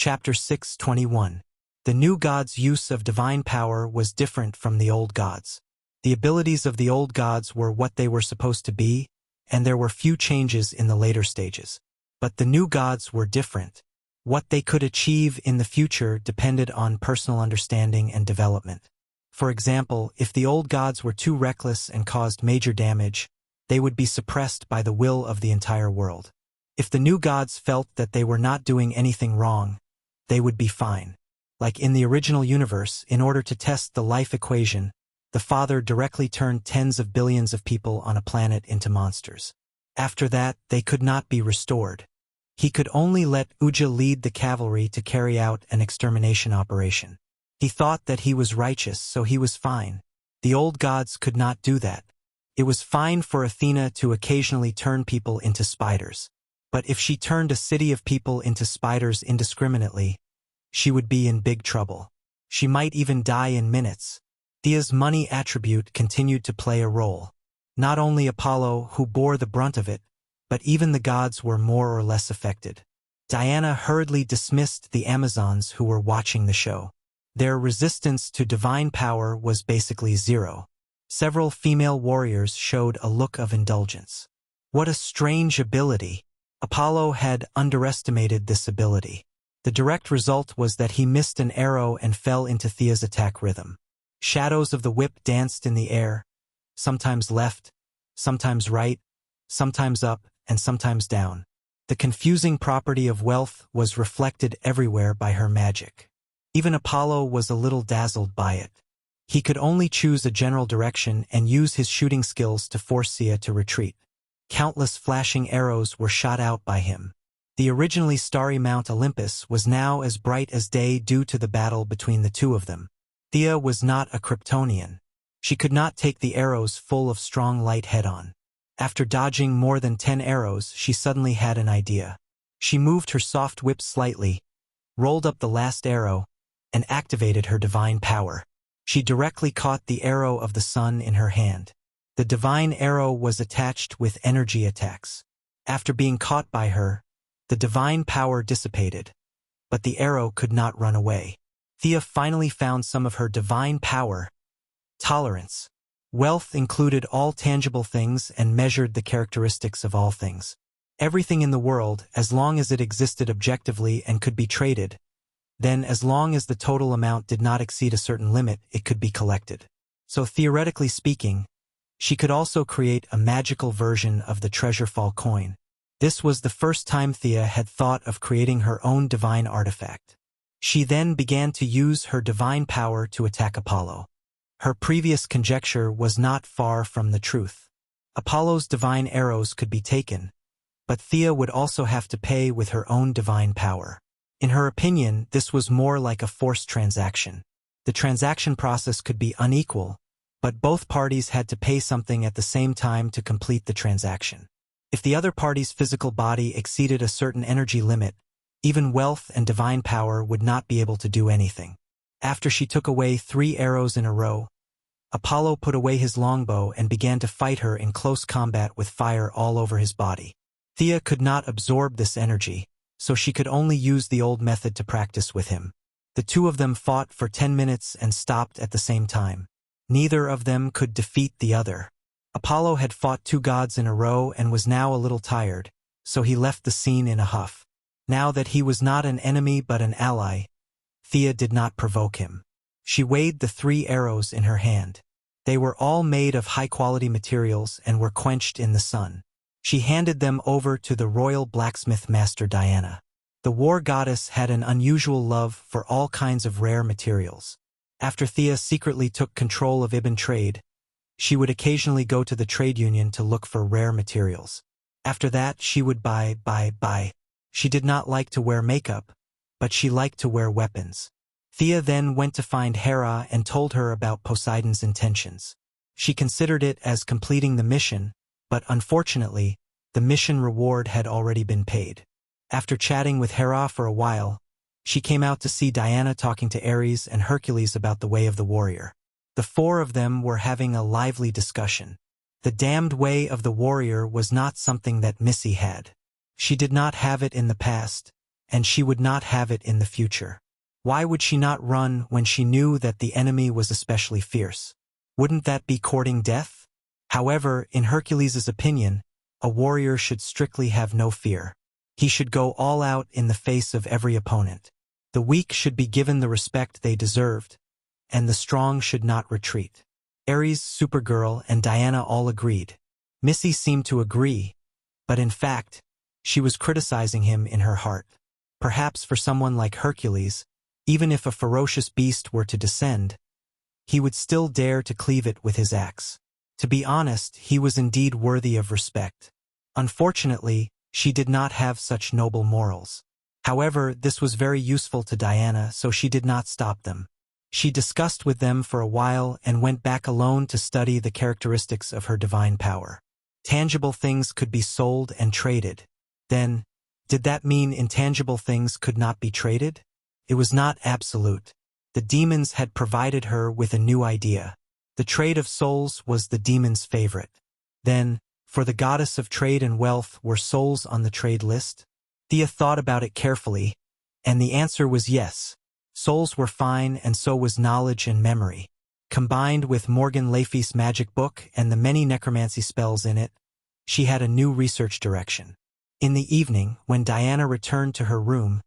Chapter 6:21. The new gods' use of divine power was different from the old gods. The abilities of the old gods were what they were supposed to be, and there were few changes in the later stages. But the new gods were different. What they could achieve in the future depended on personal understanding and development. For example, if the old gods were too reckless and caused major damage, they would be suppressed by the will of the entire world. If the new gods felt that they were not doing anything wrong, they would be fine. Like in the original universe, in order to test the life equation, the Father directly turned tens of billions of people on a planet into monsters. After that, they could not be restored. He could only let Wuxia lead the cavalry to carry out an extermination operation. He thought that he was righteous, so he was fine. The old gods could not do that. It was fine for Athena to occasionally turn people into spiders. But if she turned a city of people into spiders indiscriminately, she would be in big trouble. She might even die in minutes. Thea's money attribute continued to play a role. Not only Apollo, who bore the brunt of it, but even the gods were more or less affected. Diana hurriedly dismissed the Amazons who were watching the show. Their resistance to divine power was basically zero. Several female warriors showed a look of indulgence. What a strange ability! Apollo had underestimated this ability. The direct result was that he missed an arrow and fell into Thea's attack rhythm. Shadows of the whip danced in the air, sometimes left, sometimes right, sometimes up, and sometimes down. The confusing property of wealth was reflected everywhere by her magic. Even Apollo was a little dazzled by it. He could only choose a general direction and use his shooting skills to force Thea to retreat. Countless flashing arrows were shot out by him. The originally starry Mount Olympus was now as bright as day due to the battle between the two of them. Thea was not a Kryptonian. She could not take the arrows full of strong light head-on. After dodging more than 10 arrows, she suddenly had an idea. She moved her soft whip slightly, rolled up the last arrow, and activated her divine power. She directly caught the arrow of the sun in her hand. The divine arrow was attached with energy attacks. After being caught by her, the divine power dissipated, but the arrow could not run away. Thea finally found some of her divine power. Tolerance. Wealth included all tangible things and measured the characteristics of all things. Everything in the world, as long as it existed objectively and could be traded, then as long as the total amount did not exceed a certain limit, it could be collected. So theoretically speaking, she could also create a magical version of the treasure fall coin. This was the first time Thea had thought of creating her own divine artifact. She then began to use her divine power to attack Apollo. Her previous conjecture was not far from the truth. Apollo's divine arrows could be taken, but Thea would also have to pay with her own divine power. In her opinion, this was more like a forced transaction. The transaction process could be unequal, but both parties had to pay something at the same time to complete the transaction. If the other party's physical body exceeded a certain energy limit, even wealth and divine power would not be able to do anything. After she took away 3 arrows in a row, Apollo put away his longbow and began to fight her in close combat with fire all over his body. Thea could not absorb this energy, so she could only use the old method to practice with him. The two of them fought for 10 minutes and stopped at the same time. Neither of them could defeat the other. Apollo had fought 2 gods in a row and was now a little tired, so he left the scene in a huff. Now that he was not an enemy but an ally, Thea did not provoke him. She weighed the 3 arrows in her hand. They were all made of high-quality materials and were quenched in the sun. She handed them over to the royal blacksmith master Diana. The war goddess had an unusual love for all kinds of rare materials. After Thea secretly took control of Ibn trade, she would occasionally go to the trade union to look for rare materials. After that, she would buy. She did not like to wear makeup, but she liked to wear weapons. Thea then went to find Hera and told her about Poseidon's intentions. She considered it as completing the mission, but unfortunately, the mission reward had already been paid. After chatting with Hera for a while, she came out to see Diana talking to Ares and Hercules about the way of the warrior. The 4 of them were having a lively discussion. The damned way of the warrior was not something that Missy had. She did not have it in the past, and she would not have it in the future. Why would she not run when she knew that the enemy was especially fierce? Wouldn't that be courting death? However, in Hercules's opinion, a warrior should strictly have no fear. He should go all out in the face of every opponent. The weak should be given the respect they deserved, and the strong should not retreat. Ares, Supergirl, and Diana all agreed. Missy seemed to agree, but in fact, she was criticizing him in her heart. Perhaps for someone like Hercules, even if a ferocious beast were to descend, he would still dare to cleave it with his axe. To be honest, he was indeed worthy of respect. Unfortunately, she did not have such noble morals. However, this was very useful to Diana, so she did not stop them. She discussed with them for a while and went back alone to study the characteristics of her divine power. Tangible things could be sold and traded. Then, did that mean intangible things could not be traded? It was not absolute. The demons had provided her with a new idea. The trade of souls was the demon's favorite. Then, for the goddess of trade and wealth, were souls on the trade list? Thea thought about it carefully, and the answer was yes. Souls were fine, and so was knowledge and memory. Combined with Morgan Le Fay's magic book and the many necromancy spells in it, she had a new research direction. In the evening, when Diana returned to her room,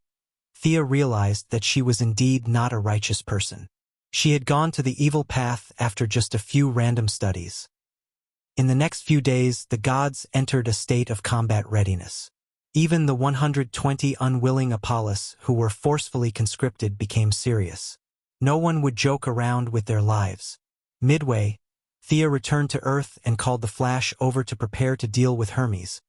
Thea realized that she was indeed not a righteous person. She had gone to the evil path after just a few random studies. In the next few days, the gods entered a state of combat readiness. Even the 120 unwilling Apollos who were forcefully conscripted became serious. No one would joke around with their lives. Midway, Thea returned to Earth and called the Flash over to prepare to deal with Hermes,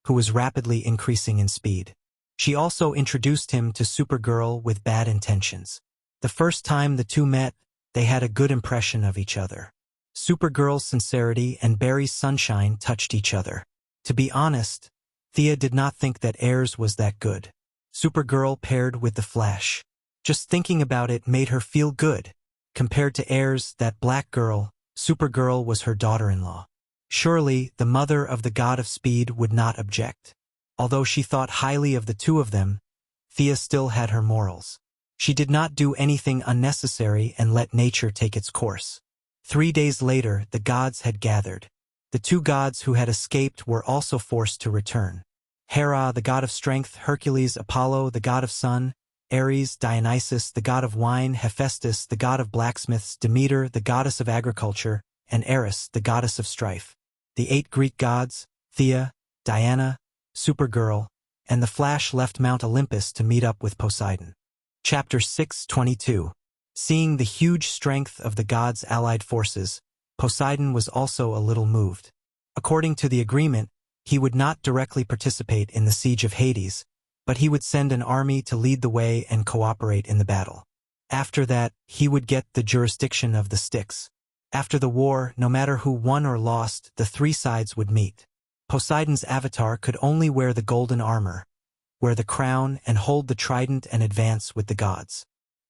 who was rapidly increasing in speed. She also introduced him to Supergirl with bad intentions. The first time the two met, they had a good impression of each other. Supergirl's sincerity and Barry's sunshine touched each other. To be honest, Thea did not think that Ares was that good. Supergirl paired with the Flash. Just thinking about it made her feel good. Compared to Ares, that black girl, Supergirl was her daughter-in-law. Surely, the mother of the god of speed would not object. Although she thought highly of the two of them, Thea still had her morals. She did not do anything unnecessary and let nature take its course. 3 days later, the gods had gathered. The two gods who had escaped were also forced to return. Hera, the god of strength, Hercules, Apollo, the god of sun, Ares, Dionysus, the god of wine, Hephaestus, the god of blacksmiths, Demeter, the goddess of agriculture, and Eris, the goddess of strife. The 8 Greek gods, Thea, Diana, Supergirl, and the Flash left Mount Olympus to meet up with Poseidon. Chapter 6:22. Seeing the huge strength of the gods' allied forces, Poseidon was also a little moved. According to the agreement, he would not directly participate in the siege of Hades, but he would send an army to lead the way and cooperate in the battle. After that, he would get the jurisdiction of the Styx. After the war, no matter who won or lost, the 3 sides would meet. Poseidon's avatar could only wear the golden armor, wear the crown, and hold the trident and advance with the gods.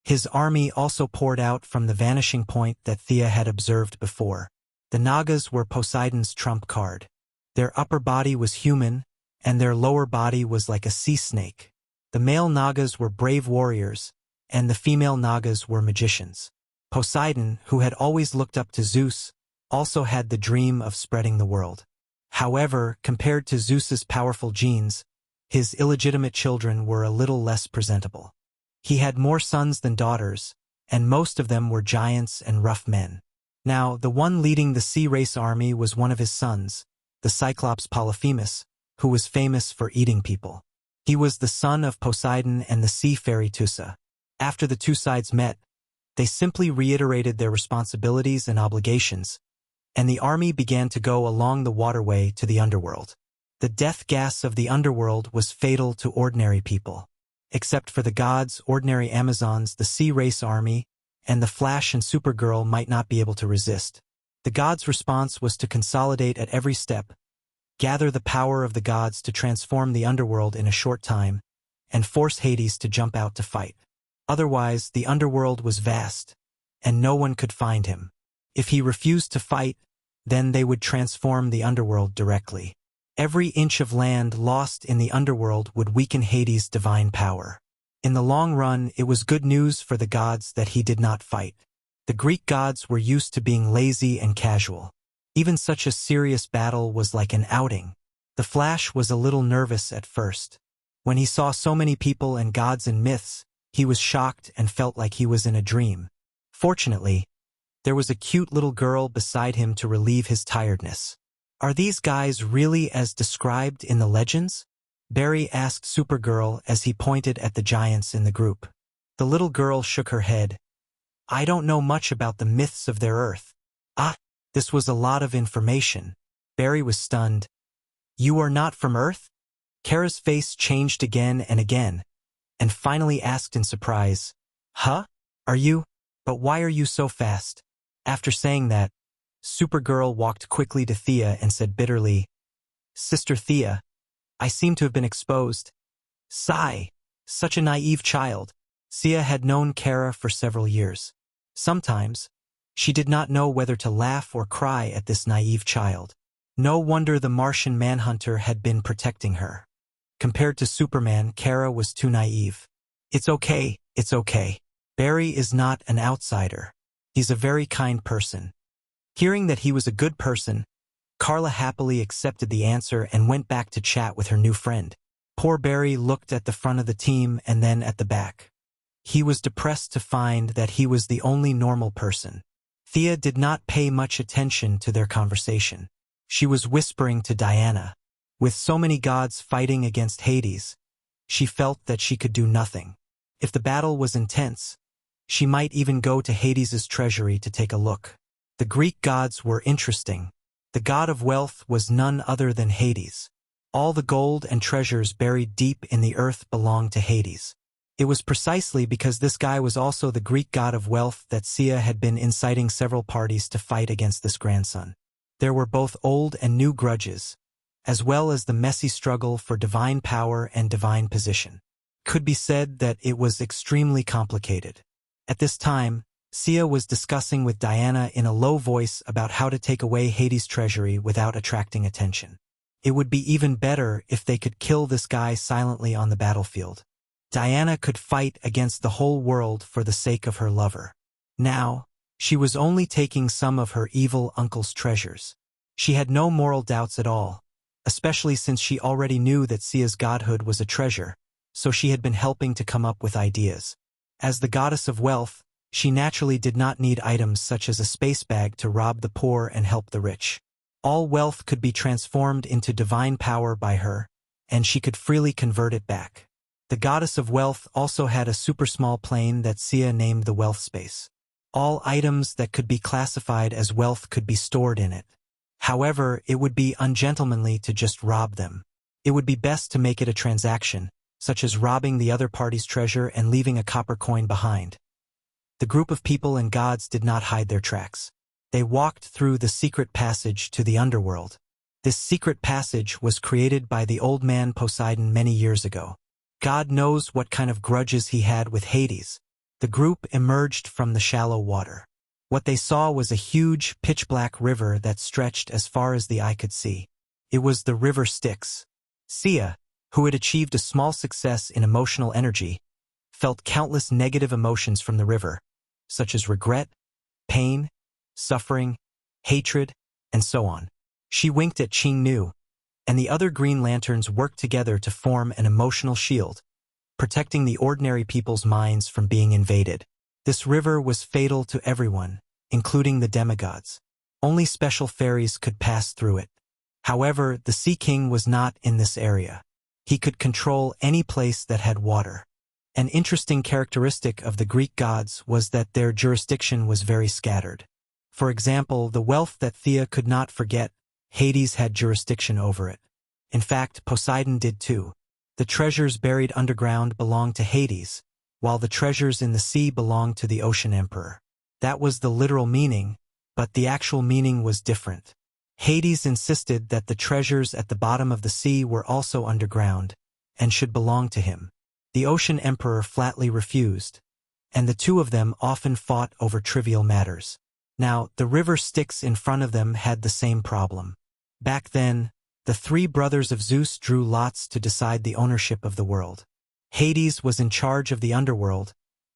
His army also poured out from the vanishing point that Thea had observed before. The Nagas were Poseidon's trump card. Their upper body was human, and their lower body was like a sea snake. The male Nagas were brave warriors, and the female Nagas were magicians. Poseidon, who had always looked up to Zeus, also had the dream of spreading the world. However, compared to Zeus's powerful genes, his illegitimate children were a little less presentable. He had more sons than daughters, and most of them were giants and rough men. Now, the one leading the sea race army was one of his sons, the Cyclops Polyphemus, who was famous for eating people. He was the son of Poseidon and the sea fairy Tusa. After the two sides met, they simply reiterated their responsibilities and obligations, and the army began to go along the waterway to the underworld. The death gas of the underworld was fatal to ordinary people. Except for the gods, ordinary Amazons, the sea race army, and the Flash and Supergirl might not be able to resist. The gods' response was to consolidate at every step, gather the power of the gods to transform the underworld in a short time, and force Hades to jump out to fight. Otherwise, the underworld was vast, and no one could find him. If he refused to fight, then they would transform the underworld directly. Every inch of land lost in the underworld would weaken Hades' divine power. In the long run, it was good news for the gods that he did not fight. The Greek gods were used to being lazy and casual. Even such a serious battle was like an outing. The Flash was a little nervous at first. When he saw so many people and gods and myths, he was shocked and felt like he was in a dream. Fortunately, there was a cute little girl beside him to relieve his tiredness. Are these guys really as described in the legends? Barry asked Supergirl as he pointed at the giants in the group. The little girl shook her head. I don't know much about the myths of their Earth. This was a lot of information. Barry was stunned. You are not from Earth? Kara's face changed again, and finally asked in surprise, Huh? Are you? But why are you so fast? After saying that, Supergirl walked quickly to Thea and said bitterly, Sister Thea, I seem to have been exposed. Sigh, such a naive child. Thea had known Kara for several years. Sometimes, she did not know whether to laugh or cry at this naive child. No wonder the Martian Manhunter had been protecting her. Compared to Superman, Kara was too naive. It's okay. Barry is not an outsider. He's a very kind person. Hearing that he was a good person, Carla happily accepted the answer and went back to chat with her new friend. Poor Barry looked at the front of the team and then at the back. He was depressed to find that he was the only normal person. Thea did not pay much attention to their conversation. She was whispering to Diana. With so many gods fighting against Hades, she felt that she could do nothing. If the battle was intense, she might even go to Hades' treasury to take a look. The Greek gods were interesting. The god of wealth was none other than Hades. All the gold and treasures buried deep in the earth belonged to Hades. It was precisely because this guy was also the Greek god of wealth that Sia had been inciting several parties to fight against this grandson. There were both old and new grudges, as well as the messy struggle for divine power and divine position. Could be said that it was extremely complicated. At this time, Sia was discussing with Diana in a low voice about how to take away Hades' treasury without attracting attention. It would be even better if they could kill this guy silently on the battlefield. Diana could fight against the whole world for the sake of her lover. Now, she was only taking some of her evil uncle's treasures. She had no moral doubts at all, especially since she already knew that Sia's godhood was a treasure, so she had been helping to come up with ideas. As the goddess of wealth, she naturally did not need items such as a space bag to rob the poor and help the rich. All wealth could be transformed into divine power by her, and she could freely convert it back. The goddess of wealth also had a super small plane that Sia named the wealth space. All items that could be classified as wealth could be stored in it. However, it would be ungentlemanly to just rob them. It would be best to make it a transaction, such as robbing the other party's treasure and leaving a copper coin behind. The group of people and gods did not hide their tracks. They walked through the secret passage to the underworld. This secret passage was created by the old man Poseidon many years ago. God knows what kind of grudges he had with Hades. The group emerged from the shallow water. What they saw was a huge, pitch-black river that stretched as far as the eye could see. It was the river Styx. Sia, who had achieved a small success in emotional energy, felt countless negative emotions from the river, such as regret, pain, suffering, hatred, and so on. She winked at Ching Nu, and the other Green Lanterns worked together to form an emotional shield, protecting the ordinary people's minds from being invaded. This river was fatal to everyone, including the demigods. Only special fairies could pass through it. However, the Sea King was not in this area. He could control any place that had water. An interesting characteristic of the Greek gods was that their jurisdiction was very scattered. For example, the wealth that Thea could not forget, Hades had jurisdiction over it. In fact, Poseidon did too. The treasures buried underground belonged to Hades, while the treasures in the sea belonged to the Ocean Emperor. That was the literal meaning, but the actual meaning was different. Hades insisted that the treasures at the bottom of the sea were also underground, and should belong to him. The Ocean Emperor flatly refused, and the two of them often fought over trivial matters. Now, the river Styx in front of them had the same problem. Back then, The three brothers of Zeus drew lots to decide the ownership of the world. Hades was in charge of the underworld,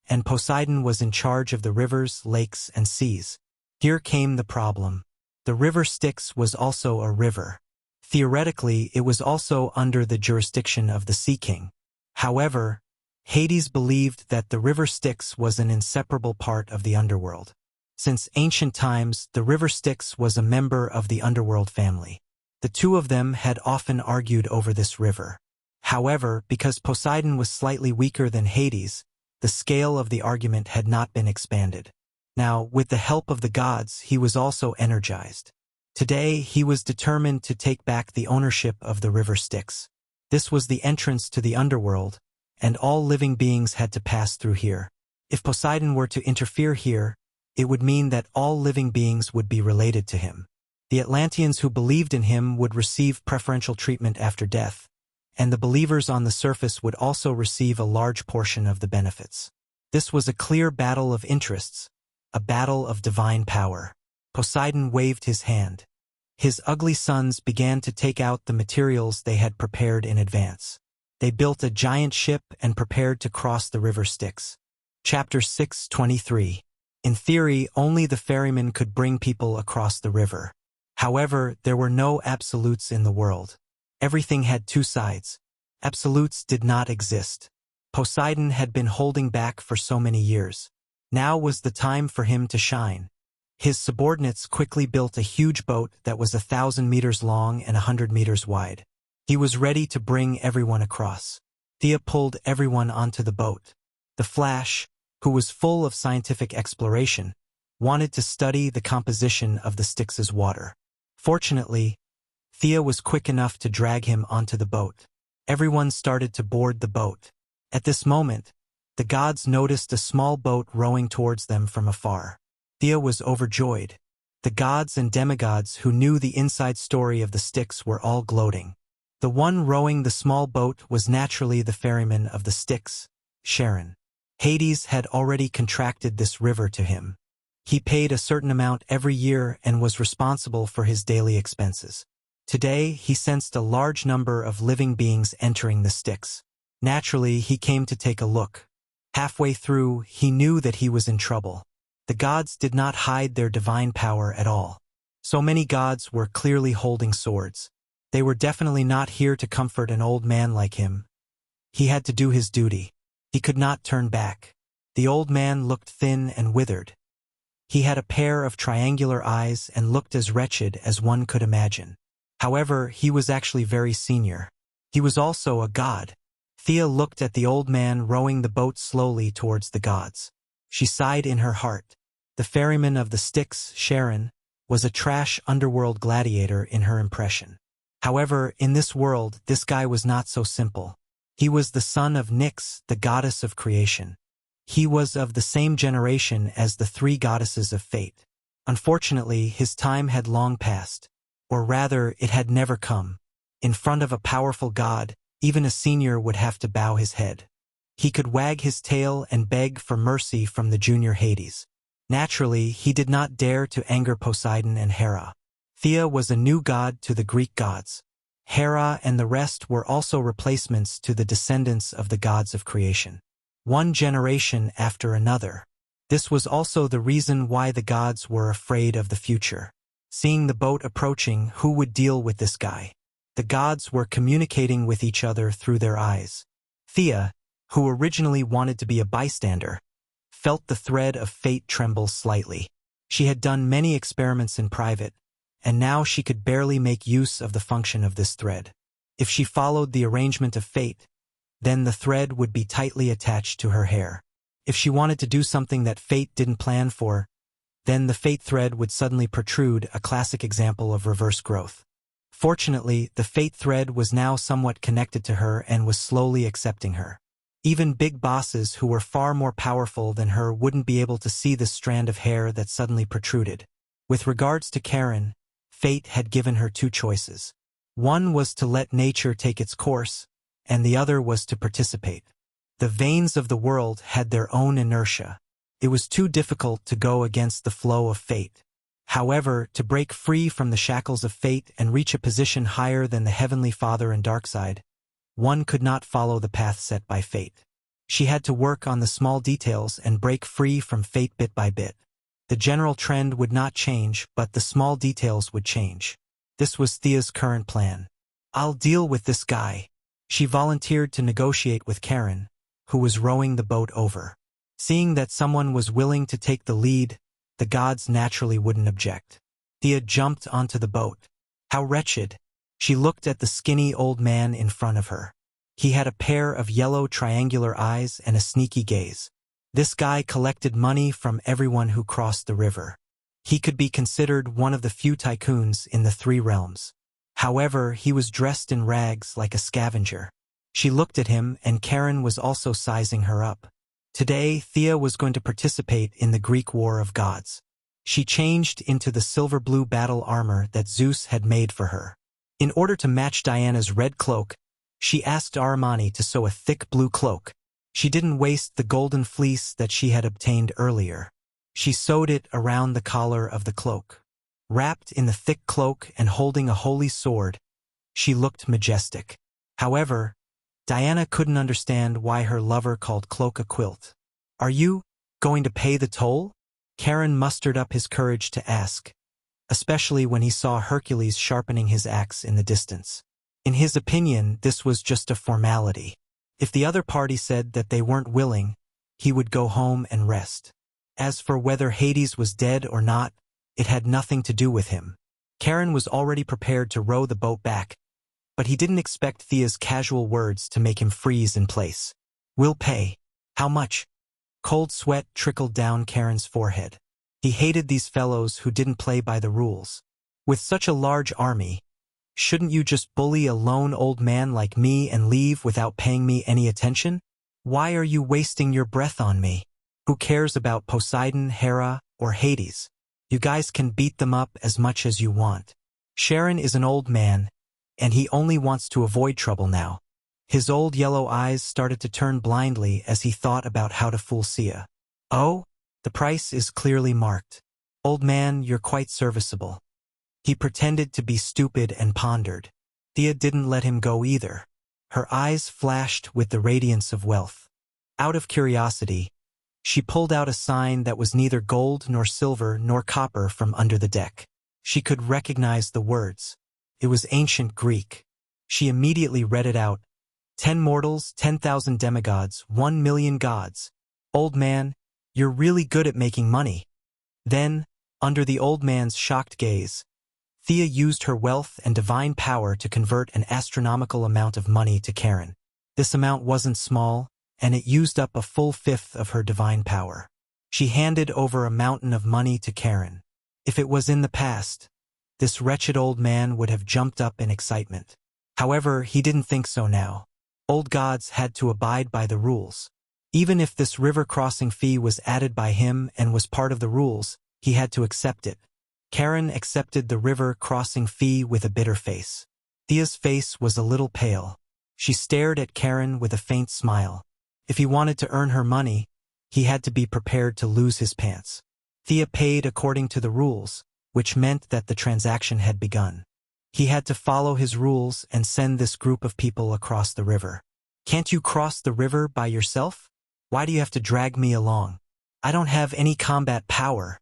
and Poseidon was in charge of the rivers, lakes, and seas. Here came the problem. The river Styx was also a river. Theoretically, it was also under the jurisdiction of the Sea King. However, Hades believed that the river Styx was an inseparable part of the underworld. Since ancient times, the river Styx was a member of the underworld family. The two of them had often argued over this river. However, because Poseidon was slightly weaker than Hades, the scale of the argument had not been expanded. Now, with the help of the gods, he was also energized. Today, he was determined to take back the ownership of the river Styx. This was the entrance to the underworld, and all living beings had to pass through here. If Poseidon were to interfere here, it would mean that all living beings would be related to him. The Atlanteans who believed in him would receive preferential treatment after death, and the believers on the surface would also receive a large portion of the benefits. This was a clear battle of interests, a battle of divine power. Poseidon waved his hand. His ugly sons began to take out the materials they had prepared in advance. They built a giant ship and prepared to cross the river Styx. Chapter 6:23. In theory, only the ferryman could bring people across the river. However, there were no absolutes in the world. Everything had two sides. Absolutes did not exist. Poseidon had been holding back for so many years. Now was the time for him to shine. His subordinates quickly built a huge boat that was 1,000 meters long and 100 meters wide. He was ready to bring everyone across. Thea pulled everyone onto the boat. The Flash, who was full of scientific exploration, wanted to study the composition of the Styx's water. Fortunately, Thea was quick enough to drag him onto the boat. Everyone started to board the boat. At this moment, the gods noticed a small boat rowing towards them from afar. Thea was overjoyed. The gods and demigods who knew the inside story of the Styx were all gloating. The one rowing the small boat was naturally the ferryman of the Styx, Charon. Hades had already contracted this river to him. He paid a certain amount every year and was responsible for his daily expenses. Today, he sensed a large number of living beings entering the Styx. Naturally, he came to take a look. Halfway through, he knew that he was in trouble. The gods did not hide their divine power at all. So many gods were clearly holding swords. They were definitely not here to comfort an old man like him. He had to do his duty. He could not turn back. The old man looked thin and withered. He had a pair of triangular eyes and looked as wretched as one could imagine. However, he was actually very senior. He was also a god. Thea looked at the old man rowing the boat slowly towards the gods. She sighed in her heart. The ferryman of the Styx, Charon, was a trash underworld gladiator in her impression. However, in this world, this guy was not so simple. He was the son of Nyx, the goddess of creation. He was of the same generation as the three goddesses of fate. Unfortunately, his time had long passed. Or rather, it had never come. In front of a powerful god, even a senior would have to bow his head. He could wag his tail and beg for mercy from the junior Hades. Naturally, he did not dare to anger Poseidon and Hera. Thea was a new god to the Greek gods. Hera and the rest were also replacements to the descendants of the gods of creation. One generation after another. This was also the reason why the gods were afraid of the future. Seeing the boat approaching, who would deal with this guy? The gods were communicating with each other through their eyes. Thea, who originally wanted to be a bystander, felt the thread of fate tremble slightly. She had done many experiments in private, and now she could barely make use of the function of this thread. If she followed the arrangement of fate, then the thread would be tightly attached to her hair. If she wanted to do something that fate didn't plan for, then the fate thread would suddenly protrude, a classic example of reverse growth. Fortunately, the fate thread was now somewhat connected to her and was slowly accepting her. Even big bosses who were far more powerful than her wouldn't be able to see this strand of hair that suddenly protruded. With regards to Karen, fate had given her two choices. One was to let nature take its course, and the other was to participate. The veins of the world had their own inertia. It was too difficult to go against the flow of fate. However, to break free from the shackles of fate and reach a position higher than the Heavenly Father and Darkseid, one could not follow the path set by fate. She had to work on the small details and break free from fate bit by bit. The general trend would not change, but the small details would change. This was Thea's current plan. "I'll deal with this guy." She volunteered to negotiate with Karen, who was rowing the boat over. Seeing that someone was willing to take the lead, the gods naturally wouldn't object. Thea jumped onto the boat. How wretched! She looked at the skinny old man in front of her. He had a pair of yellow triangular eyes and a sneaky gaze. This guy collected money from everyone who crossed the river. He could be considered one of the few tycoons in the three realms. However, he was dressed in rags like a scavenger. She looked at him, and Karen was also sizing her up. Today, Thea was going to participate in the Greek War of Gods. She changed into the silver-blue battle armor that Zeus had made for her. In order to match Diana's red cloak, she asked Armani to sew a thick blue cloak. She didn't waste the golden fleece that she had obtained earlier. She sewed it around the collar of the cloak. Wrapped in the thick cloak and holding a holy sword, she looked majestic. However, Diana couldn't understand why her lover called cloak a quilt. "Are you going to pay the toll?" Karen mustered up his courage to ask, especially when he saw Hercules sharpening his axe in the distance. In his opinion, this was just a formality. If the other party said that they weren't willing, he would go home and rest. As for whether Hades was dead or not, it had nothing to do with him. Karen was already prepared to row the boat back, but he didn't expect Thea's casual words to make him freeze in place. "We'll pay. How much?" Cold sweat trickled down Karen's forehead. He hated these fellows who didn't play by the rules. With such a large army, shouldn't you just bully a lone old man like me and leave without paying me any attention? Why are you wasting your breath on me? Who cares about Poseidon, Hera, or Hades? You guys can beat them up as much as you want. Sharon is an old man, and he only wants to avoid trouble now. His old yellow eyes started to turn blindly as he thought about how to fool Sia. "Oh, the price is clearly marked. Old man, you're quite serviceable." He pretended to be stupid and pondered. Thea didn't let him go either. Her eyes flashed with the radiance of wealth. Out of curiosity, she pulled out a sign that was neither gold nor silver nor copper from under the deck. She could recognize the words. It was ancient Greek. She immediately read it out. 10 mortals, 10,000 demigods, 1,000,000 gods. Old man, you're really good at making money. Then, under the old man's shocked gaze, Thea used her wealth and divine power to convert an astronomical amount of money to Karen. This amount wasn't small, and it used up a full fifth of her divine power. She handed over a mountain of money to Karen. If it was in the past, this wretched old man would have jumped up in excitement. However, he didn't think so now. Old gods had to abide by the rules. Even if this river crossing fee was added by him and was part of the rules, he had to accept it. Karen accepted the river crossing fee with a bitter face. Thea's face was a little pale. She stared at Karen with a faint smile. If he wanted to earn her money, he had to be prepared to lose his pants. Thea paid according to the rules, which meant that the transaction had begun. He had to follow his rules and send this group of people across the river. "Can't you cross the river by yourself? Why do you have to drag me along? I don't have any combat power."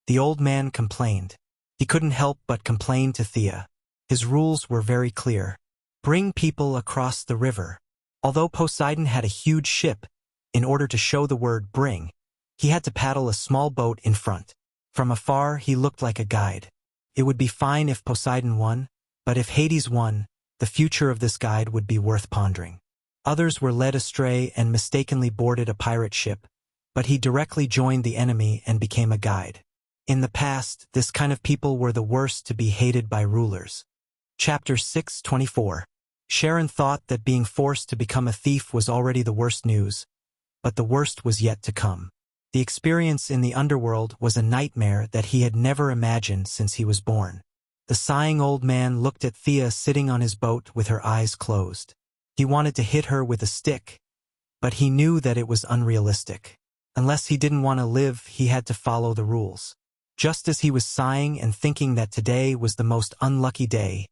The old man complained. He couldn't help but complain to Thea. His rules were very clear. Bring people across the river. Although Poseidon had a huge ship, in order to show the word bring, he had to paddle a small boat in front. From afar, he looked like a guide. It would be fine if Poseidon won, but if Hades won, the future of this guide would be worth pondering. Others were led astray and mistakenly boarded a pirate ship, but he directly joined the enemy and became a guide. In the past, this kind of people were the worst to be hated by rulers. Chapter 6:24. Sharon thought that being forced to become a thief was already the worst news, but the worst was yet to come. The experience in the underworld was a nightmare that he had never imagined since he was born. The sighing old man looked at Thea sitting on his boat with her eyes closed. He wanted to hit her with a stick, but he knew that it was unrealistic. Unless he didn't want to live, he had to follow the rules. Just as he was sighing and thinking that today was the most unlucky day,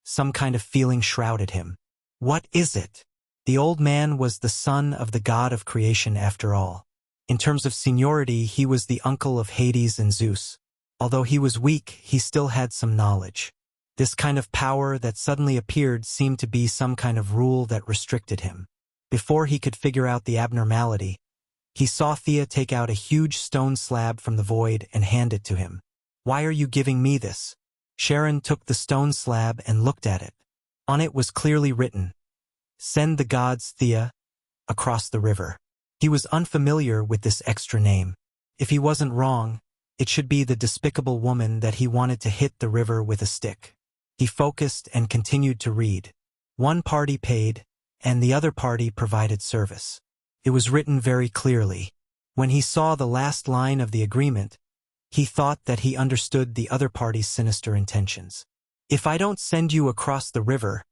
some kind of feeling shrouded him. What is it? The old man was the son of the god of creation after all. In terms of seniority, he was the uncle of Hades and Zeus. Although he was weak, he still had some knowledge. This kind of power that suddenly appeared seemed to be some kind of rule that restricted him. Before he could figure out the abnormality, he saw Thea take out a huge stone slab from the void and hand it to him. Why are you giving me this? Sharon took the stone slab and looked at it. On it was clearly written, "Send the gods, Thea, across the river." He was unfamiliar with this extra name. If he wasn't wrong, it should be the despicable woman that he wanted to hit the river with a stick. He focused and continued to read. One party paid, and the other party provided service. It was written very clearly. When he saw the last line of the agreement, he thought that he understood the other party's sinister intentions. If I don't send you across the river,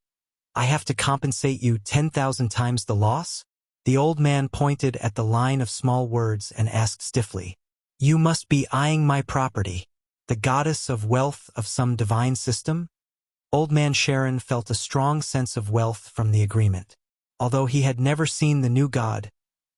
I have to compensate you 10,000 times the loss? The old man pointed at the line of small words and asked stiffly, "You must be eyeing my property, the goddess of wealth of some divine system?" Old man Sharon felt a strong sense of wealth from the agreement. Although he had never seen the new god,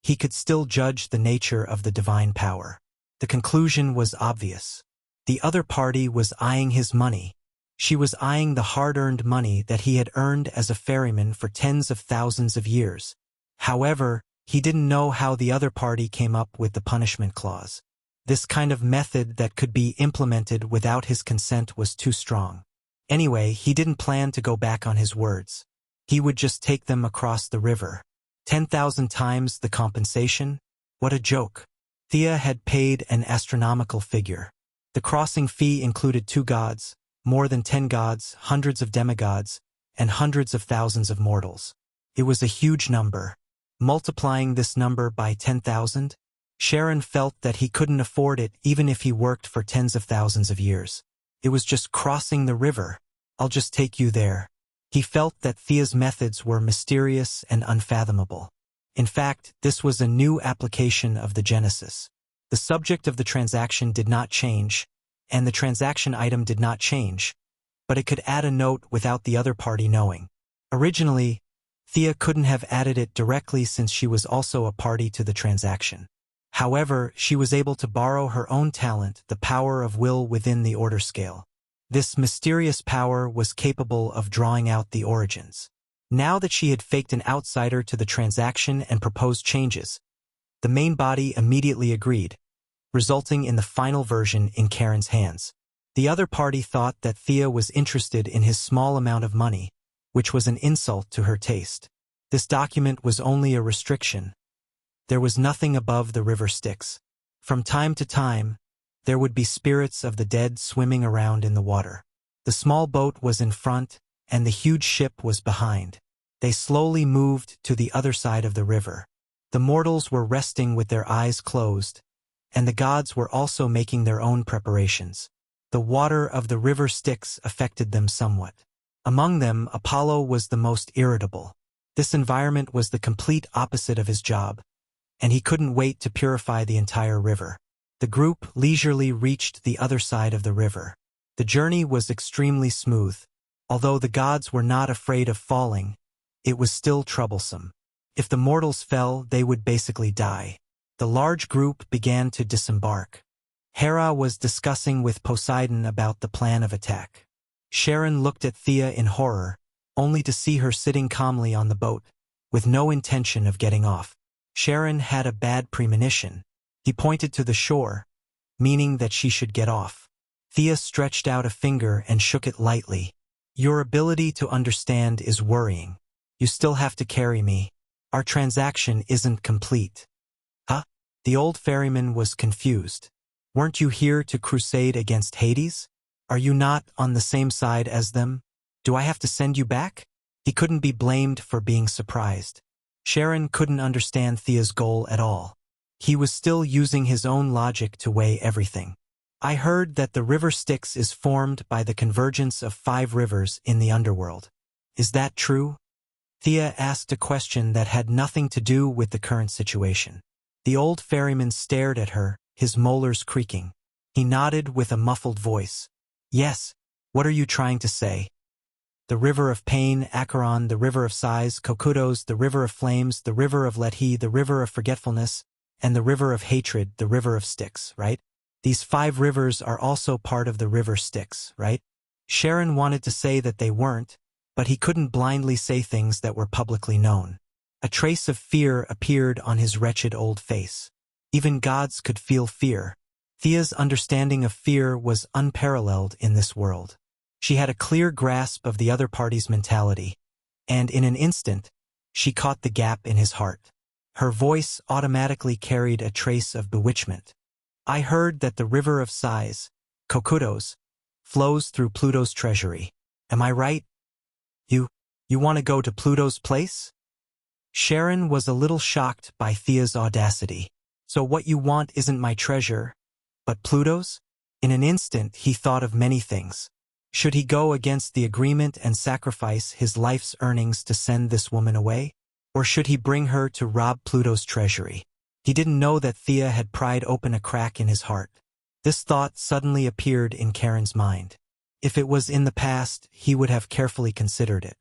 he could still judge the nature of the divine power. The conclusion was obvious. The other party was eyeing his money. She was eyeing the hard-earned money that he had earned as a ferryman for tens of thousands of years. However, he didn't know how the other party came up with the punishment clause. This kind of method that could be implemented without his consent was too strong. Anyway, he didn't plan to go back on his words. He would just take them across the river. 10,000 times the compensation? What a joke. Thea had paid an astronomical figure. The crossing fee included 2 gods, more than 10 gods, hundreds of demigods, and hundreds of thousands of mortals. It was a huge number. Multiplying this number by 10,000? Sharon felt that he couldn't afford it even if he worked for tens of thousands of years. It was just crossing the river. I'll just take you there. He felt that Thea's methods were mysterious and unfathomable. In fact, this was a new application of the Genesis. The subject of the transaction did not change, and the transaction item did not change, but it could add a note without the other party knowing. Originally, Thea couldn't have added it directly since she was also a party to the transaction. However, she was able to borrow her own talent, the power of will within the order scale. This mysterious power was capable of drawing out the origins. Now that she had faked an outsider to the transaction and proposed changes, the main body immediately agreed, resulting in the final version in Karen's hands. The other party thought that Thea was interested in his small amount of money, which was an insult to her taste. This document was only a restriction. There was nothing above the river Styx. From time to time, there would be spirits of the dead swimming around in the water. The small boat was in front, and the huge ship was behind. They slowly moved to the other side of the river. The mortals were resting with their eyes closed, and the gods were also making their own preparations. The water of the river Styx affected them somewhat. Among them, Apollo was the most irritable. This environment was the complete opposite of his job, and he couldn't wait to purify the entire river. The group leisurely reached the other side of the river. The journey was extremely smooth. Although the gods were not afraid of falling, it was still troublesome. If the mortals fell, they would basically die. The large group began to disembark. Hera was discussing with Poseidon about the plan of attack. Sharon looked at Thea in horror, only to see her sitting calmly on the boat, with no intention of getting off. Sharon had a bad premonition. He pointed to the shore, meaning that she should get off. Thea stretched out a finger and shook it lightly. Your ability to understand is worrying. You still have to carry me. Our transaction isn't complete. Huh? The old ferryman was confused. Weren't you here to crusade against Hades? Are you not on the same side as them? Do I have to send you back? He couldn't be blamed for being surprised. Sharon couldn't understand Thea's goal at all. He was still using his own logic to weigh everything. I heard that the river Styx is formed by the convergence of 5 rivers in the underworld. Is that true? Thea asked a question that had nothing to do with the current situation. The old ferryman stared at her, his molars creaking. He nodded with a muffled voice. Yes, what are you trying to say? The river of pain, Acheron, the river of sighs, Kokudos, the river of flames, the river of Lethe, the river of forgetfulness, and the river of hatred, the river of Styx, right? These 5 rivers are also part of the river Styx, right? Sharon wanted to say that they weren't, but he couldn't blindly say things that were publicly known. A trace of fear appeared on his wretched old face. Even gods could feel fear. Thea's understanding of fear was unparalleled in this world. She had a clear grasp of the other party's mentality, and in an instant, she caught the gap in his heart. Her voice automatically carried a trace of bewitchment. I heard that the river of sighs, Kokudos, flows through Pluto's treasury. Am I right? You want to go to Pluto's place? Sharon was a little shocked by Thea's audacity. So what you want isn't my treasure, but Pluto's? In an instant, he thought of many things. Should he go against the agreement and sacrifice his life's earnings to send this woman away? Or should he bring her to rob Pluto's treasury? He didn't know that Thea had pried open a crack in his heart. This thought suddenly appeared in Karen's mind. If it was in the past, he would have carefully considered it.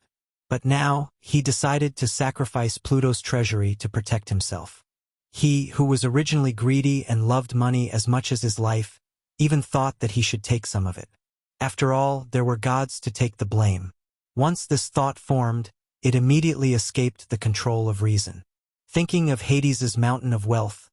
But now, he decided to sacrifice Pluto's treasury to protect himself. He, who was originally greedy and loved money as much as his life, even thought that he should take some of it. After all, there were gods to take the blame. Once this thought formed, it immediately escaped the control of reason. Thinking of Hades's mountain of wealth,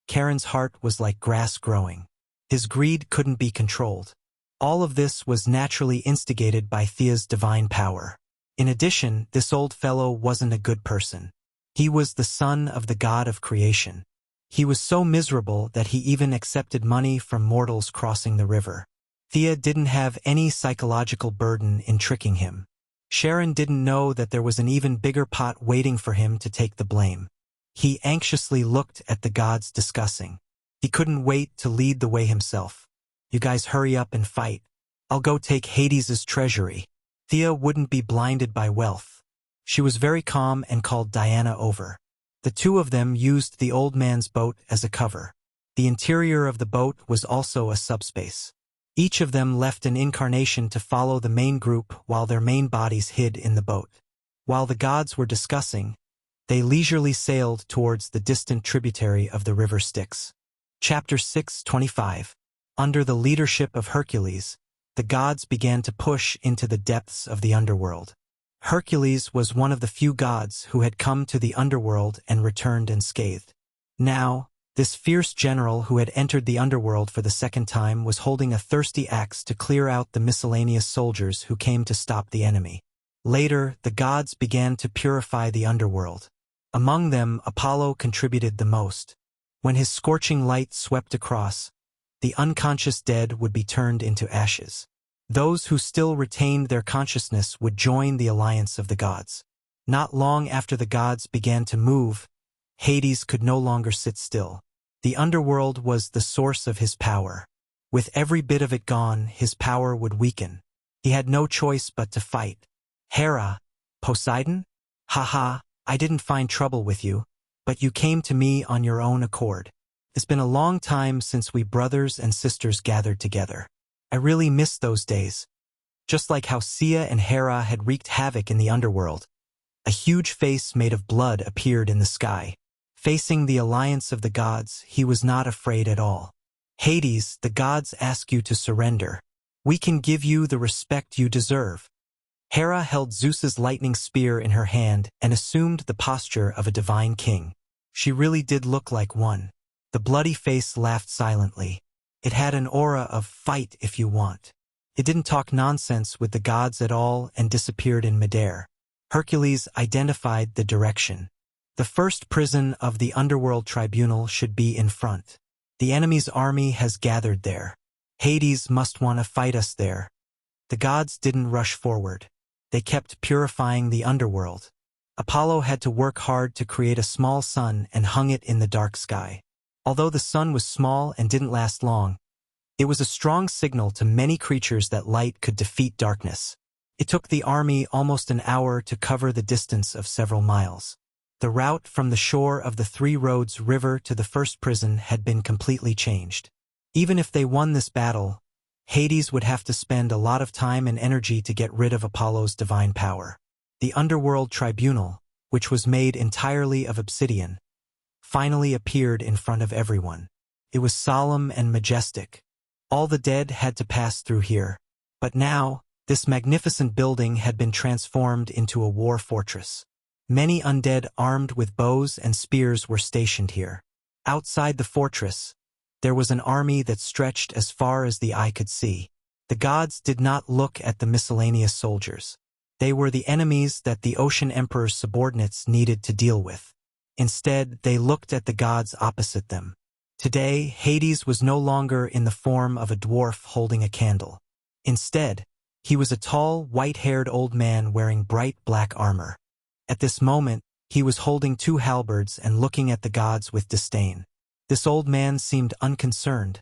Karen's heart was like grass growing. His greed couldn't be controlled. All of this was naturally instigated by Thea's divine power. In addition, this old fellow wasn't a good person. He was the son of the god of creation. He was so miserable that he even accepted money from mortals crossing the river. Thea didn't have any psychological burden in tricking him. Sharon didn't know that there was an even bigger pot waiting for him to take the blame. He anxiously looked at the gods discussing. He couldn't wait to lead the way himself. You guys hurry up and fight. I'll go take Hades's treasury. Thea wouldn't be blinded by wealth. She was very calm and called Diana over. The two of them used the old man's boat as a cover. The interior of the boat was also a subspace. Each of them left an incarnation to follow the main group while their main bodies hid in the boat. While the gods were discussing, they leisurely sailed towards the distant tributary of the river Styx. Chapter 6:25. Under the leadership of Hercules, the gods began to push into the depths of the underworld. Hercules was one of the few gods who had come to the underworld and returned unscathed. Now, this fierce general who had entered the underworld for the second time was holding a thirsty axe to clear out the miscellaneous soldiers who came to stop the enemy. Later, the gods began to purify the underworld. Among them, Apollo contributed the most. When his scorching light swept across, the unconscious dead would be turned into ashes. Those who still retained their consciousness would join the alliance of the gods. Not long after the gods began to move, Hades could no longer sit still. The underworld was the source of his power. With every bit of it gone, his power would weaken. He had no choice but to fight. Hera, Poseidon? Haha, I didn't find trouble with you, but you came to me on your own accord. It's been a long time since we brothers and sisters gathered together. I really miss those days. Just like how Sia and Hera had wreaked havoc in the underworld, a huge face made of blood appeared in the sky. Facing the alliance of the gods, he was not afraid at all. Hades, the gods ask you to surrender. We can give you the respect you deserve. Hera held Zeus's lightning spear in her hand and assumed the posture of a divine king. She really did look like one. The bloody face laughed silently. It had an aura of fight if you want. It didn't talk nonsense with the gods at all and disappeared in midair. Hercules identified the direction. The first prison of the underworld tribunal should be in front. The enemy's army has gathered there. Hades must want to fight us there. The gods didn't rush forward. They kept purifying the underworld. Apollo had to work hard to create a small sun and hung it in the dark sky. Although the sun was small and didn't last long, it was a strong signal to many creatures that light could defeat darkness. It took the army almost an hour to cover the distance of several miles. The route from the shore of the Three Roads River to the first prison had been completely changed. Even if they won this battle, Hades would have to spend a lot of time and energy to get rid of Apollo's divine power. The underworld tribunal, which was made entirely of obsidian, finally appeared in front of everyone. It was solemn and majestic. All the dead had to pass through here. But now, this magnificent building had been transformed into a war fortress. Many undead armed with bows and spears were stationed here. Outside the fortress, there was an army that stretched as far as the eye could see. The gods did not look at the miscellaneous soldiers. They were the enemies that the Ocean Emperor's subordinates needed to deal with. Instead, they looked at the gods opposite them. Today, Hades was no longer in the form of a dwarf holding a candle. Instead, he was a tall, white-haired old man wearing bright black armor. At this moment, he was holding two halberds and looking at the gods with disdain. This old man seemed unconcerned,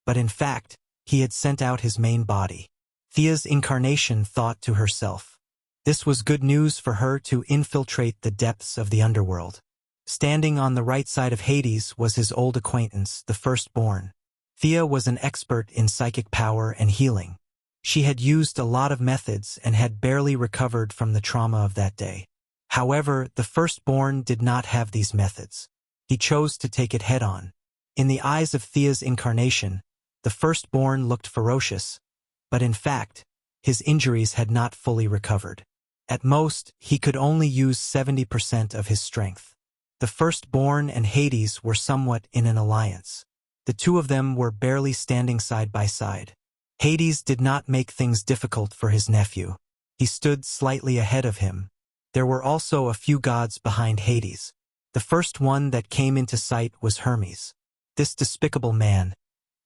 but in fact, he had sent out his main body. Thea's incarnation thought to herself. This was good news for her to infiltrate the depths of the underworld. Standing on the right side of Hades was his old acquaintance, the Firstborn. Thea was an expert in psychic power and healing. She had used a lot of methods and had barely recovered from the trauma of that day. However, the Firstborn did not have these methods. He chose to take it head-on. In the eyes of Thea's incarnation, the Firstborn looked ferocious, but in fact, his injuries had not fully recovered. At most, he could only use 70% of his strength. The Firstborn and Hades were somewhat in an alliance. The two of them were barely standing side by side. Hades did not make things difficult for his nephew. He stood slightly ahead of him. There were also a few gods behind Hades. The first one that came into sight was Hermes. This despicable man.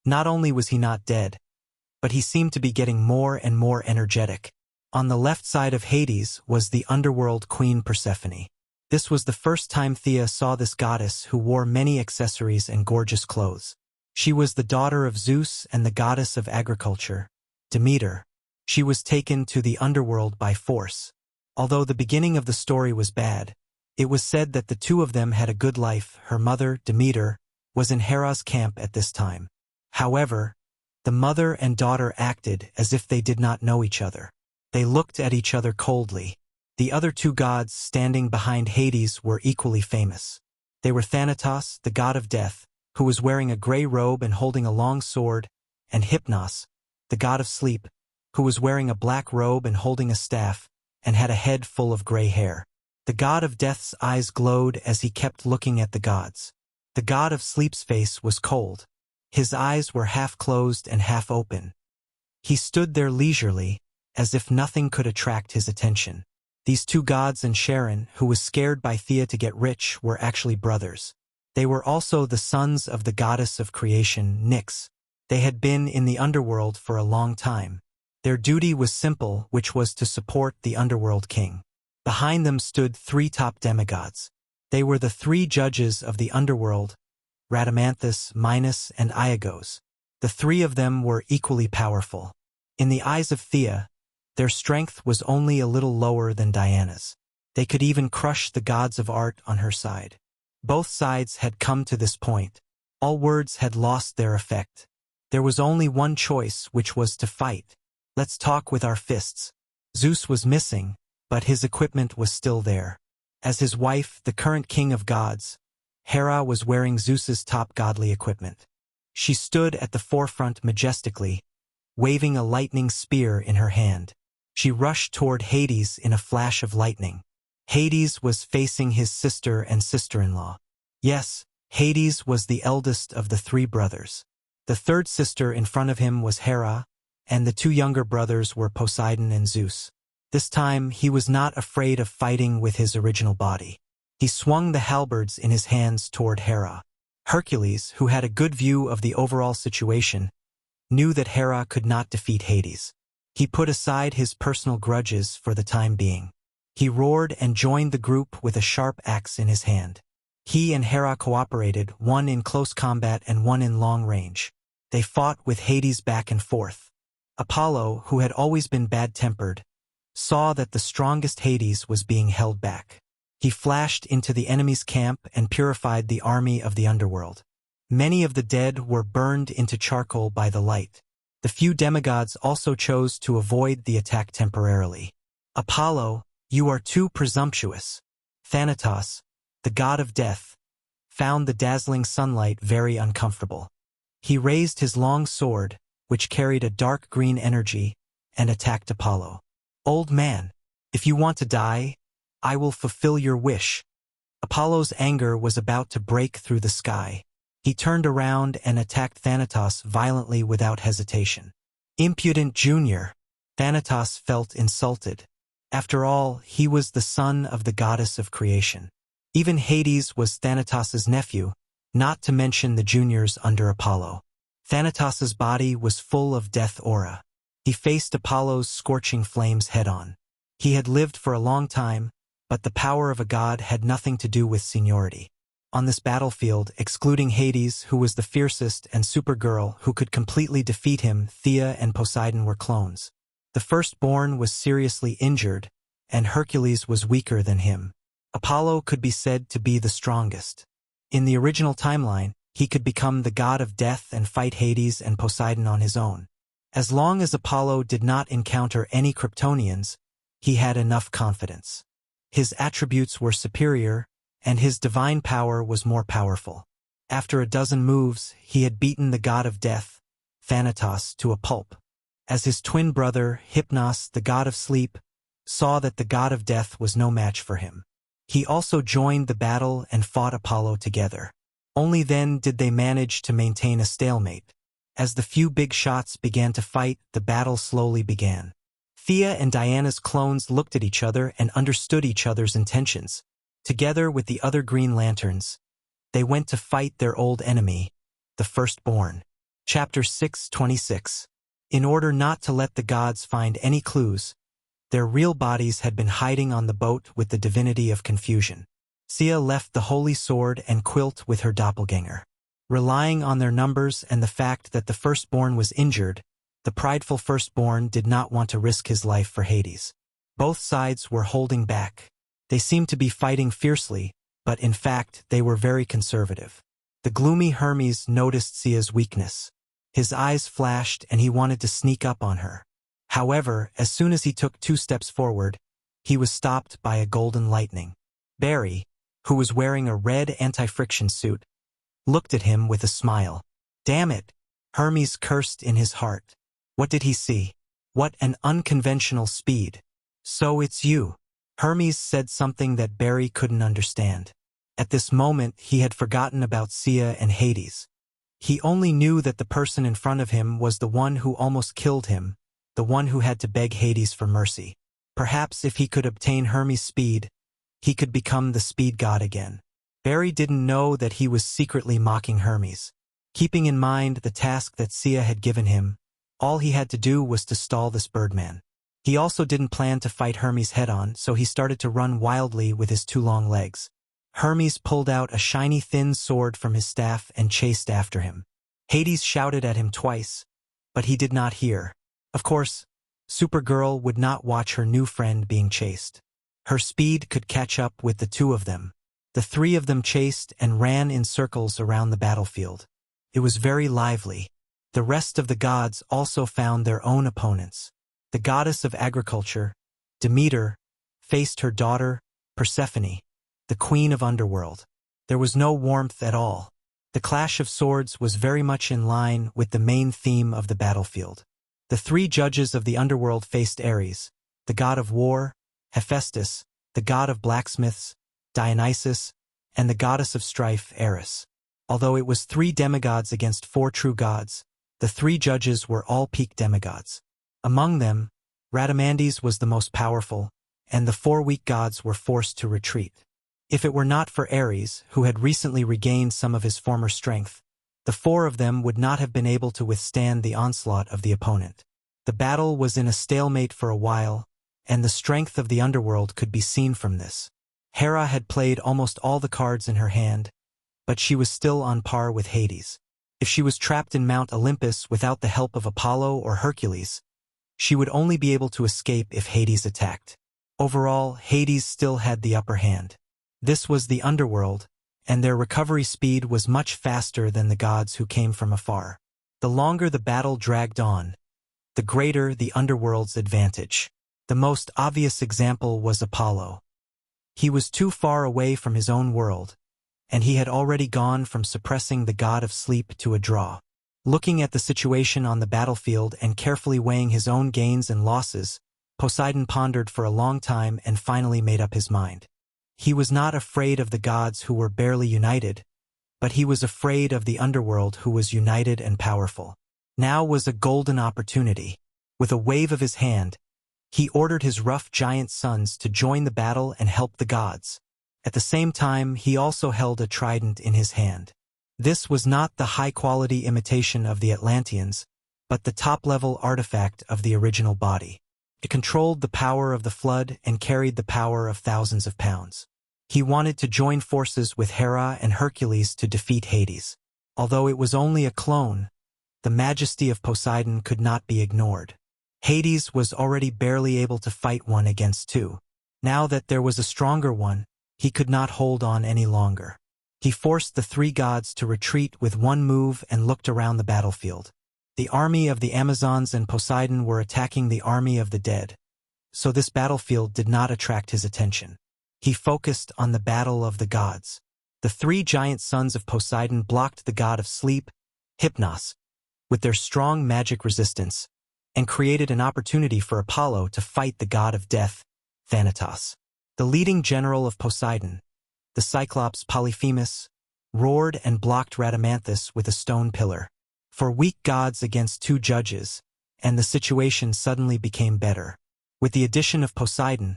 Not only was he not dead, but he seemed to be getting more and more energetic. On the left side of Hades was the underworld queen Persephone. This was the first time Thea saw this goddess who wore many accessories and gorgeous clothes. She was the daughter of Zeus and the goddess of agriculture, Demeter. She was taken to the underworld by force. Although the beginning of the story was bad, it was said that the two of them had a good life. Her mother, Demeter, was in Hera's camp at this time. However, the mother and daughter acted as if they did not know each other. They looked at each other coldly. The other two gods standing behind Hades were equally famous. They were Thanatos, the god of death, who was wearing a gray robe and holding a long sword, and Hypnos, the god of sleep, who was wearing a black robe and holding a staff, and had a head full of gray hair. The god of death's eyes glowed as he kept looking at the gods. The god of sleep's face was cold. His eyes were half closed and half open. He stood there leisurely, as if nothing could attract his attention. These two gods and Charon, who was scared by Thea to get rich, were actually brothers. They were also the sons of the goddess of creation, Nyx. They had been in the underworld for a long time. Their duty was simple, which was to support the underworld king. Behind them stood three top demigods. They were the three judges of the underworld, Rhadamanthus, Minos, and Iagos. The three of them were equally powerful. In the eyes of Thea, their strength was only a little lower than Diana's. They could even crush the gods of art on her side. Both sides had come to this point. All words had lost their effect. There was only one choice, which was to fight. Let's talk with our fists. Zeus was missing, but his equipment was still there. As his wife, the current king of gods, Hera was wearing Zeus's top godly equipment. She stood at the forefront majestically, waving a lightning spear in her hand. She rushed toward Hades in a flash of lightning. Hades was facing his sister and sister-in-law. Yes, Hades was the eldest of the three brothers. The third sister in front of him was Hera, and the two younger brothers were Poseidon and Zeus. This time, he was not afraid of fighting with his original body. He swung the halberds in his hands toward Hera. Hercules, who had a good view of the overall situation, knew that Hera could not defeat Hades. He put aside his personal grudges for the time being. He roared and joined the group with a sharp axe in his hand. He and Hera cooperated, one in close combat and one in long range. They fought with Hades back and forth. Apollo, who had always been bad-tempered, saw that the strongest Hades was being held back. He flashed into the enemy's camp and purified the army of the underworld. Many of the dead were burned into charcoal by the light. The few demigods also chose to avoid the attack temporarily. Apollo, you are too presumptuous. Thanatos, the god of death, found the dazzling sunlight very uncomfortable. He raised his long sword, which carried a dark green energy, and attacked Apollo. Old man, if you want to die, I will fulfill your wish. Apollo's anger was about to break through the sky. He turned around and attacked Thanatos violently without hesitation. Impudent junior! Thanatos felt insulted. After all, he was the son of the goddess of creation. Even Hades was Thanatos's nephew, not to mention the juniors under Apollo. Thanatos's body was full of death aura. He faced Apollo's scorching flames head-on. He had lived for a long time, but the power of a god had nothing to do with seniority. On this battlefield, excluding Hades, who was the fiercest, and Supergirl, who could completely defeat him, Thea and Poseidon were clones. The firstborn was seriously injured, and Hercules was weaker than him. Apollo could be said to be the strongest. In the original timeline, he could become the god of death and fight Hades and Poseidon on his own. As long as Apollo did not encounter any Kryptonians, he had enough confidence. His attributes were superior, and his divine power was more powerful. After a dozen moves, he had beaten the god of death, Thanatos, to a pulp. As his twin brother, Hypnos, the god of sleep, saw that the god of death was no match for him. He also joined the battle and fought Apollo together. Only then did they manage to maintain a stalemate. As the few big shots began to fight, the battle slowly began. Thea and Diana's clones looked at each other and understood each other's intentions. Together with the other Green Lanterns, they went to fight their old enemy, the Firstborn. Chapter 6:26. In order not to let the gods find any clues, their real bodies had been hiding on the boat with the divinity of confusion. Sia left the holy sword and quilt with her doppelganger. Relying on their numbers and the fact that the Firstborn was injured, the prideful Firstborn did not want to risk his life for Hades. Both sides were holding back. They seemed to be fighting fiercely, but in fact they were very conservative. The gloomy Hermes noticed Sia's weakness. His eyes flashed and he wanted to sneak up on her. However, as soon as he took 2 steps forward, he was stopped by a golden lightning. Barry, who was wearing a red anti-friction suit, looked at him with a smile. Damn it! Hermes cursed in his heart. What did he see? What an unconventional speed. So it's you. Hermes said something that Barry couldn't understand. At this moment, he had forgotten about Sia and Hades. He only knew that the person in front of him was the one who almost killed him, the one who had to beg Hades for mercy. Perhaps if he could obtain Hermes' speed, he could become the speed god again. Barry didn't know that he was secretly mocking Hermes. Keeping in mind the task that Sia had given him, all he had to do was to stall this Birdman. He also didn't plan to fight Hermes head-on, so he started to run wildly with his 2 long legs. Hermes pulled out a shiny thin sword from his staff and chased after him. Hades shouted at him twice, but he did not hear. Of course, Supergirl would not watch her new friend being chased. Her speed could catch up with the 2 of them. The 3 of them chased and ran in circles around the battlefield. It was very lively. The rest of the gods also found their own opponents. The goddess of agriculture, Demeter, faced her daughter, Persephone, the queen of underworld. There was no warmth at all. The clash of swords was very much in line with the main theme of the battlefield. The 3 judges of the underworld faced Ares, the god of war, Hephaestus, the god of blacksmiths, Dionysus, and the goddess of strife, Eris. Although it was 3 demigods against 4 true gods, the 3 judges were all peak demigods. Among them, Rhadamandes was the most powerful, and the 4 weak gods were forced to retreat. If it were not for Ares, who had recently regained some of his former strength, the 4 of them would not have been able to withstand the onslaught of the opponent. The battle was in a stalemate for a while, and the strength of the underworld could be seen from this. Hera had played almost all the cards in her hand, but she was still on par with Hades. If she was trapped in Mount Olympus without the help of Apollo or Hercules, she would only be able to escape if Hades attacked. Overall, Hades still had the upper hand. This was the underworld, and their recovery speed was much faster than the gods who came from afar. The longer the battle dragged on, the greater the underworld's advantage. The most obvious example was Apollo. He was too far away from his own world, and he had already gone from suppressing the god of sleep to a draw. Looking at the situation on the battlefield and carefully weighing his own gains and losses, Poseidon pondered for a long time and finally made up his mind. He was not afraid of the gods who were barely united, but he was afraid of the underworld who was united and powerful. Now was a golden opportunity. With a wave of his hand, he ordered his rough giant sons to join the battle and help the gods. At the same time, he also held a trident in his hand. This was not the high-quality imitation of the Atlanteans, but the top-level artifact of the original body. It controlled the power of the flood and carried the power of thousands of pounds. He wanted to join forces with Hera and Hercules to defeat Hades. Although it was only a clone, the majesty of Poseidon could not be ignored. Hades was already barely able to fight one against two. Now that there was a stronger one, he could not hold on any longer. He forced the three gods to retreat with one move and looked around the battlefield. The army of the Amazons and Poseidon were attacking the army of the dead, so this battlefield did not attract his attention. He focused on the battle of the gods. The three giant sons of Poseidon blocked the god of sleep, Hypnos, with their strong magic resistance, and created an opportunity for Apollo to fight the god of death, Thanatos. The leading general of Poseidon, the Cyclops Polyphemus, roared and blocked Rhadamanthus with a stone pillar. For weak gods against two judges, and the situation suddenly became better. With the addition of Poseidon,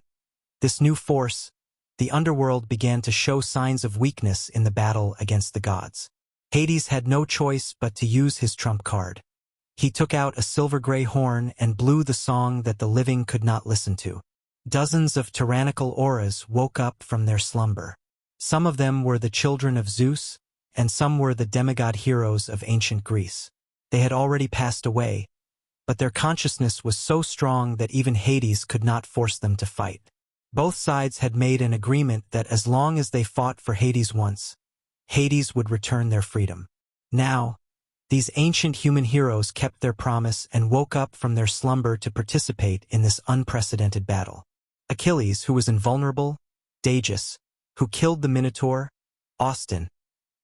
this new force, the underworld began to show signs of weakness in the battle against the gods. Hades had no choice but to use his trump card. He took out a silver-gray horn and blew the song that the living could not listen to. Dozens of tyrannical auras woke up from their slumber. Some of them were the children of Zeus, and some were the demigod heroes of ancient Greece. They had already passed away, but their consciousness was so strong that even Hades could not force them to fight. Both sides had made an agreement that as long as they fought for Hades once, Hades would return their freedom. Now, these ancient human heroes kept their promise and woke up from their slumber to participate in this unprecedented battle. Achilles, who was invulnerable, Dagus, who killed the Minotaur, Austin,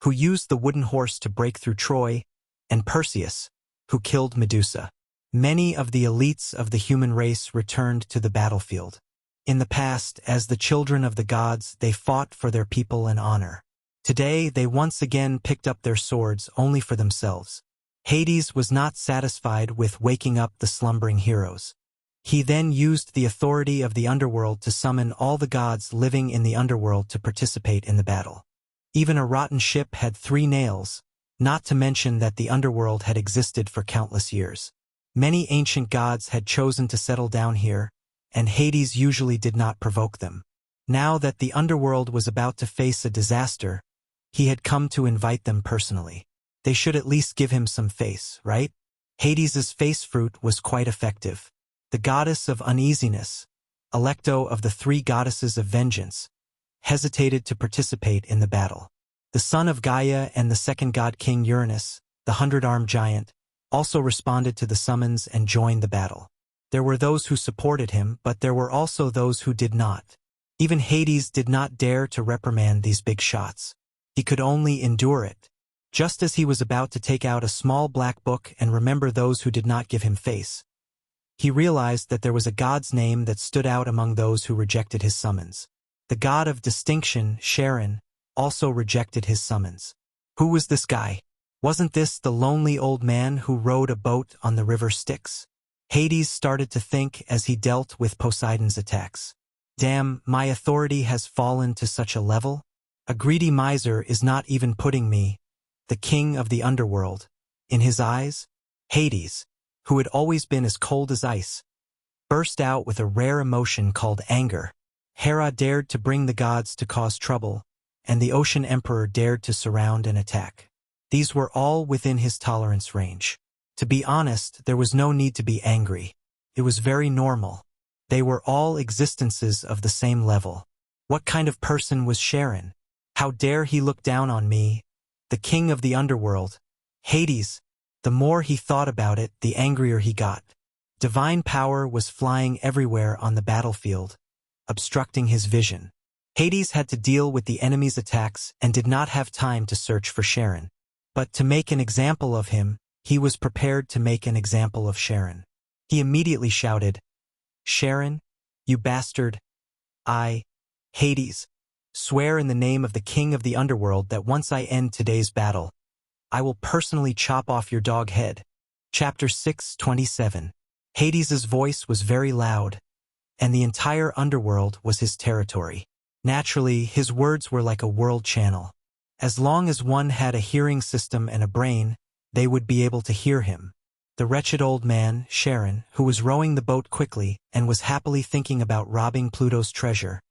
who used the wooden horse to break through Troy, and Perseus, who killed Medusa. Many of the elites of the human race returned to the battlefield. In the past, as the children of the gods, they fought for their people and honor. Today, they once again picked up their swords only for themselves. Hades was not satisfied with waking up the slumbering heroes. He then used the authority of the underworld to summon all the gods living in the underworld to participate in the battle. Even a rotten ship had 3 nails, not to mention that the underworld had existed for countless years. Many ancient gods had chosen to settle down here, and Hades usually did not provoke them. Now that the underworld was about to face a disaster, he had come to invite them personally. They should at least give him some face, right? Hades's face fruit was quite effective. The goddess of uneasiness, Alecto of the 3 goddesses of vengeance, hesitated to participate in the battle. The son of Gaia and the second god king Uranus, the 100-armed giant, also responded to the summons and joined the battle. There were those who supported him, but there were also those who did not. Even Hades did not dare to reprimand these big shots. He could only endure it. Just as he was about to take out a small black book and remember those who did not give him face, he realized that there was a god's name that stood out among those who rejected his summons. The god of distinction, Charon, also rejected his summons. Who was this guy? Wasn't this the lonely old man who rowed a boat on the river Styx? Hades started to think as he dealt with Poseidon's attacks. Damn, my authority has fallen to such a level? A greedy miser is not even putting me, the king of the underworld, in his eyes? Hades, who had always been as cold as ice, burst out with a rare emotion called anger. Hera dared to bring the gods to cause trouble, and the Ocean Emperor dared to surround and attack. These were all within his tolerance range. To be honest, there was no need to be angry. It was very normal. They were all existences of the same level. What kind of person was Charon? How dare he look down on me, the king of the underworld? Hades. The more he thought about it, the angrier he got. Divine power was flying everywhere on the battlefield, obstructing his vision. Hades had to deal with the enemy's attacks and did not have time to search for Sharon. But to make an example of him, he was prepared to make an example of Sharon. He immediately shouted, "Sharon, you bastard! I, Hades, swear in the name of the king of the underworld that once I end today's battle, I will personally chop off your dog head." Chapter 6:27. Hades's voice was very loud, and the entire underworld was his territory. Naturally, his words were like a world channel. As long as one had a hearing system and a brain, they would be able to hear him. The wretched old man, Sharon, who was rowing the boat quickly and was happily thinking about robbing Pluto's treasure,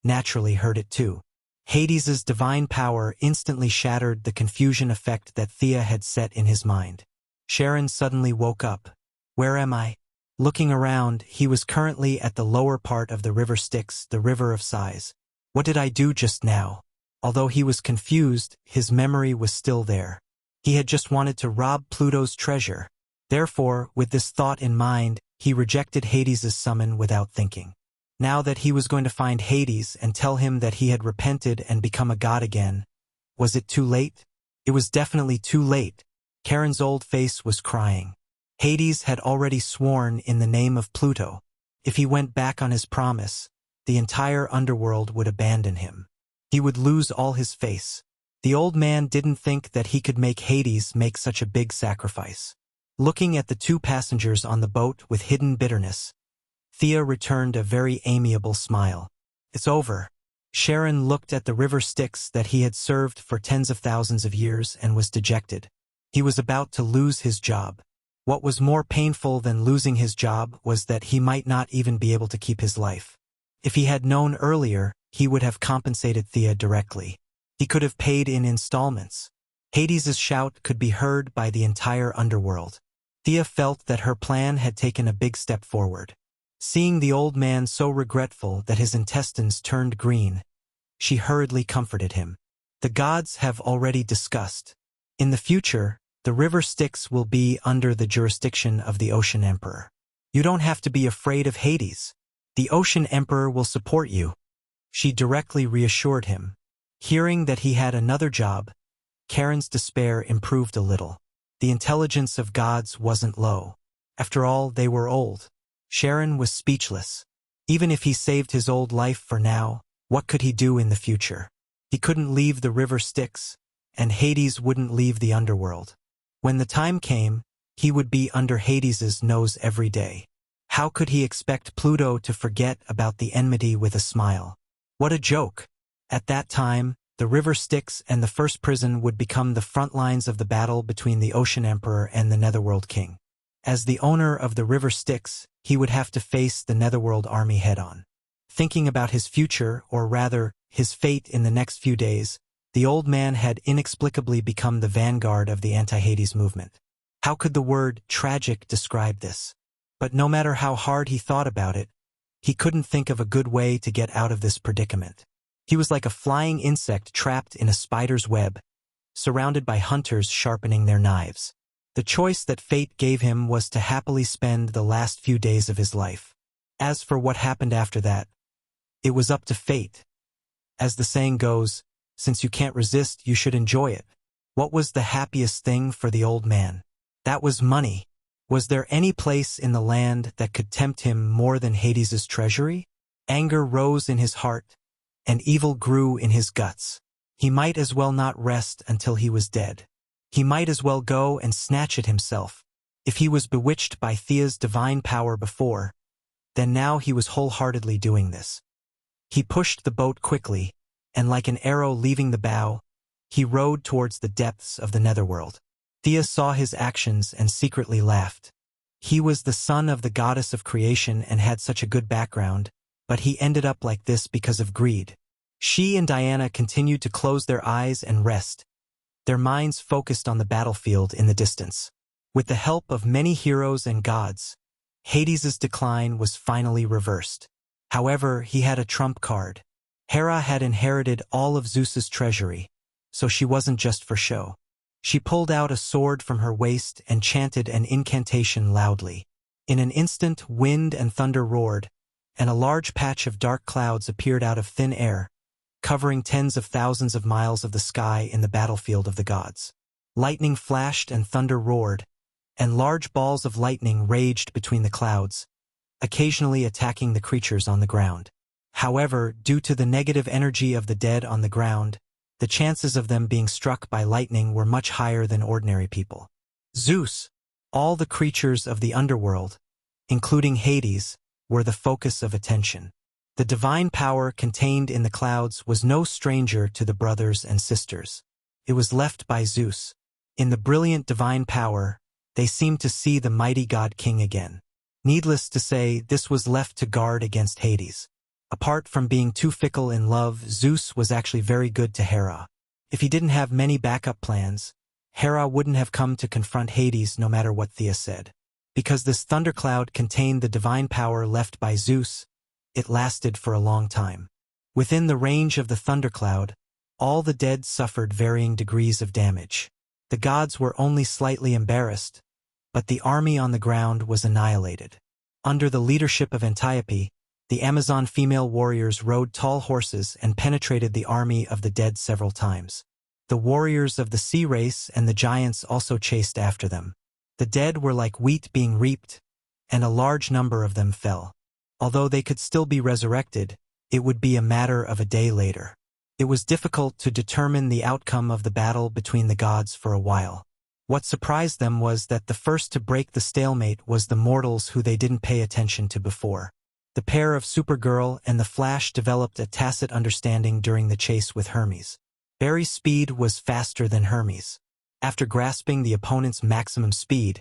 naturally heard it too. Hades's divine power instantly shattered the confusion effect that Thea had set in his mind. Sharon suddenly woke up. "Where am I?" Looking around, he was currently at the lower part of the river Styx, the river of sighs. What did I do just now? Although he was confused, his memory was still there. He had just wanted to rob Pluto's treasure. Therefore, with this thought in mind, he rejected Hades's summon without thinking. Now that he was going to find Hades and tell him that he had repented and become a god again, was it too late? It was definitely too late. Karen's old face was crying. Hades had already sworn in the name of Pluto. If he went back on his promise, the entire underworld would abandon him. He would lose all his face. The old man didn't think that he could make Hades make such a big sacrifice. Looking at the two passengers on the boat with hidden bitterness, Thea returned a very amiable smile. "It's over." Sharon looked at the river Styx that he had served for tens of thousands of years and was dejected. He was about to lose his job. What was more painful than losing his job was that he might not even be able to keep his life. If he had known earlier, he would have compensated Thea directly. He could have paid in installments. Hades's shout could be heard by the entire underworld. Thea felt that her plan had taken a big step forward. Seeing the old man so regretful that his intestines turned green, she hurriedly comforted him. "The gods have already discussed. In the future, the river Styx will be under the jurisdiction of the Ocean Emperor. You don't have to be afraid of Hades. The Ocean Emperor will support you," she directly reassured him. Hearing that he had another job, Karen's despair improved a little. The intelligence of gods wasn't low. After all, they were old. Sharon was speechless. Even if he saved his old life for now, what could he do in the future? He couldn't leave the river Styx, and Hades wouldn't leave the underworld. When the time came, he would be under Hades's nose every day. How could he expect Pluto to forget about the enmity with a smile? What a joke! At that time, the river Styx and the first prison would become the front lines of the battle between the Ocean Emperor and the Netherworld King. As the owner of the river Styx, he would have to face the Netherworld army head-on. Thinking about his future, or rather, his fate in the next few days, the old man had inexplicably become the vanguard of the anti-Hades movement. How could the word tragic describe this? But no matter how hard he thought about it, he couldn't think of a good way to get out of this predicament. He was like a flying insect trapped in a spider's web, surrounded by hunters sharpening their knives. The choice that fate gave him was to happily spend the last few days of his life. As for what happened after that, it was up to fate. As the saying goes, since you can't resist, you should enjoy it. What was the happiest thing for the old man? That was money. Was there any place in the land that could tempt him more than Hades's treasury? Anger rose in his heart, and evil grew in his guts. He might as well not rest until he was dead. He might as well go and snatch it himself. If he was bewitched by Thea's divine power before, then now he was wholeheartedly doing this. He pushed the boat quickly, and like an arrow leaving the bow, he rowed towards the depths of the netherworld. Thea saw his actions and secretly laughed. He was the son of the goddess of creation and had such a good background, but he ended up like this because of greed. She and Diana continued to close their eyes and rest, their minds focused on the battlefield in the distance. With the help of many heroes and gods, Hades's decline was finally reversed. However, he had a trump card. Hera had inherited all of Zeus's treasury, so she wasn't just for show. She pulled out a sword from her waist and chanted an incantation loudly. In an instant, wind and thunder roared, and a large patch of dark clouds appeared out of thin air, covering tens of thousands of miles of the sky in the battlefield of the gods. Lightning flashed and thunder roared, and large balls of lightning raged between the clouds, occasionally attacking the creatures on the ground. However, due to the negative energy of the dead on the ground, the chances of them being struck by lightning were much higher than ordinary people. Zeus, all the creatures of the underworld, including Hades, were the focus of attention. The divine power contained in the clouds was no stranger to the brothers and sisters. It was left by Zeus. In the brilliant divine power, they seemed to see the mighty god king again. Needless to say, this was left to guard against Hades. Apart from being too fickle in love, Zeus was actually very good to Hera. If he didn't have many backup plans, Hera wouldn't have come to confront Hades no matter what Thea said. Because this thundercloud contained the divine power left by Zeus, it lasted for a long time. Within the range of the thundercloud, all the dead suffered varying degrees of damage. The gods were only slightly embarrassed, but the army on the ground was annihilated. Under the leadership of Antiope, the Amazon female warriors rode tall horses and penetrated the army of the dead several times. The warriors of the sea race and the giants also chased after them. The dead were like wheat being reaped, and a large number of them fell. Although they could still be resurrected, it would be a matter of a day later. It was difficult to determine the outcome of the battle between the gods for a while. What surprised them was that the first to break the stalemate was the mortals who they didn't pay attention to before. The pair of Supergirl and the Flash developed a tacit understanding during the chase with Hermes. Barry's speed was faster than Hermes. After grasping the opponent's maximum speed,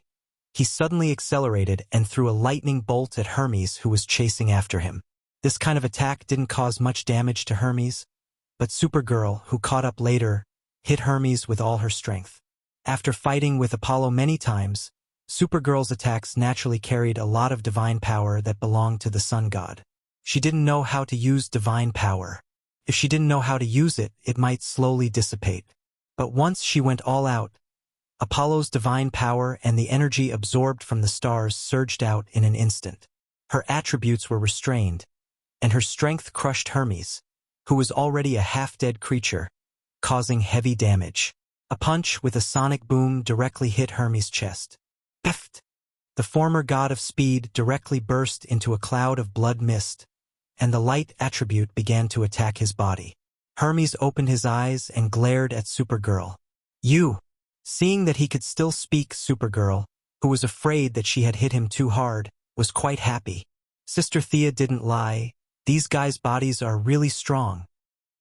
he suddenly accelerated and threw a lightning bolt at Hermes, who was chasing after him. This kind of attack didn't cause much damage to Hermes, but Supergirl, who caught up later, hit Hermes with all her strength. After fighting with Apollo many times, Supergirl's attacks naturally carried a lot of divine power that belonged to the sun god. She didn't know how to use divine power. If she didn't know how to use it, it might slowly dissipate. But once she went all out, Apollo's divine power and the energy absorbed from the stars surged out in an instant. Her attributes were restrained, and her strength crushed Hermes, who was already a half-dead creature, causing heavy damage. A punch with a sonic boom directly hit Hermes' chest. Peft! The former god of speed directly burst into a cloud of blood mist, and the light attribute began to attack his body. Hermes opened his eyes and glared at Supergirl. "You!" Seeing that he could still speak, Supergirl, who was afraid that she had hit him too hard, was quite happy. Sister Thea didn't lie. These guys' bodies are really strong.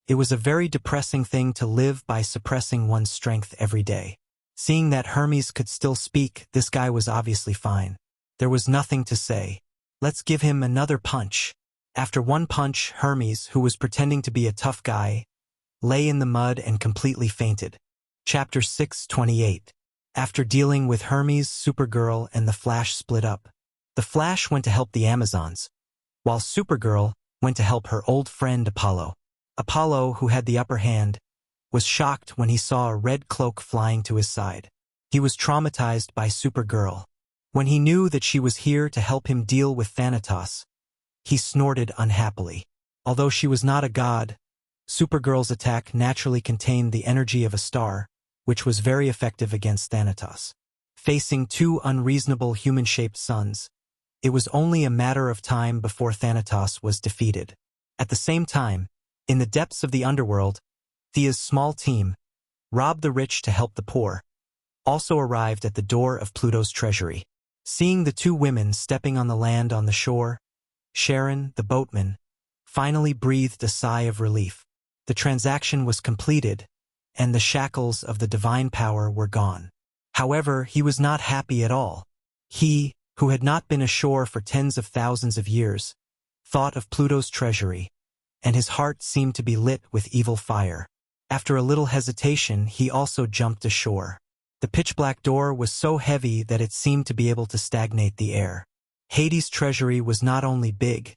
It was a very depressing thing to live by suppressing one's strength every day. Seeing that Hermes could still speak, this guy was obviously fine. There was nothing to say. Let's give him another punch. After one punch, Hermes, who was pretending to be a tough guy, lay in the mud and completely fainted. Chapter 628. After dealing with Hermes, Supergirl, and the Flash split up. The Flash went to help the Amazons, while Supergirl went to help her old friend Apollo. Apollo, who had the upper hand, was shocked when he saw a red cloak flying to his side. He was traumatized by Supergirl. When he knew that she was here to help him deal with Thanatos, he snorted unhappily. Although she was not a god, Supergirl's attack naturally contained the energy of a star, which was very effective against Thanatos. Facing two unreasonable human-shaped suns, it was only a matter of time before Thanatos was defeated. At the same time, in the depths of the underworld, Thea's small team, rob the rich to help the poor, also arrived at the door of Pluto's treasury. Seeing the two women stepping on the land on the shore, Sharon, the boatman, finally breathed a sigh of relief. The transaction was completed, and the shackles of the divine power were gone. However, he was not happy at all. He, who had not been ashore for tens of thousands of years, thought of Pluto's treasury, and his heart seemed to be lit with evil fire. After a little hesitation, he also jumped ashore. The pitch-black door was so heavy that it seemed to be able to stagnate the air. Hades' treasury was not only big,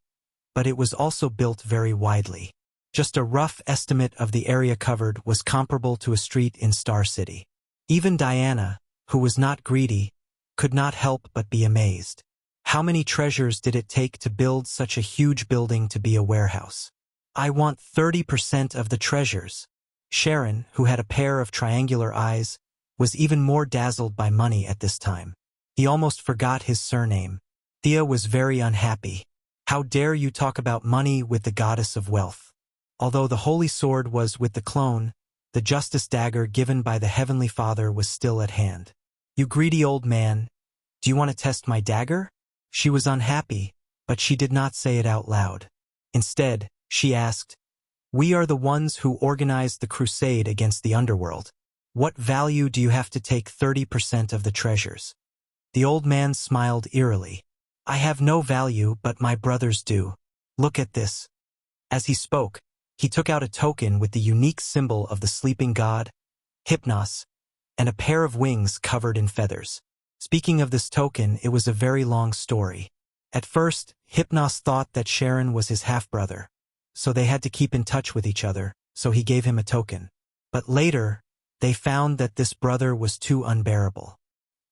but it was also built very widely. Just a rough estimate of the area covered was comparable to a street in Star City. Even Diana, who was not greedy, could not help but be amazed. How many treasures did it take to build such a huge building to be a warehouse? I want 30% of the treasures. Sharon, who had a pair of triangular eyes, was even more dazzled by money at this time. He almost forgot his surname. Thea was very unhappy. How dare you talk about money with the goddess of wealth? Although the holy sword was with the clone, the justice dagger given by the Heavenly Father was still at hand. You greedy old man, do you want to test my dagger? She was unhappy, but she did not say it out loud. Instead, she asked, we are the ones who organized the crusade against the underworld. What value do you have to take 30% of the treasures? The old man smiled eerily. I have no value, but my brothers do. Look at this. As he spoke, he took out a token with the unique symbol of the sleeping god, Hypnos, and a pair of wings covered in feathers. Speaking of this token, it was a very long story. At first, Hypnos thought that Sharon was his half-brother, so they had to keep in touch with each other, so he gave him a token. But later, they found that this brother was too unbearable.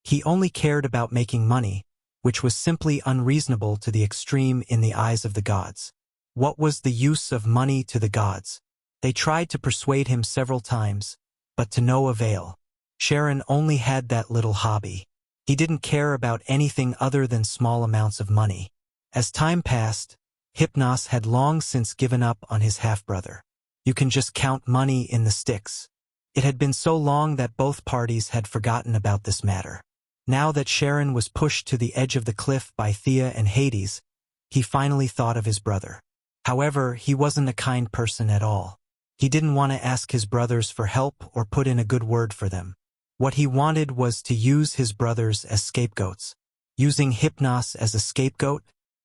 He only cared about making money, which was simply unreasonable to the extreme in the eyes of the gods. What was the use of money to the gods? They tried to persuade him several times, but to no avail. Sharon only had that little hobby. He didn't care about anything other than small amounts of money. As time passed, Hypnos had long since given up on his half-brother. You can just count money in the sticks. It had been so long that both parties had forgotten about this matter. Now that Sharon was pushed to the edge of the cliff by Thea and Hades, he finally thought of his brother. However, he wasn't a kind person at all. He didn't want to ask his brothers for help or put in a good word for them. What he wanted was to use his brothers as scapegoats. Using Hypnos as a scapegoat?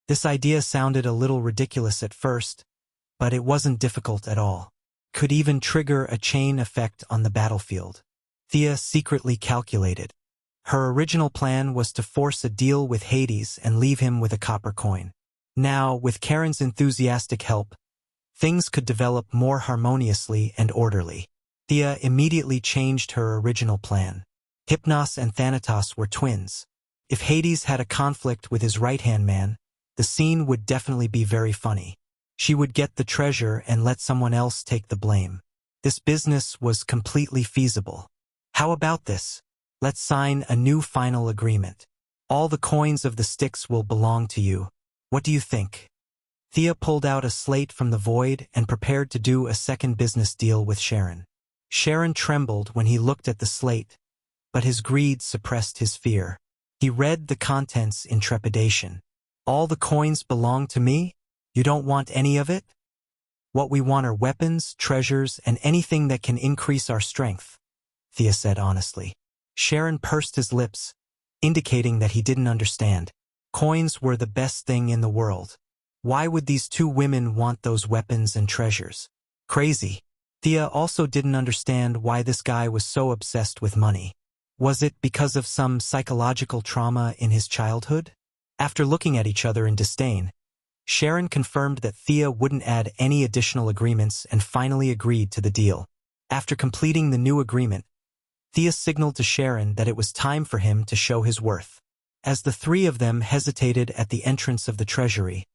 This idea sounded a little ridiculous at first, but it wasn't difficult at all. Could even trigger a chain effect on the battlefield. Thea secretly calculated. Her original plan was to force a deal with Hades and leave him with a copper coin. Now, with Karen's enthusiastic help, things could develop more harmoniously and orderly. Thea immediately changed her original plan. Hypnos and Thanatos were twins. If Hades had a conflict with his right-hand man, the scene would definitely be very funny. She would get the treasure and let someone else take the blame. This business was completely feasible. How about this? Let's sign a new final agreement. All the coins of the sticks will belong to you. What do you think? Thea pulled out a slate from the void and prepared to do a second business deal with Sharon. Sharon trembled when he looked at the slate, but his greed suppressed his fear. He read the contents in trepidation. All the coins belong to me? You don't want any of it? What we want are weapons, treasures, and anything that can increase our strength, Thea said honestly. Sharon pursed his lips, indicating that he didn't understand. Coins were the best thing in the world. Why would these two women want those weapons and treasures? Crazy. Thea also didn't understand why this guy was so obsessed with money. Was it because of some psychological trauma in his childhood? After looking at each other in disdain, Sharon confirmed that Thea wouldn't add any additional agreements and finally agreed to the deal. After completing the new agreement, Thea signaled to Sharon that it was time for him to show his worth. As the three of them hesitated at the entrance of the treasury,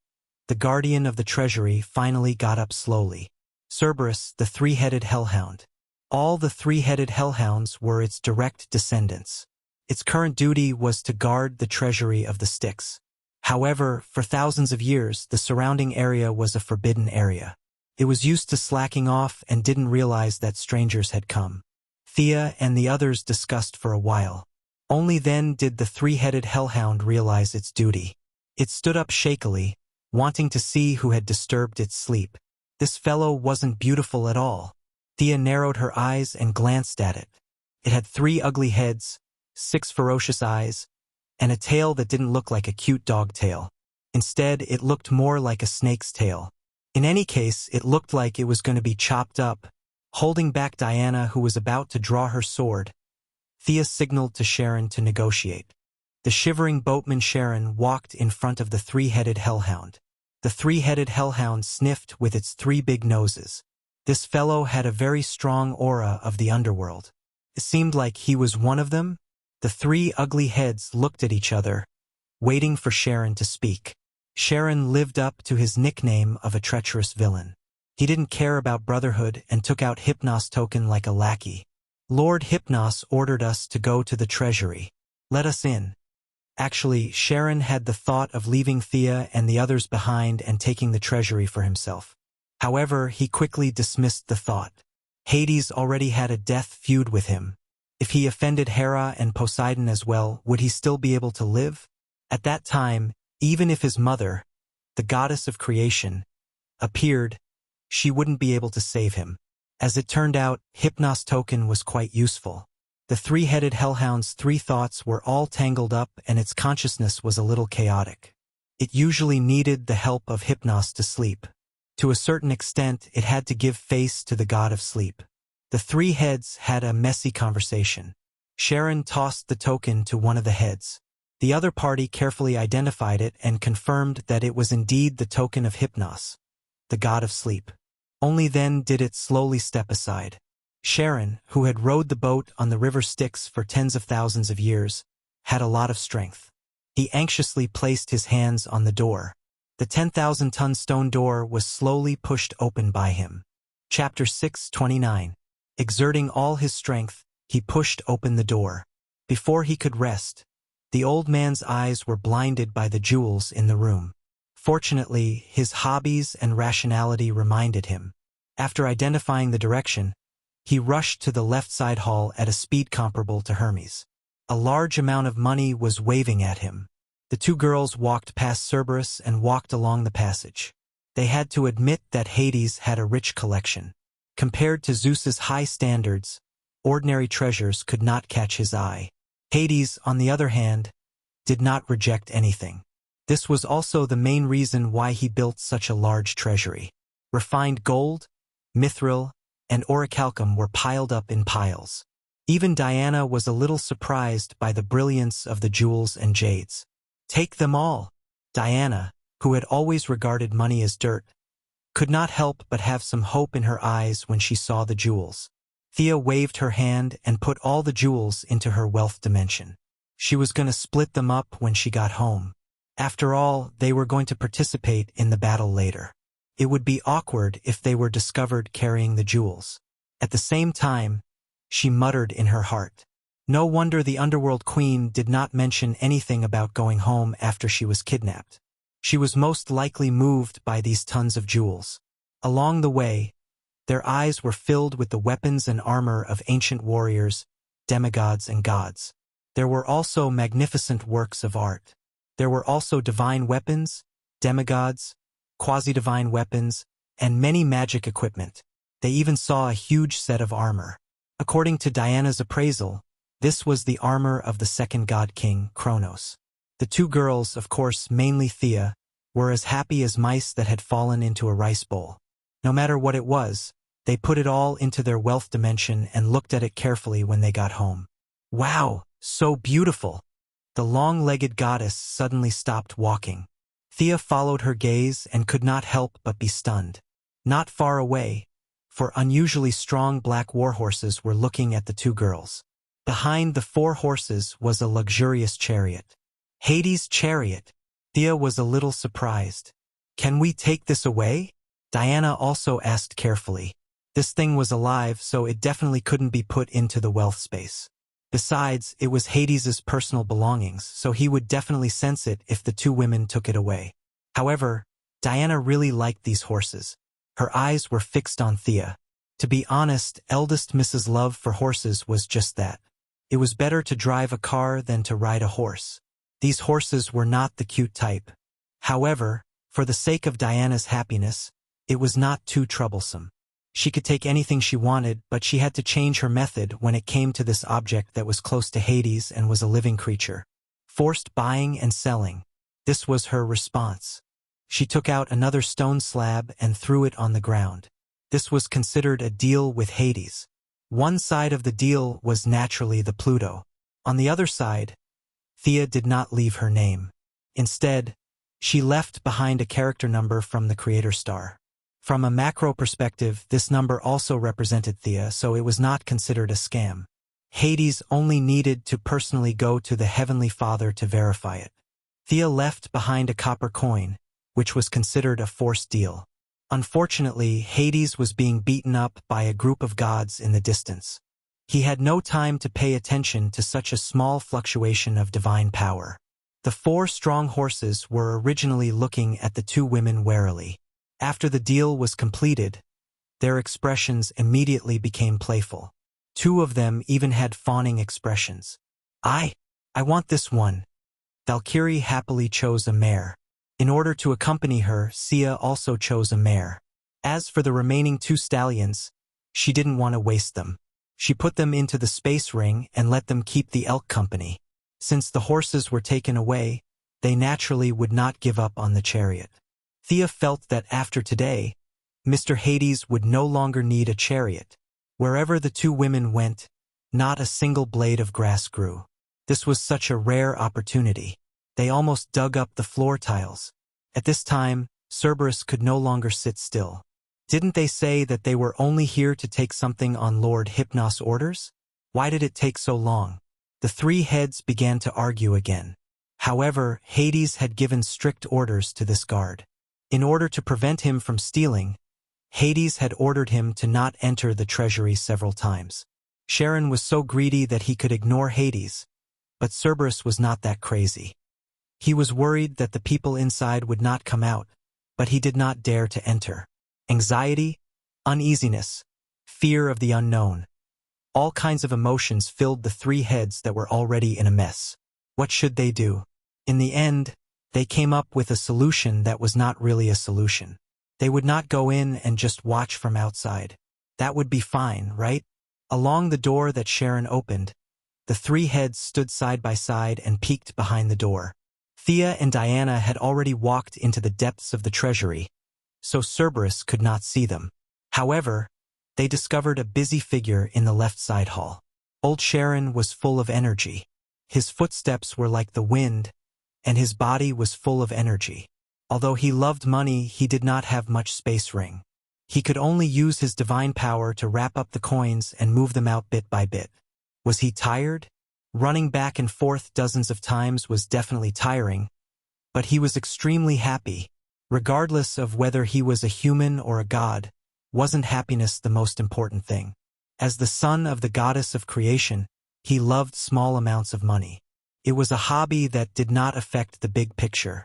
the guardian of the treasury finally got up slowly. Cerberus, the three-headed hellhound. All the three-headed hellhounds were its direct descendants. Its current duty was to guard the treasury of the Styx. However, for thousands of years, the surrounding area was a forbidden area. It was used to slacking off and didn't realize that strangers had come. Thea and the others discussed for a while. Only then did the three-headed hellhound realize its duty. It stood up shakily, wanting to see who had disturbed its sleep. This fellow wasn't beautiful at all. Thea narrowed her eyes and glanced at it. It had 3 ugly heads, 6 ferocious eyes, and a tail that didn't look like a cute dog tail. Instead, it looked more like a snake's tail. In any case, it looked like it was going to be chopped up. Holding back Diana, who was about to draw her sword, Thea signaled to Sharon to negotiate. The shivering boatman Sharon walked in front of the three-headed hellhound. The three-headed hellhound sniffed with its three big noses. This fellow had a very strong aura of the underworld. It seemed like he was one of them. The three ugly heads looked at each other, waiting for Sharon to speak. Sharon lived up to his nickname of a treacherous villain. He didn't care about brotherhood and took out Hypnos' token like a lackey. Lord Hypnos ordered us to go to the treasury. Let us in. Actually, Sharon had the thought of leaving Thea and the others behind and taking the treasury for himself. However, he quickly dismissed the thought. Hades already had a death feud with him. If he offended Hera and Poseidon as well, would he still be able to live? At that time, even if his mother, the goddess of creation, appeared, she wouldn't be able to save him. As it turned out, Hypnos' token was quite useful. The three-headed hellhound's three thoughts were all tangled up and its consciousness was a little chaotic. It usually needed the help of Hypnos to sleep. To a certain extent, it had to give face to the god of sleep. The three heads had a messy conversation. Sharon tossed the token to one of the heads. The other party carefully identified it and confirmed that it was indeed the token of Hypnos, the god of sleep. Only then did it slowly step aside. Sharon, who had rowed the boat on the river Styx for tens of thousands of years, had a lot of strength. He anxiously placed his hands on the door. The 10,000-ton stone door was slowly pushed open by him. Chapter 6:29. Exerting all his strength, he pushed open the door. Before he could rest, the old man's eyes were blinded by the jewels in the room. Fortunately, his hobbies and rationality reminded him. After identifying the direction, he rushed to the left side hall at a speed comparable to Hermes. A large amount of money was waving at him. The two girls walked past Cerberus and walked along the passage. They had to admit that Hades had a rich collection. Compared to Zeus's high standards, ordinary treasures could not catch his eye. Hades, on the other hand, did not reject anything. This was also the main reason why he built such a large treasury. Refined gold, mithril, and orichalcum were piled up in piles. Even Diana was a little surprised by the brilliance of the jewels and jades. Take them all. Diana, who had always regarded money as dirt, could not help but have some hope in her eyes when she saw the jewels. Thea waved her hand and put all the jewels into her wealth dimension. She was going to split them up when she got home. After all, they were going to participate in the battle later. It would be awkward if they were discovered carrying the jewels. At the same time, she muttered in her heart. No wonder the underworld queen did not mention anything about going home after she was kidnapped. She was most likely moved by these tons of jewels. Along the way, their eyes were filled with the weapons and armor of ancient warriors, demigods, and gods. There were also magnificent works of art. There were also divine weapons, demigods, quasi-divine weapons, and many magic equipment. They even saw a huge set of armor. According to Diana's appraisal, this was the armor of the second god king, Kronos. The two girls, of course mainly Thea, were as happy as mice that had fallen into a rice bowl. No matter what it was, they put it all into their wealth dimension and looked at it carefully when they got home. Wow, so beautiful! The long-legged goddess suddenly stopped walking. Thea followed her gaze and could not help but be stunned. Not far away, for unusually strong black warhorses were looking at the two girls. Behind the four horses was a luxurious chariot. Hades' chariot. Thea was a little surprised. Can we take this away? Diana also asked carefully. This thing was alive, so it definitely couldn't be put into the wealth space. Besides, it was Hades's personal belongings, so he would definitely sense it if the two women took it away. However, Diana really liked these horses. Her eyes were fixed on Thea. To be honest, eldest Mrs. Love for horses was just that. It was better to drive a car than to ride a horse. These horses were not the cute type. However, for the sake of Diana's happiness, it was not too troublesome. She could take anything she wanted, but she had to change her method when it came to this object that was close to Hades and was a living creature. Forced buying and selling. This was her response. She took out another stone slab and threw it on the ground. This was considered a deal with Hades. One side of the deal was naturally the Pluto. On the other side, Thea did not leave her name. Instead, She left behind a character number from the creator star. From a macro perspective, this number also represented Thea, so it was not considered a scam. Hades only needed to personally go to the Heavenly Father to verify it. Thea left behind a copper coin, which was considered a forced deal. Unfortunately, Hades was being beaten up by a group of gods in the distance. He had no time to pay attention to such a small fluctuation of divine power. The 4 strong horses were originally looking at the 2 women warily. After the deal was completed, their expressions immediately became playful. 2 of them even had fawning expressions. I want this one. Valkyrie happily chose a mare. In order to accompany her, Sia also chose a mare. As for the remaining 2 stallions, she didn't want to waste them. She put them into the space ring and let them keep the elk company. Since the horses were taken away, they naturally would not give up on the chariot. Thea felt that after today, Mr. Hades would no longer need a chariot. Wherever the 2 women went, not a single blade of grass grew. This was such a rare opportunity. They almost dug up the floor tiles. At this time, Cerberus could no longer sit still. Didn't they say that they were only here to take something on Lord Hypnos' orders? Why did it take so long? The 3 heads began to argue again. However, Hades had given strict orders to this guard. In order to prevent him from stealing, Hades had ordered him to not enter the treasury several times. Sharon was so greedy that he could ignore Hades, but Cerberus was not that crazy. He was worried that the people inside would not come out, but he did not dare to enter. Anxiety, uneasiness, fear of the unknown. All kinds of emotions filled the 3 heads that were already in a mess. What should they do? In the end, they came up with a solution that was not really a solution. They would not go in and just watch from outside. That would be fine, right? Along the door that Sharon opened, the 3 heads stood side by side and peeked behind the door. Thea and Diana had already walked into the depths of the treasury, so Cerberus could not see them. However, they discovered a busy figure in the left side hall. Old Sharon was full of energy. His footsteps were like the wind, and his body was full of energy. Although he loved money, he did not have much space ring. He could only use his divine power to wrap up the coins and move them out bit by bit. Was he tired? Running back and forth dozens of times was definitely tiring, but he was extremely happy. Regardless of whether he was a human or a god, wasn't happiness the most important thing? As the son of the goddess of creation, he loved small amounts of money. It was a hobby that did not affect the big picture.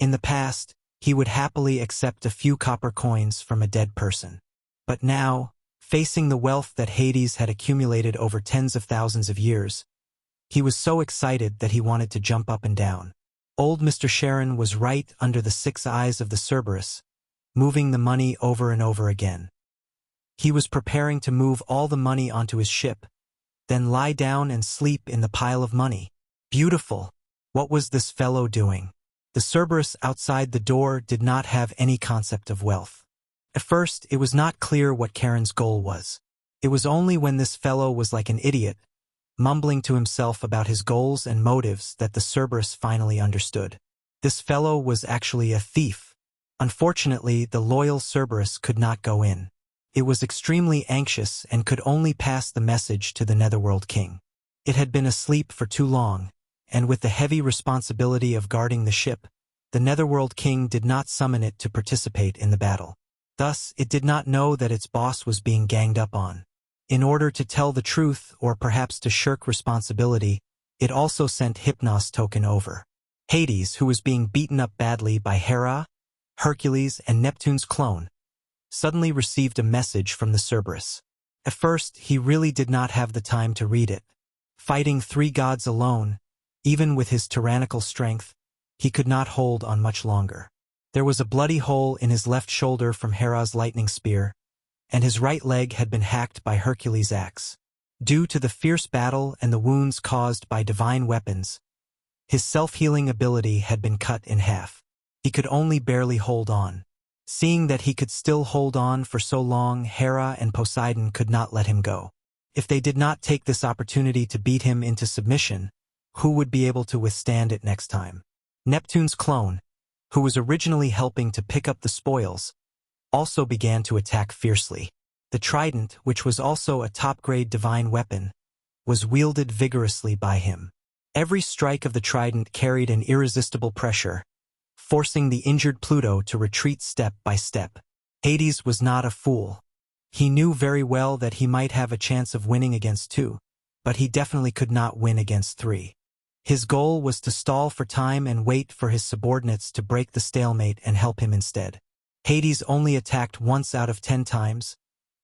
In the past, he would happily accept a few copper coins from a dead person. But now, facing the wealth that Hades had accumulated over tens of thousands of years, he was so excited that he wanted to jump up and down. Old Mr. Sharon was right under the 6 eyes of the Cerberus, moving the money over and over again. He was preparing to move all the money onto his ship, then lie down and sleep in the pile of money. Beautiful. What was this fellow doing? The Cerberus outside the door did not have any concept of wealth. At first, it was not clear what Karen's goal was. It was only when this fellow was like an idiot, mumbling to himself about his goals and motives, that the Cerberus finally understood. This fellow was actually a thief. Unfortunately, the loyal Cerberus could not go in. It was extremely anxious and could only pass the message to the Netherworld King. It had been asleep for too long, and with the heavy responsibility of guarding the ship, the Netherworld King did not summon it to participate in the battle. Thus, it did not know that its boss was being ganged up on. In order to tell the truth, or perhaps to shirk responsibility, it also sent Hypnos token over. Hades, who was being beaten up badly by Hera, Hercules, and Neptune's clone, suddenly received a message from the Cerberus. At first, he really did not have the time to read it. Fighting 3 gods alone, even with his tyrannical strength, he could not hold on much longer. There was a bloody hole in his left shoulder from Hera's lightning spear, and his right leg had been hacked by Hercules' axe. Due to the fierce battle and the wounds caused by divine weapons, his self-healing ability had been cut in half. He could only barely hold on. Seeing that he could still hold on for so long, Hera and Poseidon could not let him go. If they did not take this opportunity to beat him into submission, who would be able to withstand it next time? Neptune's clone, who was originally helping to pick up the spoils, also began to attack fiercely. The trident, which was also a top-grade divine weapon, was wielded vigorously by him. Every strike of the trident carried an irresistible pressure, forcing the injured Pluto to retreat step by step. Hades was not a fool. He knew very well that he might have a chance of winning against 2, but he definitely could not win against 3. His goal was to stall for time and wait for his subordinates to break the stalemate and help him instead. Hades only attacked once out of 10 times,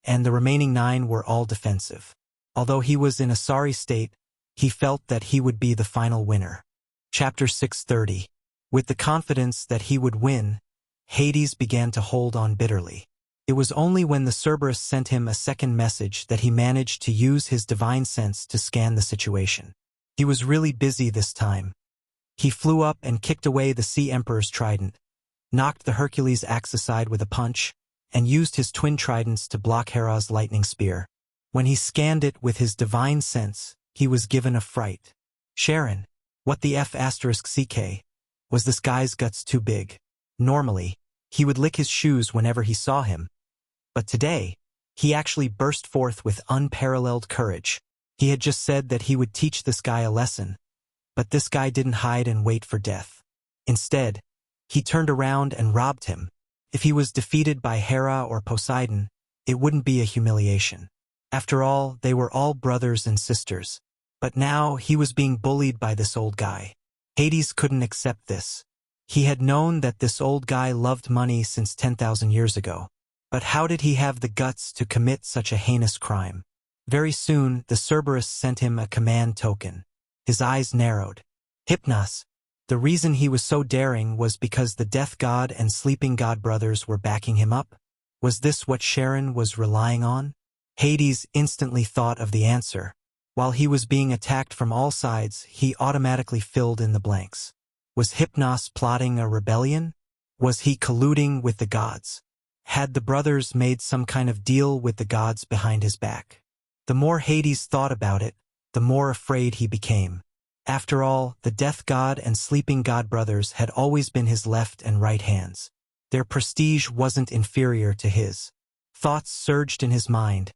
and the remaining 9 were all defensive. Although he was in a sorry state, he felt that he would be the final winner. Chapter 630. With the confidence that he would win, Hades began to hold on bitterly. It was only when the Cerberus sent him a second message that he managed to use his divine sense to scan the situation. He was really busy this time. He flew up and kicked away the Sea Emperor's trident, knocked the Hercules' axe aside with a punch, and used his twin tridents to block Hera's lightning spear. When he scanned it with his divine sense, he was given a fright. Sharon, what the F***CK? Was this guy's guts too big? Normally, he would lick his shoes whenever he saw him. But today, he actually burst forth with unparalleled courage. He had just said that he would teach this guy a lesson, but this guy didn't hide and wait for death. Instead, he turned around and robbed him. If he was defeated by Hera or Poseidon, it wouldn't be a humiliation. After all, they were all brothers and sisters. But now he was being bullied by this old guy. Hades couldn't accept this. He had known that this old guy loved money since 10,000 years ago. But how did he have the guts to commit such a heinous crime? Very soon, the Cerberus sent him a command token. His eyes narrowed. Hypnos. The reason he was so daring was because the Death God and Sleeping God brothers were backing him up? Was this what Sharon was relying on? Hades instantly thought of the answer. While he was being attacked from all sides, he automatically filled in the blanks. Was Hypnos plotting a rebellion? Was he colluding with the gods? Had the brothers made some kind of deal with the gods behind his back? The more Hades thought about it, the more afraid he became. After all, the Death God and Sleeping God brothers had always been his left and right hands. Their prestige wasn't inferior to his. Thoughts surged in his mind,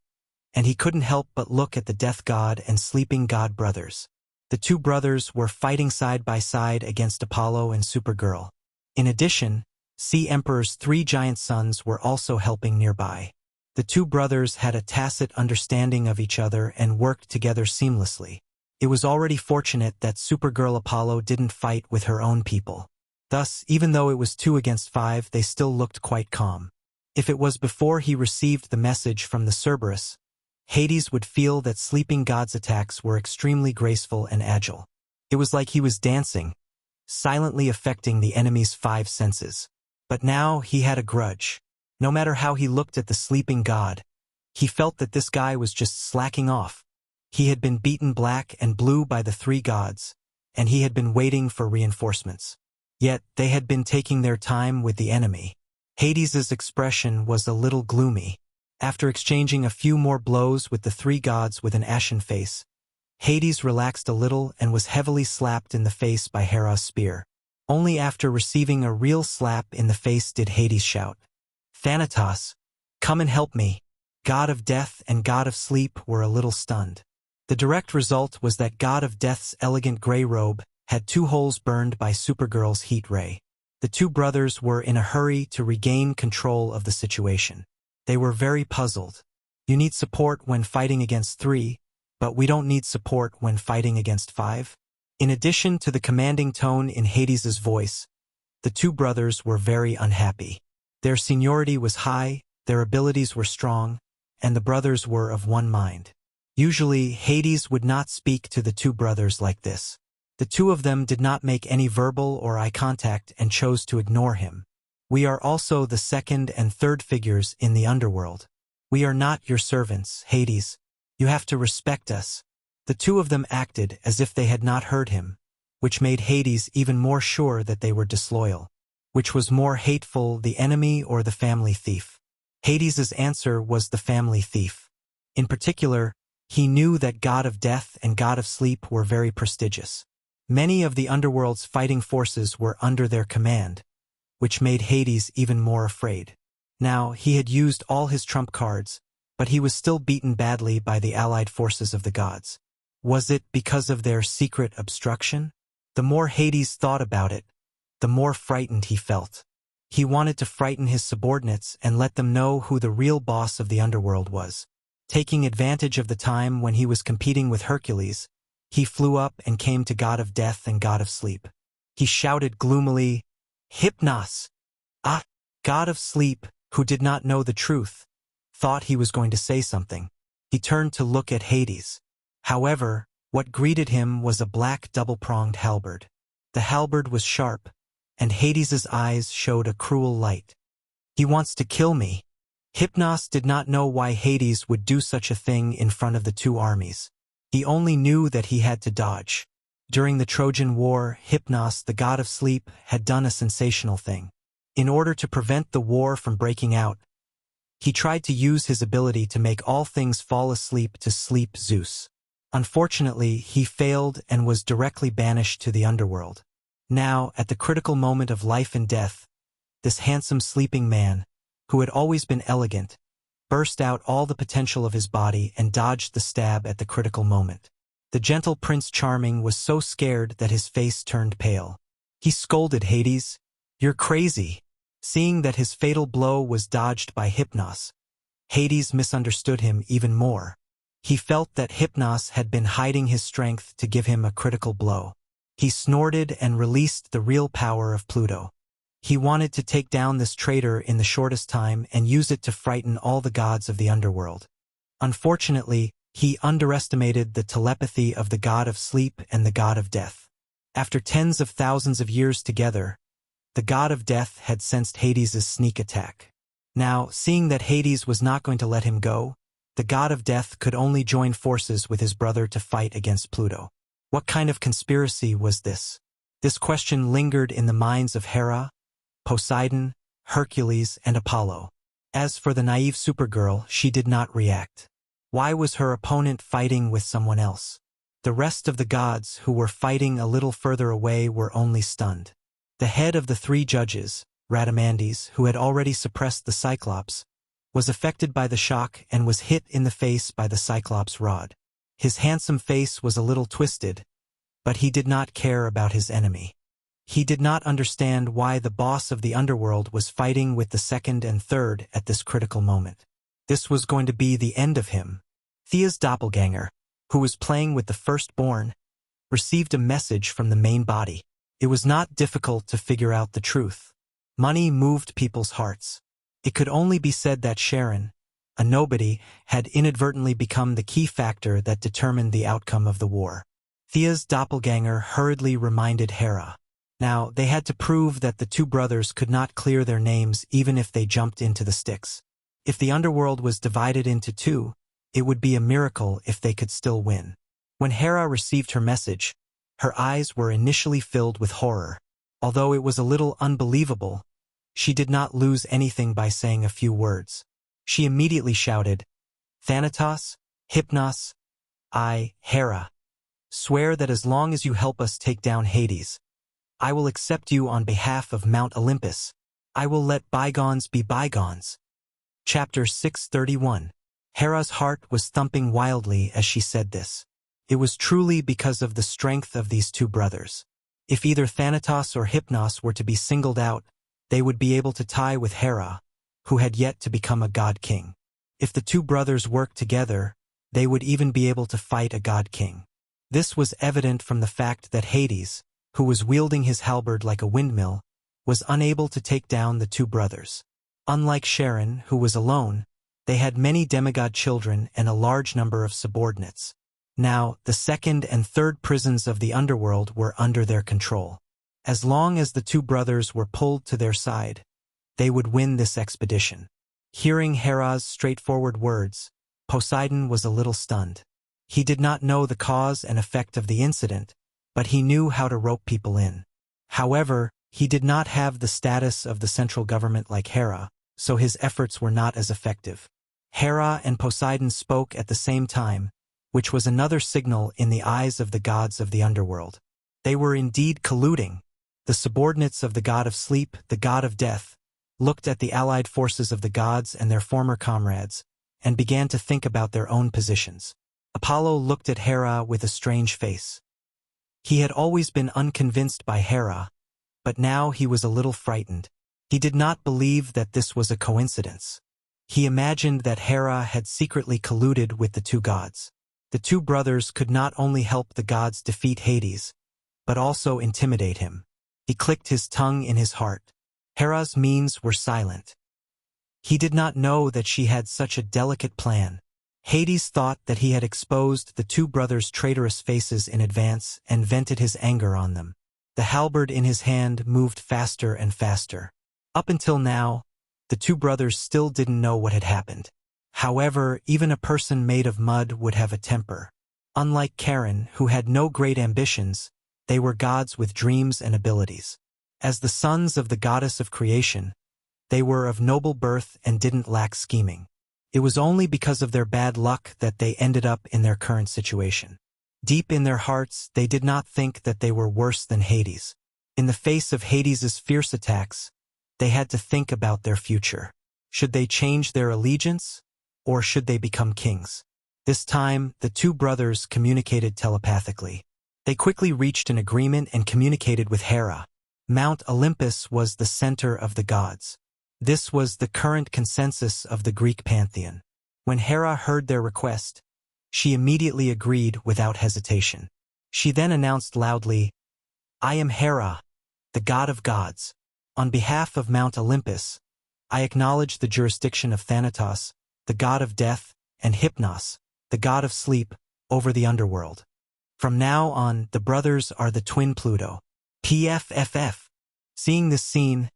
and he couldn't help but look at the Death God and Sleeping God brothers. The two brothers were fighting side by side against Apollo and Supergirl. In addition, Sea Emperor's 3 giant sons were also helping nearby. The two brothers had a tacit understanding of each other and worked together seamlessly. It was already fortunate that Supergirl Apollo didn't fight with her own people. Thus, even though it was 2 against 5, they still looked quite calm. If it was before he received the message from the Cerberus, Hades would feel that Sleeping God's attacks were extremely graceful and agile. It was like he was dancing, silently affecting the enemy's 5 senses. But now he had a grudge. No matter how he looked at the Sleeping God, he felt that this guy was just slacking off. He had been beaten black and blue by the 3 gods, and he had been waiting for reinforcements. Yet they had been taking their time with the enemy. Hades's expression was a little gloomy. After exchanging a few more blows with the 3 gods with an ashen face, Hades relaxed a little and was heavily slapped in the face by Hera's spear. Only after receiving a real slap in the face did Hades shout, "Thanatos, come and help me." God of Death and God of Sleep were a little stunned. The direct result was that God of Death's elegant gray robe had 2 holes burned by Supergirl's heat ray. The 2 brothers were in a hurry to regain control of the situation. They were very puzzled. You need support when fighting against 3, but we don't need support when fighting against 5? In addition to the commanding tone in Hades's voice, the 2 brothers were very unhappy. Their seniority was high, their abilities were strong, and the brothers were of one mind. Usually, Hades would not speak to the 2 brothers like this. The 2 of them did not make any verbal or eye contact and chose to ignore him. We are also the 2nd and 3rd figures in the underworld. We are not your servants, Hades. You have to respect us. The 2 of them acted as if they had not heard him, which made Hades even more sure that they were disloyal. Which was more hateful, the enemy or the family thief? Hades's answer was the family thief. In particular, he knew that God of Death and God of Sleep were very prestigious. Many of the underworld's fighting forces were under their command, which made Hades even more afraid. Now, he had used all his trump cards, but he was still beaten badly by the allied forces of the gods. Was it because of their secret obstruction? The more Hades thought about it, the more frightened he felt. He wanted to frighten his subordinates and let them know who the real boss of the underworld was. Taking advantage of the time when he was competing with Hercules, he flew up and came to God of Death and God of Sleep. He shouted gloomily, "Hypnos!" Ah! God of Sleep, who did not know the truth, thought he was going to say something. He turned to look at Hades. However, what greeted him was a black double-pronged halberd. The halberd was sharp, and Hades's eyes showed a cruel light. "He wants to kill me." Hypnos did not know why Hades would do such a thing in front of the two armies. He only knew that he had to dodge. During the Trojan War, Hypnos, the god of sleep, had done a sensational thing. In order to prevent the war from breaking out, he tried to use his ability to make all things fall asleep to sleep Zeus. Unfortunately, he failed and was directly banished to the underworld. Now, at the critical moment of life and death, this handsome sleeping man, who had always been elegant, burst out all the potential of his body and dodged the stab at the critical moment. The gentle Prince Charming was so scared that his face turned pale. He scolded Hades, "You're crazy." Seeing that his fatal blow was dodged by Hypnos, Hades misunderstood him even more. He felt that Hypnos had been hiding his strength to give him a critical blow. He snorted and released the real power of Pluto. He wanted to take down this traitor in the shortest time and use it to frighten all the gods of the underworld. Unfortunately, he underestimated the telepathy of the god of sleep and the god of death. After tens of thousands of years together, the god of death had sensed Hades's sneak attack. Now, seeing that Hades was not going to let him go, the god of death could only join forces with his brother to fight against Pluto. What kind of conspiracy was this? This question lingered in the minds of Hera, Poseidon, Hercules, and Apollo. As for the naive Supergirl, she did not react. Why was her opponent fighting with someone else? The rest of the gods who were fighting a little further away were only stunned. The head of the three judges, Rhadamandes, who had already suppressed the Cyclops, was affected by the shock and was hit in the face by the Cyclops' rod. His handsome face was a little twisted, but he did not care about his enemy. He did not understand why the boss of the underworld was fighting with the second and third at this critical moment. This was going to be the end of him. Thea's doppelganger, who was playing with the firstborn, received a message from the main body. It was not difficult to figure out the truth. Money moved people's hearts. It could only be said that Sharon, a nobody, had inadvertently become the key factor that determined the outcome of the war. Thea's doppelganger hurriedly reminded Hera. Now, they had to prove that the two brothers could not clear their names even if they jumped into the Styx. If the underworld was divided into two, it would be a miracle if they could still win. When Hera received her message, her eyes were initially filled with horror. Although it was a little unbelievable, she did not lose anything by saying a few words. She immediately shouted, "Thanatos, Hypnos, I, Hera, swear that as long as you help us take down Hades, I will accept you on behalf of Mount Olympus. I will let bygones be bygones." Chapter 631. Hera's heart was thumping wildly as she said this. It was truly because of the strength of these two brothers. If either Thanatos or Hypnos were to be singled out, they would be able to tie with Hera, who had yet to become a god king. If the two brothers worked together, they would even be able to fight a god king. This was evident from the fact that Hades, who was wielding his halberd like a windmill, was unable to take down the two brothers. Unlike Sharon, who was alone, they had many demigod children and a large number of subordinates. Now, the second and third prisons of the underworld were under their control. As long as the two brothers were pulled to their side, they would win this expedition. Hearing Hera's straightforward words, Poseidon was a little stunned. He did not know the cause and effect of the incident, but he knew how to rope people in. However, he did not have the status of the central government like Hera, so his efforts were not as effective. Hera and Poseidon spoke at the same time, which was another signal in the eyes of the gods of the underworld. They were indeed colluding. The subordinates of the god of sleep, the god of death, looked at the allied forces of the gods and their former comrades, and began to think about their own positions. Apollo looked at Hera with a strange face. He had always been unconvinced by Hera, but now he was a little frightened. He did not believe that this was a coincidence. He imagined that Hera had secretly colluded with the two gods. The two brothers could not only help the gods defeat Hades, but also intimidate him. He clicked his tongue in his heart. Hera's means were silent. He did not know that she had such a delicate plan. Hades thought that he had exposed the two brothers' traitorous faces in advance and vented his anger on them. The halberd in his hand moved faster and faster. Up until now, the two brothers still didn't know what had happened. However, even a person made of mud would have a temper. Unlike Karen, who had no great ambitions, they were gods with dreams and abilities. As the sons of the goddess of creation, they were of noble birth and didn't lack scheming. It was only because of their bad luck that they ended up in their current situation. Deep in their hearts, they did not think that they were worse than Hades. In the face of Hades's fierce attacks, they had to think about their future. Should they change their allegiance, or should they become kings? This time, the two brothers communicated telepathically. They quickly reached an agreement and communicated with Hera. Mount Olympus was the center of the gods. This was the current consensus of the Greek pantheon. When Hera heard their request, she immediately agreed without hesitation. She then announced loudly, "I am Hera, the god of gods. On behalf of Mount Olympus, I acknowledge the jurisdiction of Thanatos, the god of death, and Hypnos, the god of sleep, over the underworld. From now on, the brothers are the twin Pluto. PFFF." Seeing this scene,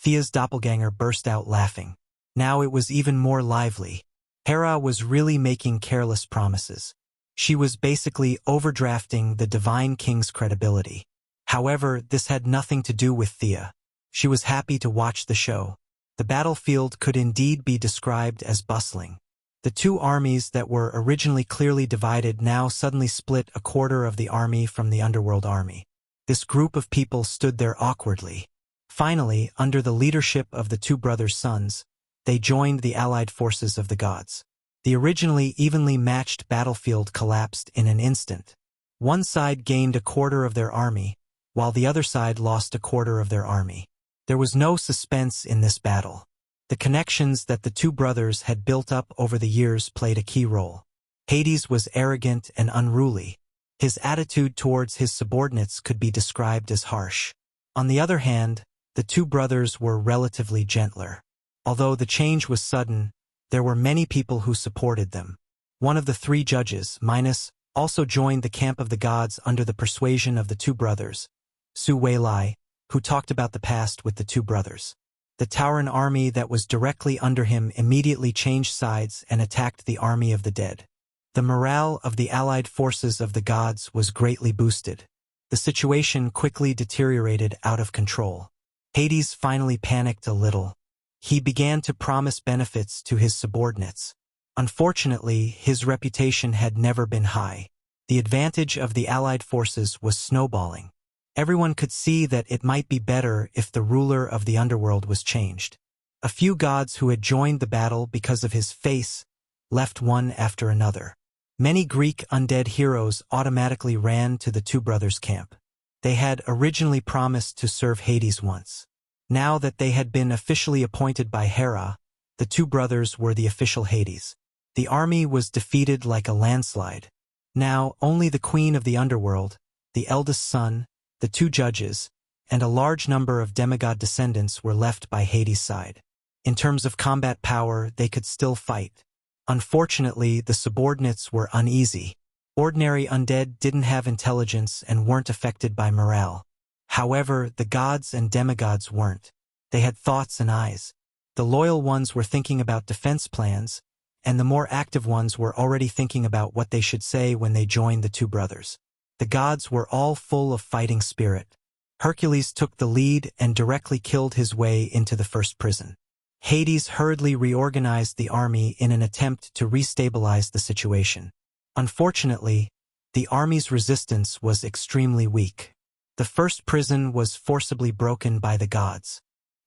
Thea's doppelganger burst out laughing. Now it was even more lively. Hera was really making careless promises. She was basically overdrafting the Divine King's credibility. However, this had nothing to do with Thea. She was happy to watch the show. The battlefield could indeed be described as bustling. The two armies that were originally clearly divided now suddenly split a quarter of the army from the underworld army. This group of people stood there awkwardly. Finally, under the leadership of the two brothers' sons, they joined the allied forces of the gods. The originally evenly matched battlefield collapsed in an instant. One side gained a quarter of their army, while the other side lost a quarter of their army. There was no suspense in this battle. The connections that the two brothers had built up over the years played a key role. Hades was arrogant and unruly. His attitude towards his subordinates could be described as harsh. On the other hand, the two brothers were relatively gentler. Although the change was sudden, there were many people who supported them. One of the three judges, Minos, also joined the camp of the gods under the persuasion of the two brothers, Su Weilai, who talked about the past with the two brothers. The Tauran army that was directly under him immediately changed sides and attacked the army of the dead. The morale of the allied forces of the gods was greatly boosted. The situation quickly deteriorated out of control. Hades finally panicked a little. He began to promise benefits to his subordinates. Unfortunately, his reputation had never been high. The advantage of the allied forces was snowballing. Everyone could see that it might be better if the ruler of the underworld was changed. A few gods who had joined the battle because of his face left one after another. Many Greek undead heroes automatically ran to the two brothers' camp. They had originally promised to serve Hades once. Now that they had been officially appointed by Hera, the two brothers were the official Hades. The army was defeated like a landslide. Now only the queen of the underworld, the eldest son, the two judges, and a large number of demigod descendants were left by Hades' side. In terms of combat power, they could still fight. Unfortunately, the subordinates were uneasy. Ordinary undead didn't have intelligence and weren't affected by morale. However, the gods and demigods weren't. They had thoughts and eyes. The loyal ones were thinking about defense plans, and the more active ones were already thinking about what they should say when they joined the two brothers. The gods were all full of fighting spirit. Hercules took the lead and directly killed his way into the first prison. Hades hurriedly reorganized the army in an attempt to restabilize the situation. Unfortunately, the army's resistance was extremely weak. The first prison was forcibly broken by the gods.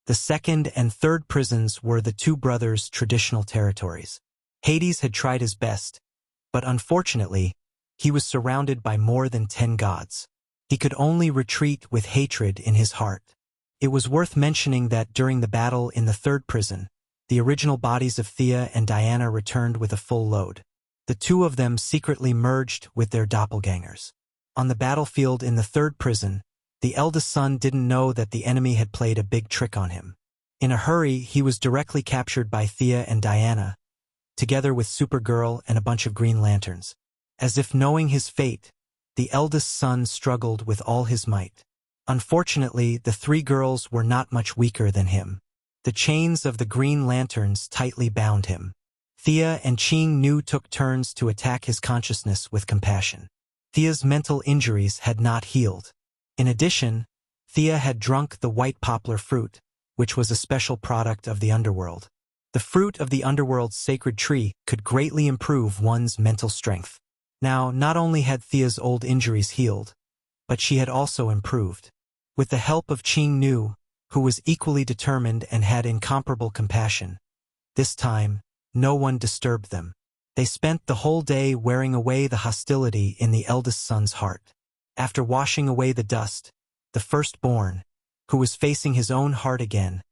The second and third prisons were the two brothers' traditional territories. Hades had tried his best, but unfortunately, he was surrounded by more than 10 gods. He could only retreat with hatred in his heart. It was worth mentioning that during the battle in the third prison, the original bodies of Thea and Diana returned with a full load. The two of them secretly merged with their doppelgangers. On the battlefield in the third prison, the eldest son didn't know that the enemy had played a big trick on him. In a hurry, he was directly captured by Thea and Diana, together with Supergirl and a bunch of Green Lanterns. As if knowing his fate, the eldest son struggled with all his might. Unfortunately, the three girls were not much weaker than him. The chains of the Green Lanterns tightly bound him. Thea and Ching Nu took turns to attack his consciousness with compassion. Thea's mental injuries had not healed. In addition, Thea had drunk the white poplar fruit, which was a special product of the underworld. The fruit of the underworld's sacred tree could greatly improve one's mental strength. Now, not only had Thea's old injuries healed, but she had also improved. With the help of Ching Nu, who was equally determined and had incomparable compassion, this time, no one disturbed them. They spent the whole day wearing away the hostility in the eldest son's heart. After washing away the dust, the firstborn, who was facing his own heart again,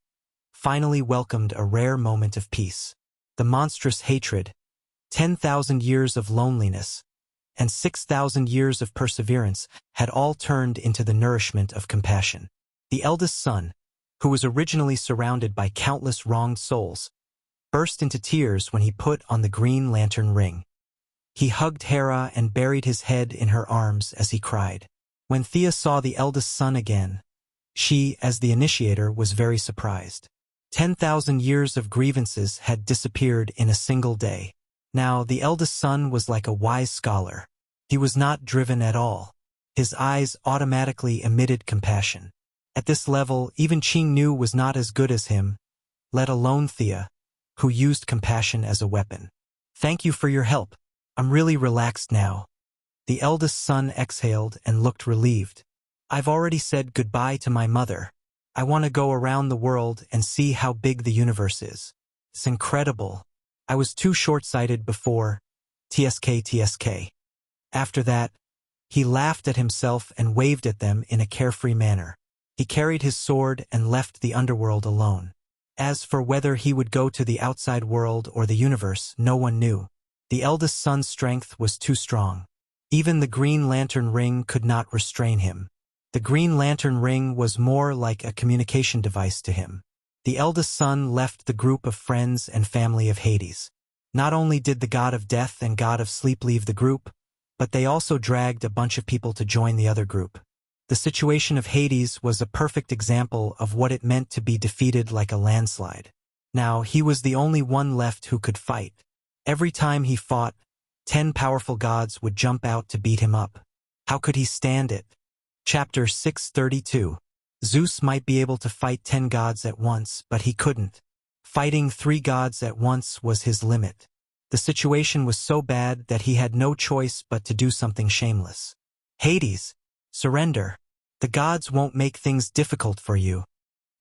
finally welcomed a rare moment of peace. The monstrous hatred, 10,000 years of loneliness, and 6,000 years of perseverance had all turned into the nourishment of compassion. The eldest son, who was originally surrounded by countless wronged souls, burst into tears when he put on the Green Lantern ring. He hugged Hera and buried his head in her arms as he cried. When Thea saw the eldest son again, she, as the initiator, was very surprised. 10,000 years of grievances had disappeared in a single day. Now, the eldest son was like a wise scholar. He was not driven at all. His eyes automatically emitted compassion. At this level, even Ching Nu was not as good as him, let alone Thea, who used compassion as a weapon. "Thank you for your help. I'm really relaxed now." The eldest son exhaled and looked relieved. "I've already said goodbye to my mother. I want to go around the world and see how big the universe is. It's incredible. I was too short-sighted before. TSK. After that, he laughed at himself and waved at them in a carefree manner. He carried his sword and left the underworld alone. As for whether he would go to the outside world or the universe, no one knew. The eldest son's strength was too strong. Even the Green Lantern ring could not restrain him. The Green Lantern ring was more like a communication device to him. The eldest son left the group of friends and family of Hades. Not only did the god of death and god of sleep leave the group, but they also dragged a bunch of people to join the other group. The situation of Hades was a perfect example of what it meant to be defeated like a landslide. Now, he was the only one left who could fight. Every time he fought, 10 powerful gods would jump out to beat him up. How could he stand it? Chapter 632. Zeus might be able to fight 10 gods at once, but he couldn't. Fighting 3 gods at once was his limit. The situation was so bad that he had no choice but to do something shameless. "Hades, surrender. The gods won't make things difficult for you,"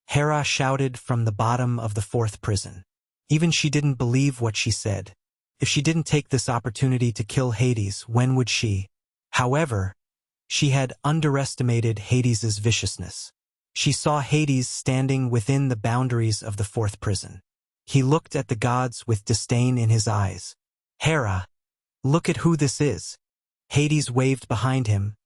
Hera shouted from the bottom of the 4th prison. Even she didn't believe what she said. If she didn't take this opportunity to kill Hades, when would she? However, she had underestimated Hades's viciousness. She saw Hades standing within the boundaries of the 4th prison. He looked at the gods with disdain in his eyes. "Hera, look at who this is." Hades waved behind him,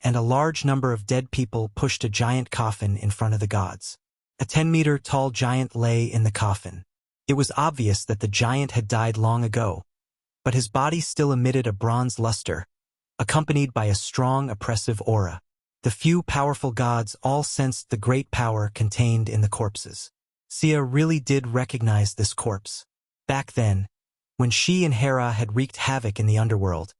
and a large number of dead people pushed a giant coffin in front of the gods. A 10-meter-tall giant lay in the coffin. It was obvious that the giant had died long ago, but his body still emitted a bronze luster, accompanied by a strong, oppressive aura. The few powerful gods all sensed the great power contained in the corpses. Sia really did recognize this corpse. Back then, when she and Hera had wreaked havoc in the underworld,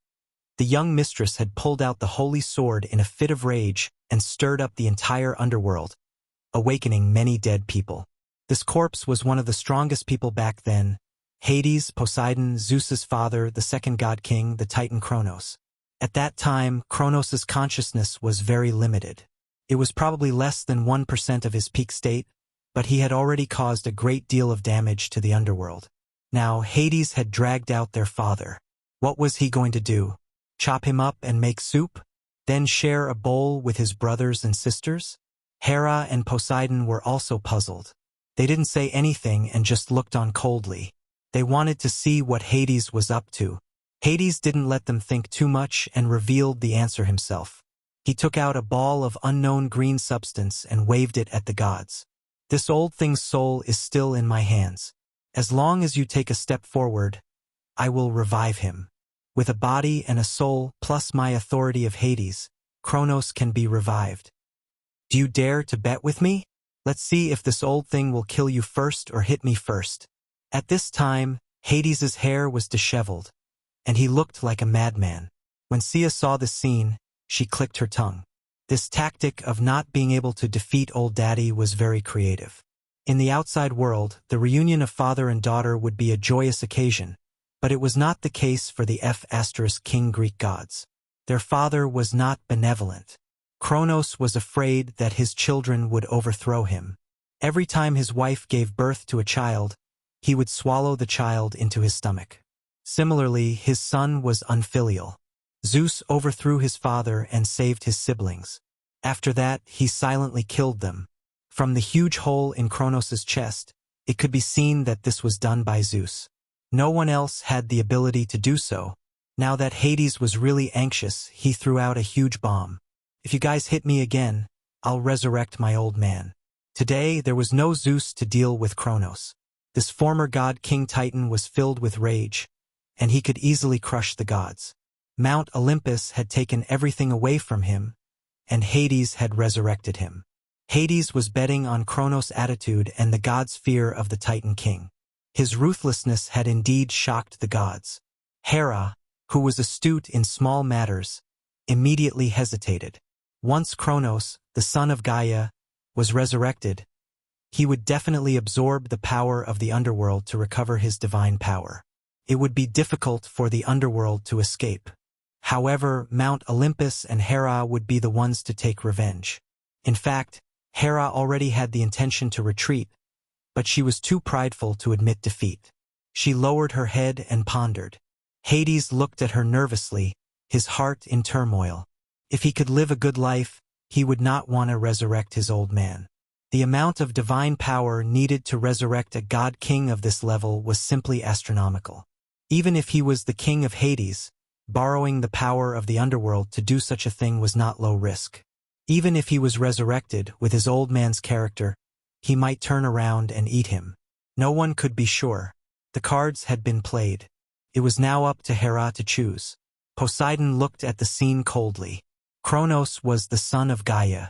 the young mistress had pulled out the holy sword in a fit of rage and stirred up the entire underworld, awakening many dead people. This corpse was one of the strongest people back then: Hades, Poseidon, Zeus's father, the second god king, the titan Kronos. At that time, Kronos' consciousness was very limited. It was probably less than 1% of his peak state, but he had already caused a great deal of damage to the underworld. Now, Hades had dragged out their father. What was he going to do? Chop him up and make soup? Then share a bowl with his brothers and sisters? Hera and Poseidon were also puzzled. They didn't say anything and just looked on coldly. They wanted to see what Hades was up to. Hades didn't let them think too much and revealed the answer himself. He took out a ball of unknown green substance and waved it at the gods. This old thing's soul is still in my hands. As long as you take a step forward, I will revive him. With a body and a soul plus my authority of Hades, Kronos can be revived. Do you dare to bet with me? Let's see if this old thing will kill you first or hit me first. At this time, Hades's hair was disheveled, and he looked like a madman. When Sia saw this scene, she clicked her tongue. This tactic of not being able to defeat old daddy was very creative. In the outside world, the reunion of father and daughter would be a joyous occasion, but it was not the case for the King Greek gods. Their father was not benevolent. Kronos was afraid that his children would overthrow him. Every time his wife gave birth to a child, he would swallow the child into his stomach. Similarly, his son was unfilial. Zeus overthrew his father and saved his siblings. After that, he silently killed them. From the huge hole in Kronos' chest, it could be seen that this was done by Zeus. No one else had the ability to do so. Now that Hades was really anxious, he threw out a huge bomb. If you guys hit me again, I'll resurrect my old man. Today, there was no Zeus to deal with Kronos. This former god King Titan was filled with rage, and he could easily crush the gods. Mount Olympus had taken everything away from him, and Hades had resurrected him. Hades was betting on Kronos' attitude and the gods' fear of the Titan King. His ruthlessness had indeed shocked the gods. Hera, who was astute in small matters, immediately hesitated. Once Kronos, the son of Gaia, was resurrected, he would definitely absorb the power of the underworld to recover his divine power. It would be difficult for the underworld to escape. However, Mount Olympus and Hera would be the ones to take revenge. In fact, Hera already had the intention to retreat, but she was too prideful to admit defeat. She lowered her head and pondered. Hades looked at her nervously, his heart in turmoil. If he could live a good life, he would not want to resurrect his old man. The amount of divine power needed to resurrect a god king of this level was simply astronomical. Even if he was the king of Hades, borrowing the power of the underworld to do such a thing was not low risk. Even if he was resurrected with his old man's character, he might turn around and eat him. No one could be sure. The cards had been played. It was now up to Hera to choose. Poseidon looked at the scene coldly. Kronos was the son of Gaia.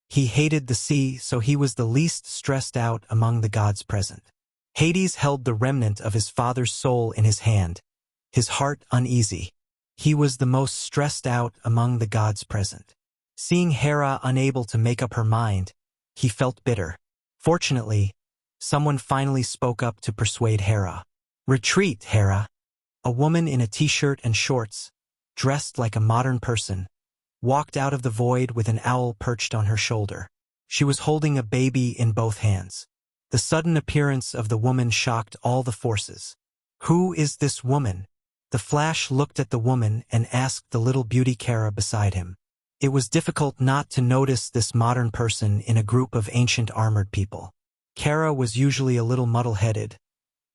He hated the sea, so he was the least stressed out among the gods present. Hades held the remnant of his father's soul in his hand, his heart uneasy. He was the most stressed out among the gods present. Seeing Hera unable to make up her mind, he felt bitter. Fortunately, someone finally spoke up to persuade Hera. "Retreat, Hera." A woman in a t-shirt and shorts, dressed like a modern person, walked out of the void with an owl perched on her shoulder. She was holding a baby in both hands. The sudden appearance of the woman shocked all the forces. "Who is this woman?" The Flash looked at the woman and asked the little beauty Kara beside him. It was difficult not to notice this modern person in a group of ancient armored people. Kara was usually a little muddle-headed,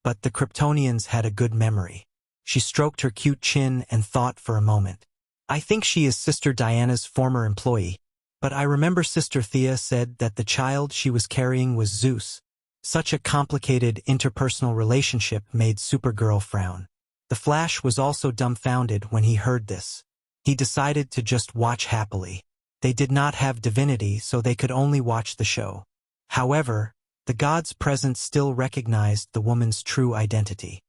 but the Kryptonians had a good memory. She stroked her cute chin and thought for a moment. "I think she is Sister Diana's former employee, but I remember Sister Thea said that the child she was carrying was Zeus." Such a complicated interpersonal relationship made Supergirl frown. The Flash was also dumbfounded when he heard this. He decided to just watch happily. They did not have divinity, so they could only watch the show. However, the gods present still recognized the woman's true identity.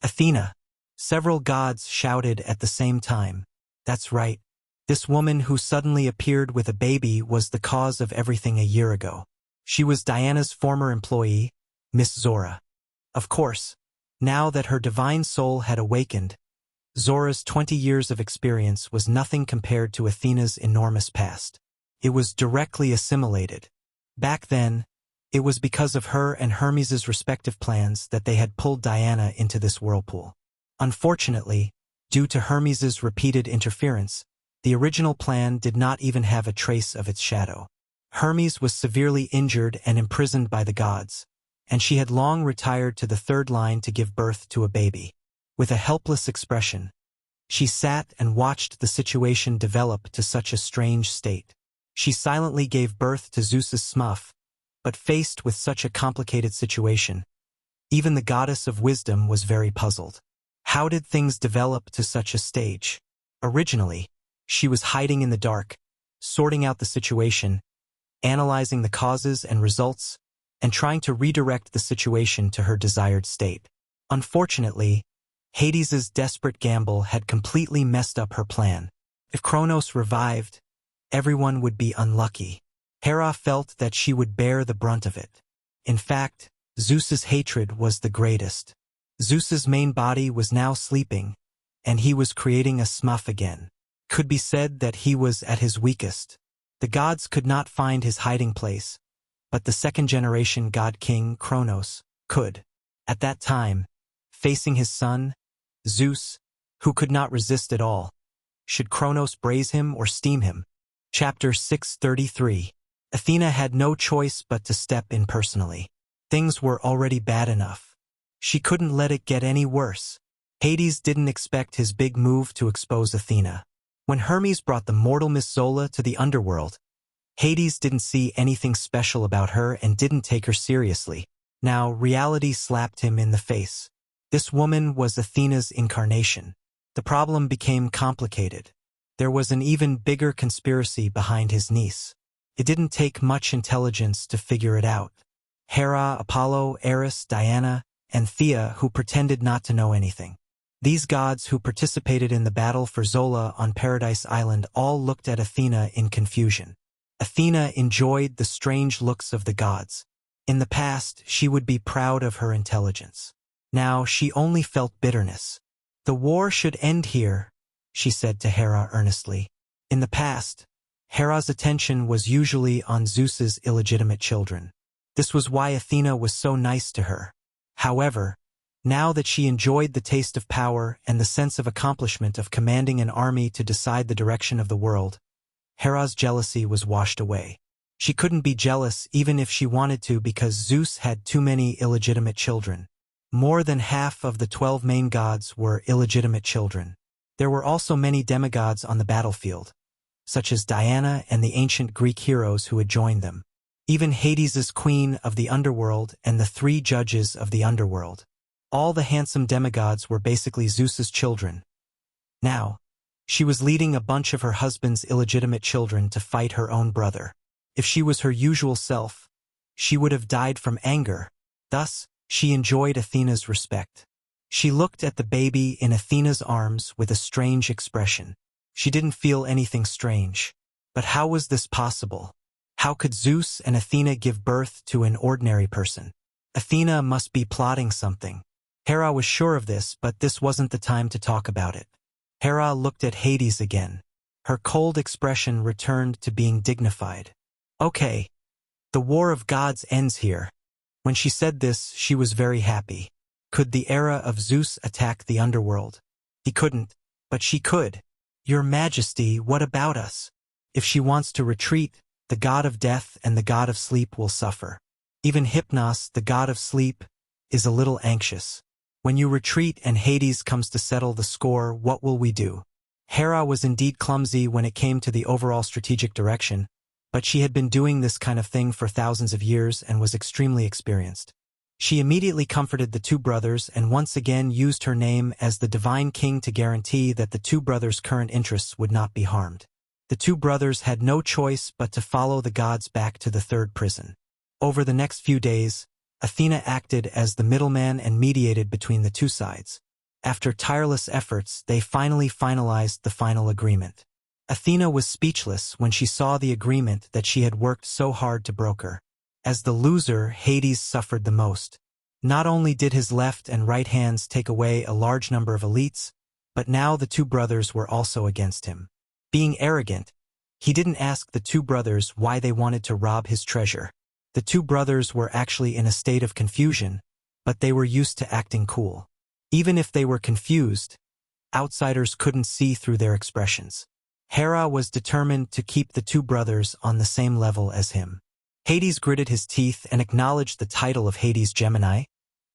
"Athena!" Several gods shouted at the same time. That's right. This woman who suddenly appeared with a baby was the cause of everything a year ago. She was Diana's former employee, Miss Zora. Of course, now that her divine soul had awakened, Zora's 20 years of experience was nothing compared to Athena's enormous past. It was directly assimilated. Back then, it was because of her and Hermes's respective plans that they had pulled Diana into this whirlpool. Unfortunately, due to Hermes's repeated interference, the original plan did not even have a trace of its shadow. Hermes was severely injured and imprisoned by the gods, and she had long retired to the third line to give birth to a baby. With a helpless expression, she sat and watched the situation develop to such a strange state. She silently gave birth to Zeus's Smuff, but faced with such a complicated situation, even the goddess of wisdom was very puzzled. How did things develop to such a stage? Originally, she was hiding in the dark, sorting out the situation, analyzing the causes and results, and trying to redirect the situation to her desired state. Unfortunately, Hades's desperate gamble had completely messed up her plan. If Kronos revived, everyone would be unlucky. Hera felt that she would bear the brunt of it. In fact, Zeus's hatred was the greatest. Zeus's main body was now sleeping, and he was creating a Smuff again. Could be said that he was at his weakest. The gods could not find his hiding place, but the second-generation god-king, Kronos, could. At that time, facing his son, Zeus, who could not resist at all. Should Kronos braise him or steam him? Chapter 633. Athena had no choice but to step in personally. Things were already bad enough. She couldn't let it get any worse. Hades didn't expect his big move to expose Athena. When Hermes brought the mortal Miss Zola to the underworld, Hades didn't see anything special about her and didn't take her seriously. Now, reality slapped him in the face. This woman was Athena's incarnation. The problem became complicated. There was an even bigger conspiracy behind his niece. It didn't take much intelligence to figure it out. Hera, Apollo, Eris, Diana, and Thea, who pretended not to know anything. These gods who participated in the battle for Zola on Paradise Island all looked at Athena in confusion. Athena enjoyed the strange looks of the gods. In the past, she would be proud of her intelligence. Now she only felt bitterness. The war should end here, she said to Hera earnestly. In the past, Hera's attention was usually on Zeus's illegitimate children. This was why Athena was so nice to her. However, now that she enjoyed the taste of power and the sense of accomplishment of commanding an army to decide the direction of the world, Hera's jealousy was washed away. She couldn't be jealous even if she wanted to because Zeus had too many illegitimate children. More than half of the 12 main gods were illegitimate children. There were also many demigods on the battlefield, such as Diana and the ancient Greek heroes who had joined them. Even Hades's queen of the underworld and the 3 judges of the underworld. All the handsome demigods were basically Zeus's children. Now, she was leading a bunch of her husband's illegitimate children to fight her own brother. If she was her usual self, she would have died from anger. Thus, she enjoyed Athena's respect. She looked at the baby in Athena's arms with a strange expression. She didn't feel anything strange. But how was this possible? How could Zeus and Athena give birth to an ordinary person? Athena must be plotting something. Hera was sure of this, but this wasn't the time to talk about it. Hera looked at Hades again. Her cold expression returned to being dignified. Okay, the war of gods ends here. When she said this, she was very happy. Could the era of Zeus attack the underworld? He couldn't, but she could. Your Majesty, what about us? If she wants to retreat, the god of death and the god of sleep will suffer. Even Hypnos, the god of sleep, is a little anxious. When you retreat and Hades comes to settle the score, what will we do? Hera was indeed clumsy when it came to the overall strategic direction, but she had been doing this kind of thing for thousands of years and was extremely experienced. She immediately comforted the 2 brothers and once again used her name as the Divine King to guarantee that the 2 brothers' current interests would not be harmed. The 2 brothers had no choice but to follow the gods back to the 3rd prison. Over the next few days, Athena acted as the middleman and mediated between the 2 sides. After tireless efforts, they finally finalized the final agreement. Athena was speechless when she saw the agreement that she had worked so hard to broker. As the loser, Hades suffered the most. Not only did his left and right hands take away a large number of elites, but now the 2 brothers were also against him. Being arrogant, He didn't ask the two brothers why they wanted to rob his treasure. The two brothers were actually in a state of confusion, but they were used to acting cool. Even if they were confused, outsiders couldn't see through their expressions. Hera was determined to keep the two brothers on the same level as him. Hades gritted his teeth and acknowledged the title of Hades Gemini,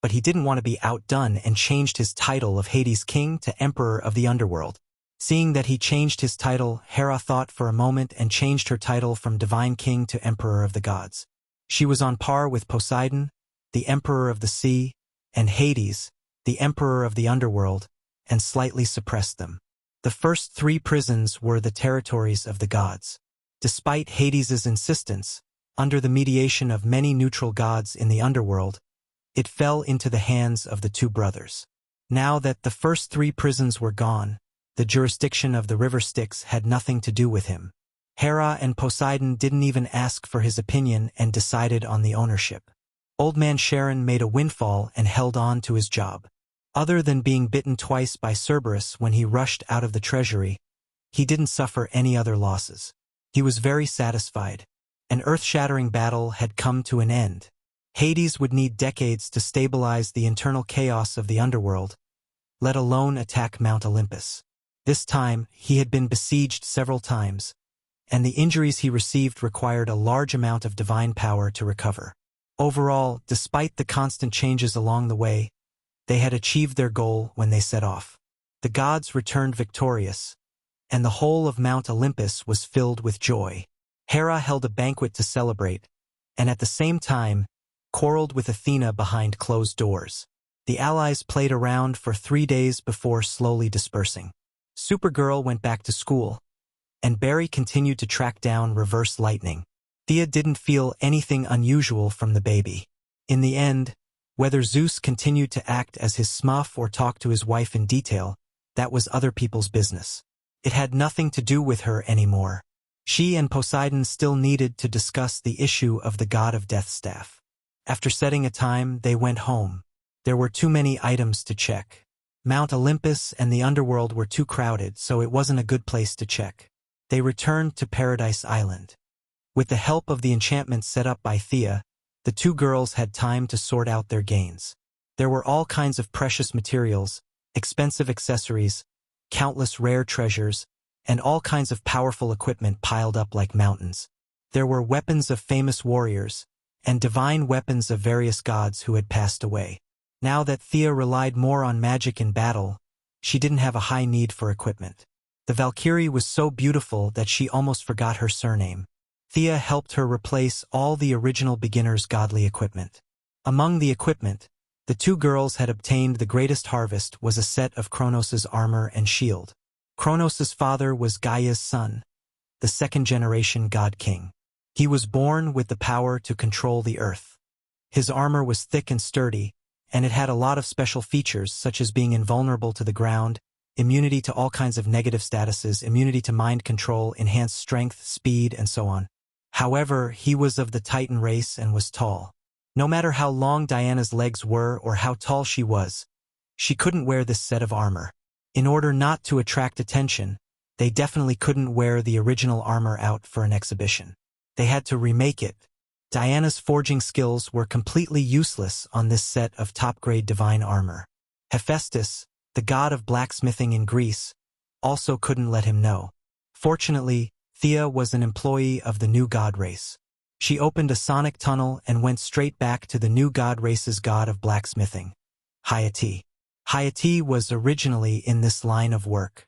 but he didn't want to be outdone and changed his title of Hades King to Emperor of the Underworld. Seeing that he changed his title, Hera thought for a moment and changed her title from Divine King to Emperor of the Gods. She was on par with Poseidon, the Emperor of the Sea, and Hades, the Emperor of the Underworld, and slightly suppressed them. The first three prisons were the territories of the gods. Despite Hades's insistence, under the mediation of many neutral gods in the underworld, it fell into the hands of the two brothers. Now that the first three prisons were gone, the jurisdiction of the river Styx had nothing to do with him. Hera and Poseidon didn't even ask for his opinion and decided on the ownership. Old Man Charon made a windfall and held on to his job. Other than being bitten twice by Cerberus when he rushed out of the treasury, he didn't suffer any other losses. He was very satisfied. An earth-shattering battle had come to an end. Hades would need decades to stabilize the internal chaos of the underworld, let alone attack Mount Olympus. This time, he had been besieged several times, and the injuries he received required a large amount of divine power to recover. Overall, despite the constant changes along the way, they had achieved their goal when they set off. The gods returned victorious, and the whole of Mount Olympus was filled with joy. Hera held a banquet to celebrate, and at the same time, quarreled with Athena behind closed doors. The allies played around for 3 days before slowly dispersing. Supergirl went back to school, and Barry continued to track down Reverse Lightning. Thea didn't feel anything unusual from the baby. In the end, whether Zeus continued to act as his smuff or talk to his wife in detail, that was other people's business. It had nothing to do with her anymore. She and Poseidon still needed to discuss the issue of the god of death staff. After setting a time, they went home. There were too many items to check. Mount Olympus and the underworld were too crowded, so it wasn't a good place to check. They returned to Paradise Island. With the help of the enchantment set up by Thea, the two girls had time to sort out their gains. There were all kinds of precious materials, expensive accessories, countless rare treasures, and all kinds of powerful equipment piled up like mountains. There were weapons of famous warriors, and divine weapons of various gods who had passed away. Now that Thea relied more on magic in battle, she didn't have a high need for equipment. The Valkyrie was so beautiful that she almost forgot her surname. Thea helped her replace all the original beginner's godly equipment. Among the equipment, the two girls had obtained the greatest harvest was a set of Kronos' armor and shield. Kronos' father was Gaia's son, the second-generation god king. He was born with the power to control the earth. His armor was thick and sturdy, and it had a lot of special features such as being invulnerable to the ground, immunity to all kinds of negative statuses, immunity to mind control, enhanced strength, speed, and so on. However, he was of the Titan race and was tall. No matter how long Diana's legs were or how tall she was, she couldn't wear this set of armor. In order not to attract attention, they definitely couldn't wear the original armor out for an exhibition. They had to remake it. Diana's forging skills were completely useless on this set of top-grade divine armor. Hephaestus, the god of blacksmithing in Greece, also couldn't let him know. Fortunately, Thea was an employee of the new god race. She opened a sonic tunnel and went straight back to the new god race's god of blacksmithing, Hayati. Hayati was originally in this line of work.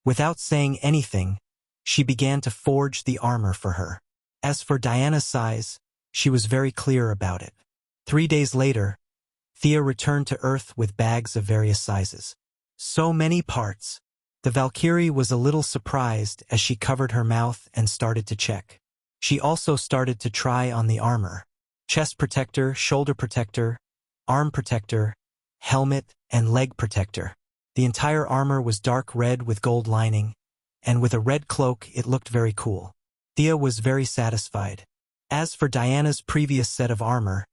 Without saying anything, she began to forge the armor for her. As for Diana's size, she was very clear about it. 3 days later, Thea returned to Earth with bags of various sizes. So many parts. The Valkyrie was a little surprised as she covered her mouth and started to check. She also started to try on the armor. Chest protector, shoulder protector, arm protector, helmet, and leg protector. The entire armor was dark red with gold lining, and with a red cloak it looked very cool. Thea was very satisfied. As for Diana's previous set of armor,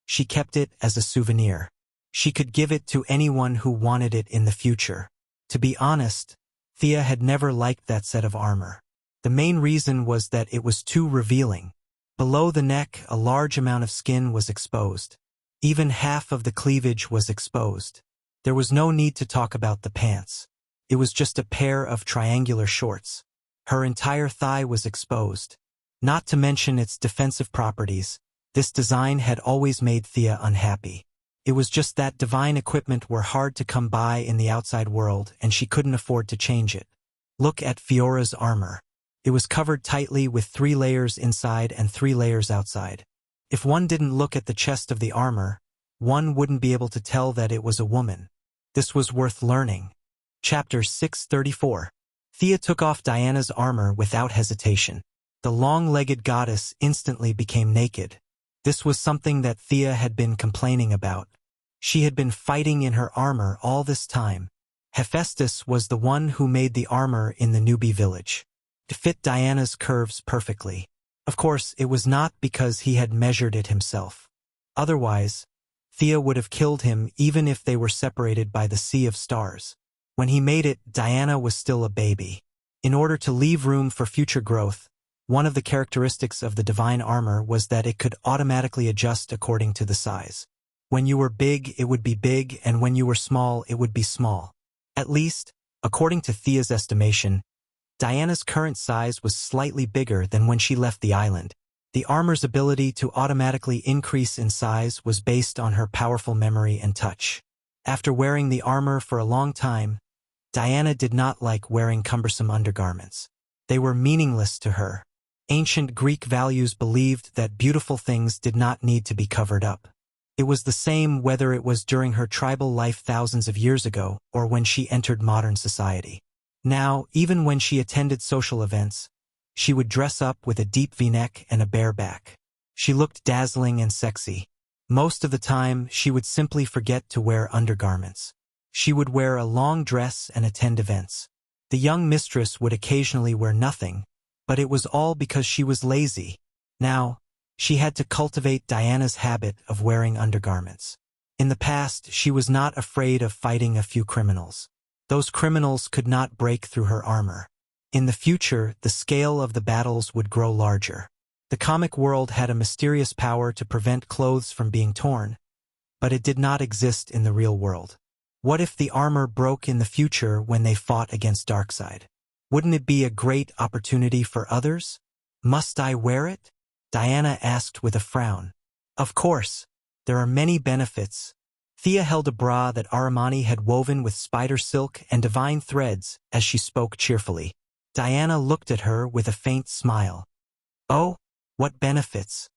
she kept it as a souvenir. She could give it to anyone who wanted it in the future. To be honest, Thea had never liked that set of armor. The main reason was that it was too revealing. Below the neck, a large amount of skin was exposed. Even half of the cleavage was exposed. There was no need to talk about the pants. It was just a pair of triangular shorts. Her entire thigh was exposed. Not to mention its defensive properties, this design had always made Thea unhappy. It was just that divine equipment were hard to come by in the outside world, and she couldn't afford to change it. Look at Fiora's armor. It was covered tightly with 3 layers inside and 3 layers outside. If one didn't look at the chest of the armor, one wouldn't be able to tell that it was a woman. This was worth learning. Chapter 634. Thea took off Diana's armor without hesitation. The long-legged goddess instantly became naked. This was something that Thea had been complaining about. She had been fighting in her armor all this time. Hephaestus was the one who made the armor in the newbie village. To fit Diana's curves perfectly. Of course, it was not because he had measured it himself. Otherwise, Thea would have killed him even if they were separated by the sea of stars. When he made it, Diana was still a baby. In order to leave room for future growth, one of the characteristics of the divine armor was that it could automatically adjust according to the size. When you were big, it would be big, and when you were small, it would be small. At least, according to Thea's estimation, Diana's current size was slightly bigger than when she left the island. The armor's ability to automatically increase in size was based on her powerful memory and touch. After wearing the armor for a long time, Diana did not like wearing cumbersome undergarments. They were meaningless to her. Ancient Greek values believed that beautiful things did not need to be covered up. It was the same whether it was during her tribal life thousands of years ago or when she entered modern society. Now, even when she attended social events, she would dress up with a deep V-neck and a bare back. She looked dazzling and sexy. Most of the time, she would simply forget to wear undergarments. She would wear a long dress and attend events. The young mistress would occasionally wear nothing, but it was all because she was lazy. Now, she had to cultivate Diana's habit of wearing undergarments. In the past, she was not afraid of fighting a few criminals. Those criminals could not break through her armor. In the future, the scale of the battles would grow larger. The comic world had a mysterious power to prevent clothes from being torn, but it did not exist in the real world. What if the armor broke in the future when they fought against Darkseid? Wouldn't it be a great opportunity for others? Must I wear it? Diana asked with a frown. Of course. There are many benefits. Thea held a bra that Aramani had woven with spider silk and divine threads as she spoke cheerfully. Diana looked at her with a faint smile. Oh, what benefits?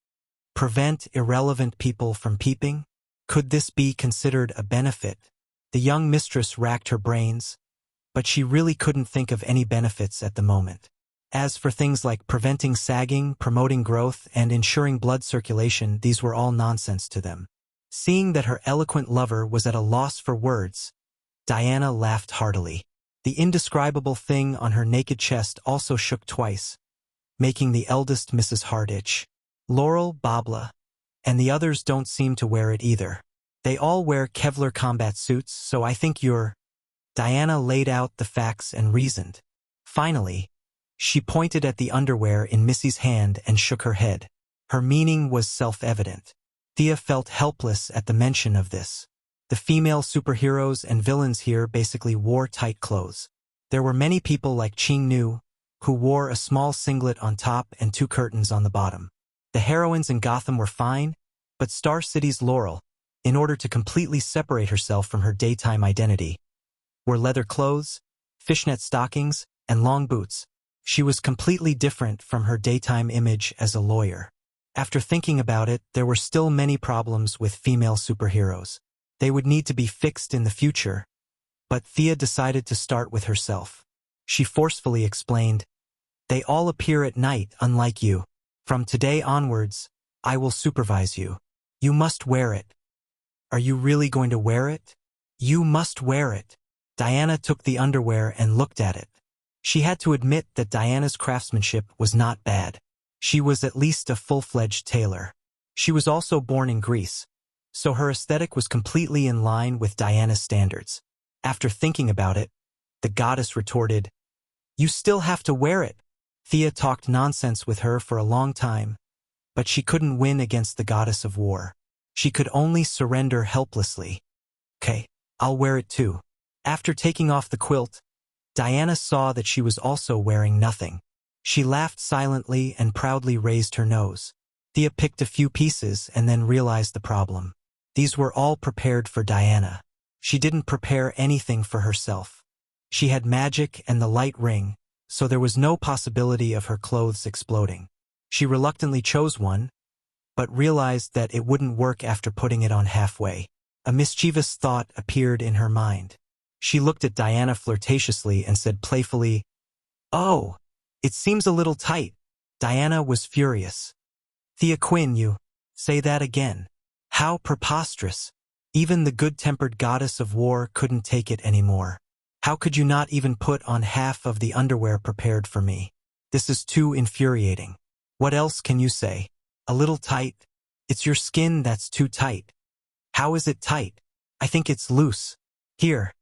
Prevent irrelevant people from peeping? Could this be considered a benefit? The young mistress racked her brains, but she really couldn't think of any benefits at the moment. As for things like preventing sagging, promoting growth, and ensuring blood circulation, these were all nonsense to them. Seeing that her eloquent lover was at a loss for words, Diana laughed heartily. The indescribable thing on her naked chest also shook twice, making the eldest Mrs. Hart itch. Laurel, Babla, and the others don't seem to wear it either. They all wear Kevlar combat suits, so I think you're... Diana laid out the facts and reasoned. Finally, she pointed at the underwear in Missy's hand and shook her head. Her meaning was self-evident. Thea felt helpless at the mention of this. The female superheroes and villains here basically wore tight clothes. There were many people like Ching Nu, who wore a small singlet on top and 2 curtains on the bottom. The heroines in Gotham were fine, but Star City's Laurel, in order to completely separate herself from her daytime identity, wore leather clothes, fishnet stockings, and long boots. She was completely different from her daytime image as a lawyer. After thinking about it, there were still many problems with female superheroes. They would need to be fixed in the future, but Thea decided to start with herself. She forcefully explained, "They all appear at night, unlike you. From today onwards, I will supervise you. You must wear it." "Are you really going to wear it?" "You must wear it." Diana took the underwear and looked at it. She had to admit that Diana's craftsmanship was not bad. She was at least a full-fledged tailor. She was also born in Greece, so her aesthetic was completely in line with Diana's standards. After thinking about it, the goddess retorted, "You still have to wear it." Thea talked nonsense with her for a long time, but she couldn't win against the goddess of war. She could only surrender helplessly. Okay, I'll wear it too. After taking off the quilt, Diana saw that she was also wearing nothing. She laughed silently and proudly raised her nose. Thea picked a few pieces and then realized the problem. These were all prepared for Diana. She didn't prepare anything for herself. She had magic and the light ring, so there was no possibility of her clothes exploding. She reluctantly chose one, but realized that it wouldn't work after putting it on halfway. A mischievous thought appeared in her mind. She looked at Diana flirtatiously and said playfully, "Oh, it seems a little tight." Diana was furious. "Thea Quinn, you say that again. How preposterous. Even the good-tempered goddess of war couldn't take it anymore. How could you not even put on half of the underwear prepared for me? This is too infuriating. What else can you say? A little tight? It's your skin that's too tight." "How is it tight? I think it's loose. Here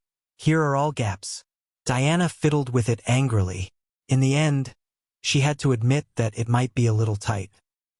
are all gaps." Diana fiddled with it angrily. In the end, she had to admit that it might be a little tight.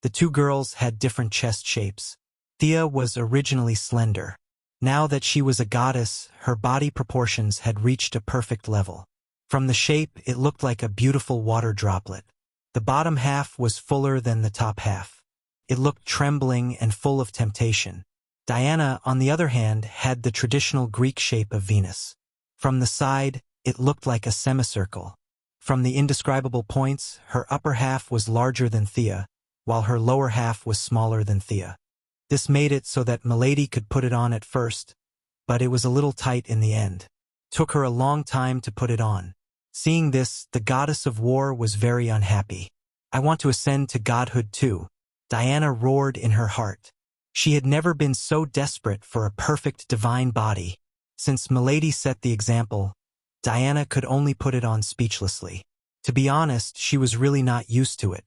The two girls had different chest shapes. Thea was originally slender. Now that she was a goddess, her body proportions had reached a perfect level. From the shape, it looked like a beautiful water droplet. The bottom half was fuller than the top half. It looked trembling and full of temptation. Diana, on the other hand, had the traditional Greek shape of Venus. From the side, it looked like a semicircle. From the indescribable points, her upper half was larger than Thea, while her lower half was smaller than Thea. This made it so that Milady could put it on at first, but it was a little tight in the end. Took her a long time to put it on. Seeing this, the goddess of war was very unhappy. "I want to ascend to godhood too," Diana roared in her heart. She had never been so desperate for a perfect divine body. Since Milady set the example, Diana could only put it on speechlessly. To be honest, she was really not used to it.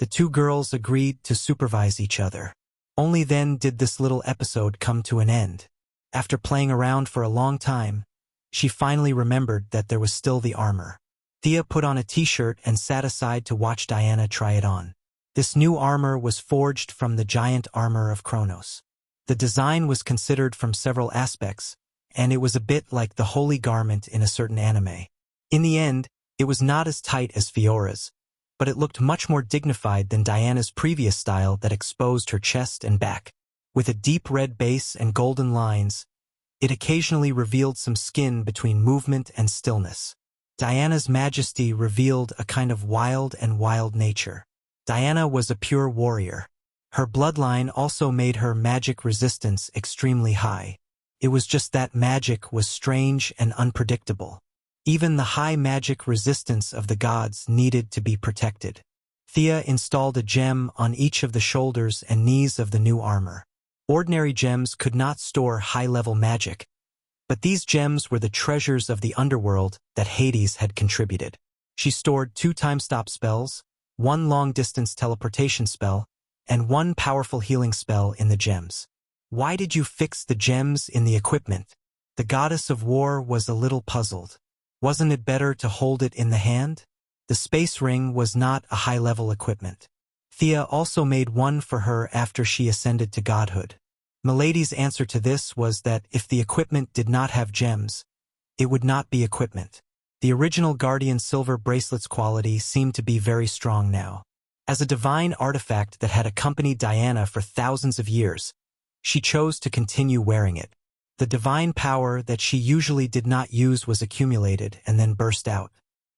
The two girls agreed to supervise each other. Only then did this little episode come to an end. After playing around for a long time, she finally remembered that there was still the armor. Thea put on a t-shirt and sat aside to watch Diana try it on. This new armor was forged from the giant armor of Kronos. The design was considered from several aspects, and it was a bit like the holy garment in a certain anime. In the end, it was not as tight as Fiora's, but it looked much more dignified than Diana's previous style that exposed her chest and back. With a deep red base and golden lines, it occasionally revealed some skin between movement and stillness. Diana's majesty revealed a kind of wild nature. Diana was a pure warrior. Her bloodline also made her magic resistance extremely high. It was just that magic was strange and unpredictable. Even the high magic resistance of the gods needed to be protected. Thea installed a gem on each of the shoulders and knees of the new armor. Ordinary gems could not store high-level magic, but these gems were the treasures of the underworld that Hades had contributed. She stored 2 time-stop spells, 1 long-distance teleportation spell, and 1 powerful healing spell in the gems. Why did you fix the gems in the equipment? The goddess of war was a little puzzled. Wasn't it better to hold it in the hand? The space ring was not a high-level equipment. Thea also made one for her after she ascended to godhood. Milady's answer to this was that if the equipment did not have gems, it would not be equipment. The original Guardian Silver bracelet's quality seemed to be very strong now. As a divine artifact that had accompanied Diana for thousands of years, she chose to continue wearing it. The divine power that she usually did not use was accumulated and then burst out.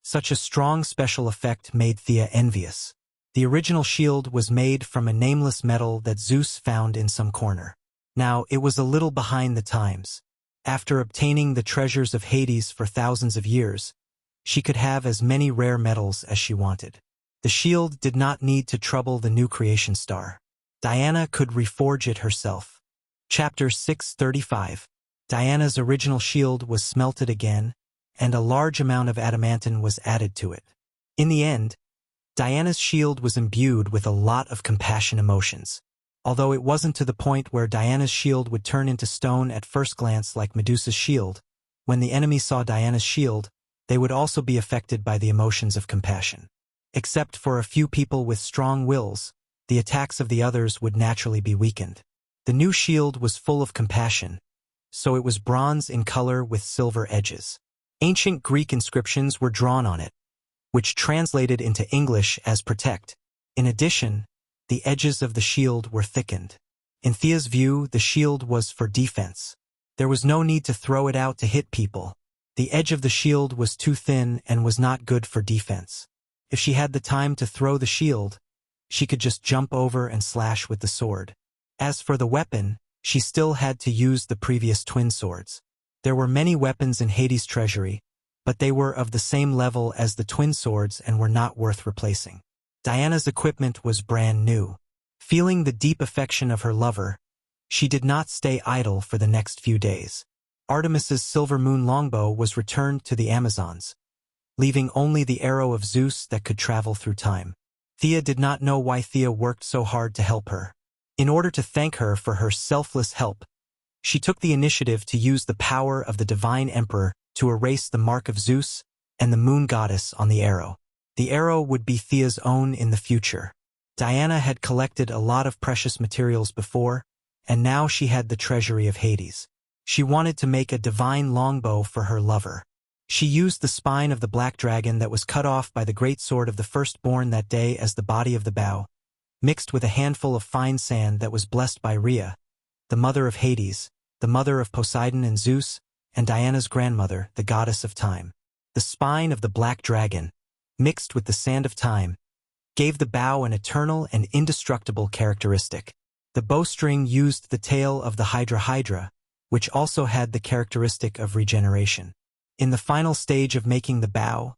Such a strong special effect made Thea envious. The original shield was made from a nameless metal that Zeus found in some corner. Now, it was a little behind the times. After obtaining the treasures of Hades for thousands of years, she could have as many rare metals as she wanted. The shield did not need to trouble the new creation star. Diana could reforge it herself. Chapter 635. Diana's original shield was smelted again, and a large amount of adamantine was added to it. In the end, Diana's shield was imbued with a lot of compassion emotions. Although it wasn't to the point where Diana's shield would turn into stone at first glance like Medusa's shield, when the enemy saw Diana's shield, they would also be affected by the emotions of compassion. Except for a few people with strong wills, the attacks of the others would naturally be weakened. The new shield was full of compassion, so it was bronze in color with silver edges. Ancient Greek inscriptions were drawn on it, which translated into English as protect. In addition, the edges of the shield were thickened. In Thea's view, the shield was for defense. There was no need to throw it out to hit people. The edge of the shield was too thin and was not good for defense. If she had the time to throw the shield, she could just jump over and slash with the sword. As for the weapon, she still had to use the previous twin swords. There were many weapons in Hades' treasury, but they were of the same level as the twin swords and were not worth replacing. Diana's equipment was brand new. Feeling the deep affection of her lover, she did not stay idle for the next few days. Artemis's silver moon longbow was returned to the Amazons, leaving only the arrow of Zeus that could travel through time. Thea did not know why Thea worked so hard to help her. In order to thank her for her selfless help, she took the initiative to use the power of the divine emperor to erase the mark of Zeus and the moon goddess on the arrow. The arrow would be Thea's own in the future. Diana had collected a lot of precious materials before, and now she had the treasury of Hades. She wanted to make a divine longbow for her lover. She used the spine of the black dragon that was cut off by the great sword of the firstborn that day as the body of the bow, mixed with a handful of fine sand that was blessed by Rhea, the mother of Hades, the mother of Poseidon and Zeus, and Diana's grandmother, the goddess of time. The spine of the black dragon, mixed with the sand of time, gave the bow an eternal and indestructible characteristic. The bowstring used the tail of the Hydra, which also had the characteristic of regeneration. In the final stage of making the bow,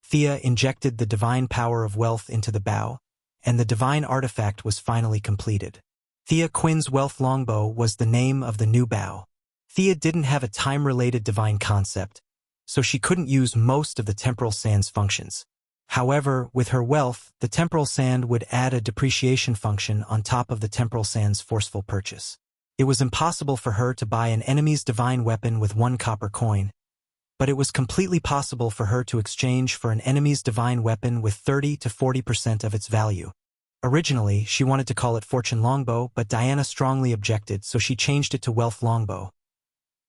Thea injected the divine power of wealth into the bow, and the divine artifact was finally completed. Thea Quinn's wealth longbow was the name of the new bow. Thea didn't have a time-related divine concept, so she couldn't use most of the temporal sand's functions. However, with her wealth, the temporal sand would add a depreciation function on top of the temporal sand's forceful purchase. It was impossible for her to buy an enemy's divine weapon with 1 copper coin, but it was completely possible for her to exchange for an enemy's divine weapon with 30 to 40% of its value. Originally, she wanted to call it Fortune Longbow, but Diana strongly objected, so she changed it to Wealth Longbow.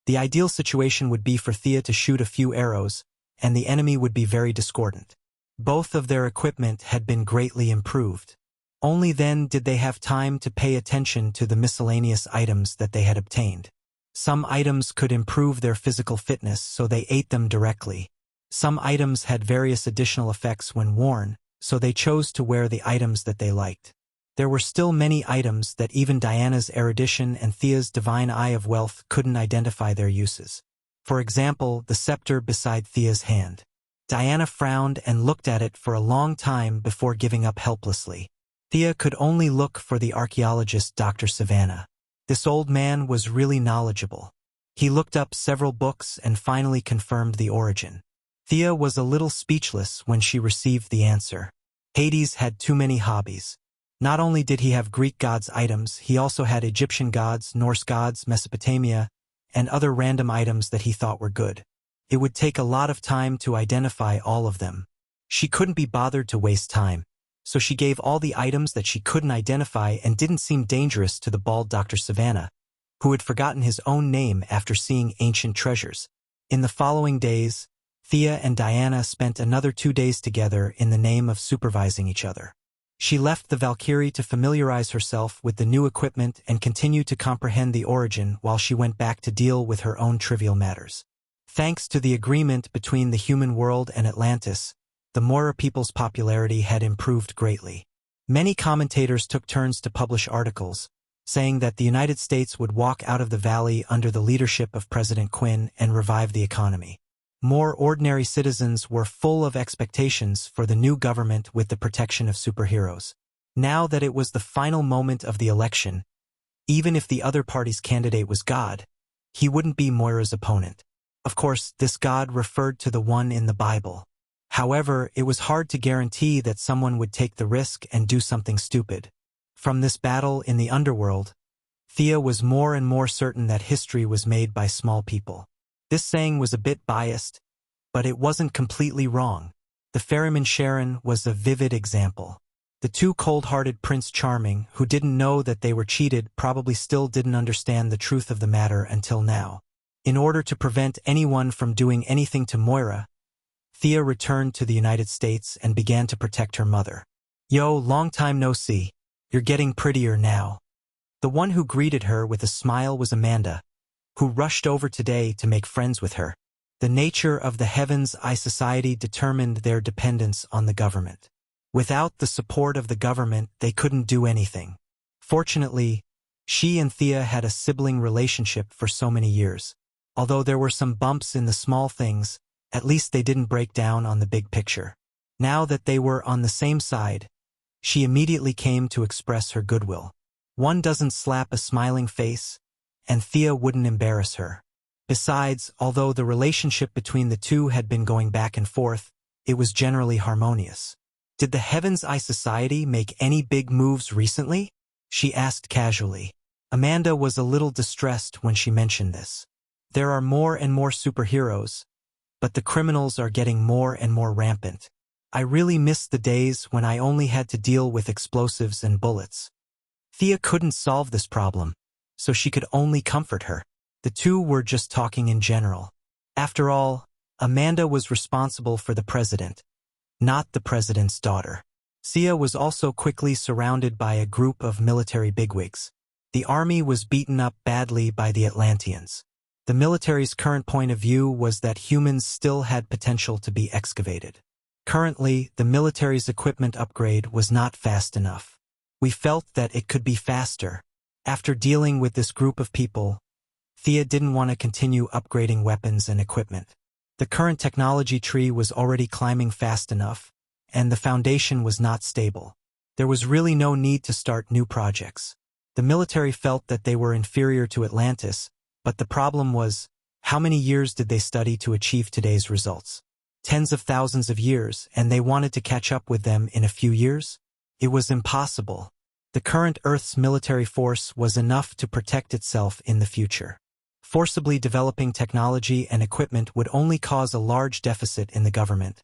The ideal situation would be for Thea to shoot a few arrows, and the enemy would be very discordant. Both of their equipment had been greatly improved. Only then did they have time to pay attention to the miscellaneous items that they had obtained. Some items could improve their physical fitness, so they ate them directly. Some items had various additional effects when worn, so they chose to wear the items that they liked. There were still many items that even Diana's erudition and Thea's divine eye of wealth couldn't identify their uses. For example, the scepter beside Thea's hand. Diana frowned and looked at it for a long time before giving up helplessly. Thea could only look for the archaeologist Dr. Savannah. This old man was really knowledgeable. He looked up several books and finally confirmed the origin. Thea was a little speechless when she received the answer. Hades had too many hobbies. Not only did he have Greek gods' items, he also had Egyptian gods, Norse gods, Mesopotamia, and other random items that he thought were good. It would take a lot of time to identify all of them. She couldn't be bothered to waste time, so she gave all the items that she couldn't identify and didn't seem dangerous to the bald Dr. Savannah, who had forgotten his own name after seeing ancient treasures. In the following days, Thea and Diana spent another 2 days together in the name of supervising each other. She left the Valkyrie to familiarize herself with the new equipment and continue to comprehend the origin while she went back to deal with her own trivial matters. Thanks to the agreement between the human world and Atlantis, the Moira people's popularity had improved greatly. Many commentators took turns to publish articles, saying that the United States would walk out of the valley under the leadership of President Quinn and revive the economy. More ordinary citizens were full of expectations for the new government with the protection of superheroes. Now that it was the final moment of the election, even if the other party's candidate was God, he wouldn't be Moira's opponent. Of course, this God referred to the one in the Bible. However, it was hard to guarantee that someone would take the risk and do something stupid. From this battle in the underworld, Thea was more and more certain that history was made by small people. This saying was a bit biased, but it wasn't completely wrong. The ferryman Sharon was a vivid example. The two cold-hearted Prince Charming, who didn't know that they were cheated, probably still didn't understand the truth of the matter until now. In order to prevent anyone from doing anything to Moira, Thea returned to the United States and began to protect her mother. "Yo, long time no see. You're getting prettier now." The one who greeted her with a smile was Amanda, who rushed over today to make friends with her. The nature of the Heaven's Eye Society determined their dependence on the government. Without the support of the government, they couldn't do anything. Fortunately, she and Thea had a sibling relationship for so many years. Although there were some bumps in the small things, at least they didn't break down on the big picture. Now that they were on the same side, she immediately came to express her goodwill. One doesn't slap a smiling face, and Thea wouldn't embarrass her. Besides, although the relationship between the two had been going back and forth, it was generally harmonious. "Did the Heaven's Eye Society make any big moves recently?" she asked casually. Amanda was a little distressed when she mentioned this. "There are more and more superheroes, but the criminals are getting more and more rampant. I really miss the days when I only had to deal with explosives and bullets." Thea couldn't solve this problem, so she could only comfort her. The two were just talking in general. After all, Amanda was responsible for the president, not the president's daughter. Thea was also quickly surrounded by a group of military bigwigs. The army was beaten up badly by the Atlanteans. The military's current point of view was that humans still had potential to be excavated. Currently, the military's equipment upgrade was not fast enough. We felt that it could be faster. After dealing with this group of people, Thea didn't want to continue upgrading weapons and equipment. The current technology tree was already climbing fast enough, and the foundation was not stable. There was really no need to start new projects. The military felt that they were inferior to Atlantis, but the problem was, how many years did they study to achieve today's results? Tens of thousands of years, and they wanted to catch up with them in a few years? It was impossible. The current Earth's military force was enough to protect itself in the future. Forcibly developing technology and equipment would only cause a large deficit in the government,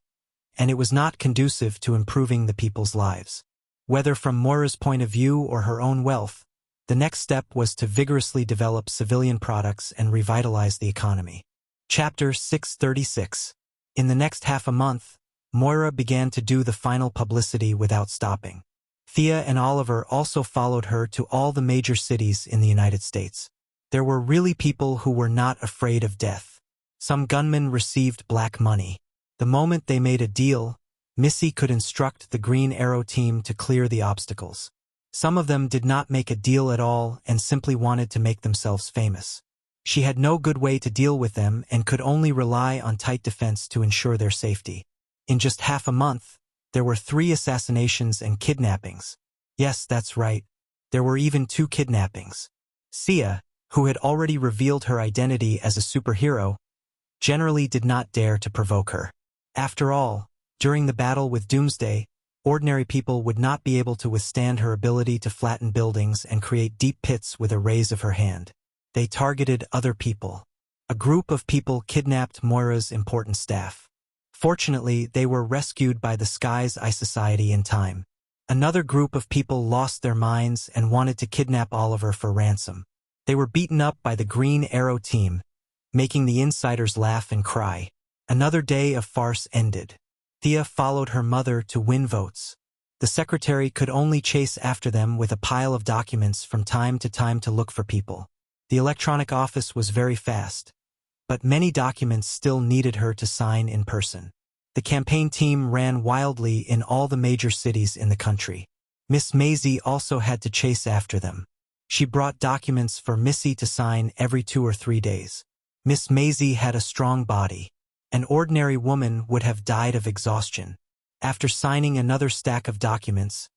and it was not conducive to improving the people's lives. Whether from Moira's point of view or her own wealth, the next step was to vigorously develop civilian products and revitalize the economy. Chapter 636. In the next half a month, Moira began to do the final publicity without stopping. Thea and Oliver also followed her to all the major cities in the United States. There were really people who were not afraid of death. Some gunmen received black money. The moment they made a deal, Missy could instruct the Green Arrow team to clear the obstacles. Some of them did not make a deal at all and simply wanted to make themselves famous. She had no good way to deal with them and could only rely on tight defense to ensure their safety. In just half a month, there were 3 assassinations and kidnappings. Yes, that's right. There were even 2 kidnappings. Sia, who had already revealed her identity as a superhero, generally did not dare to provoke her. After all, during the battle with Doomsday, ordinary people would not be able to withstand her ability to flatten buildings and create deep pits with a raise of her hand. They targeted other people. A group of people kidnapped Moira's important staff. Fortunately, they were rescued by the Sky's Eye Society in time. Another group of people lost their minds and wanted to kidnap Oliver for ransom. They were beaten up by the Green Arrow team, making the insiders laugh and cry. Another day of farce ended. Thea followed her mother to win votes. The secretary could only chase after them with a pile of documents from time to look for people. The electronic office was very fast, but many documents still needed her to sign in person. The campaign team ran wildly in all the major cities in the country. Miss Maisie also had to chase after them. She brought documents for Missy to sign every 2 or 3 days. Miss Maisie had a strong body. An ordinary woman would have died of exhaustion. After signing another stack of documents,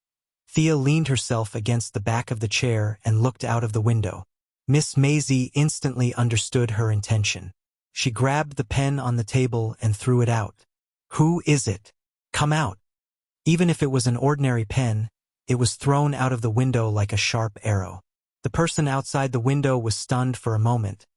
Thea leaned herself against the back of the chair and looked out of the window. Miss Maisie instantly understood her intention. She grabbed the pen on the table and threw it out. "Who is it? Come out." Even if it was an ordinary pen, it was thrown out of the window like a sharp arrow. The person outside the window was stunned for a moment.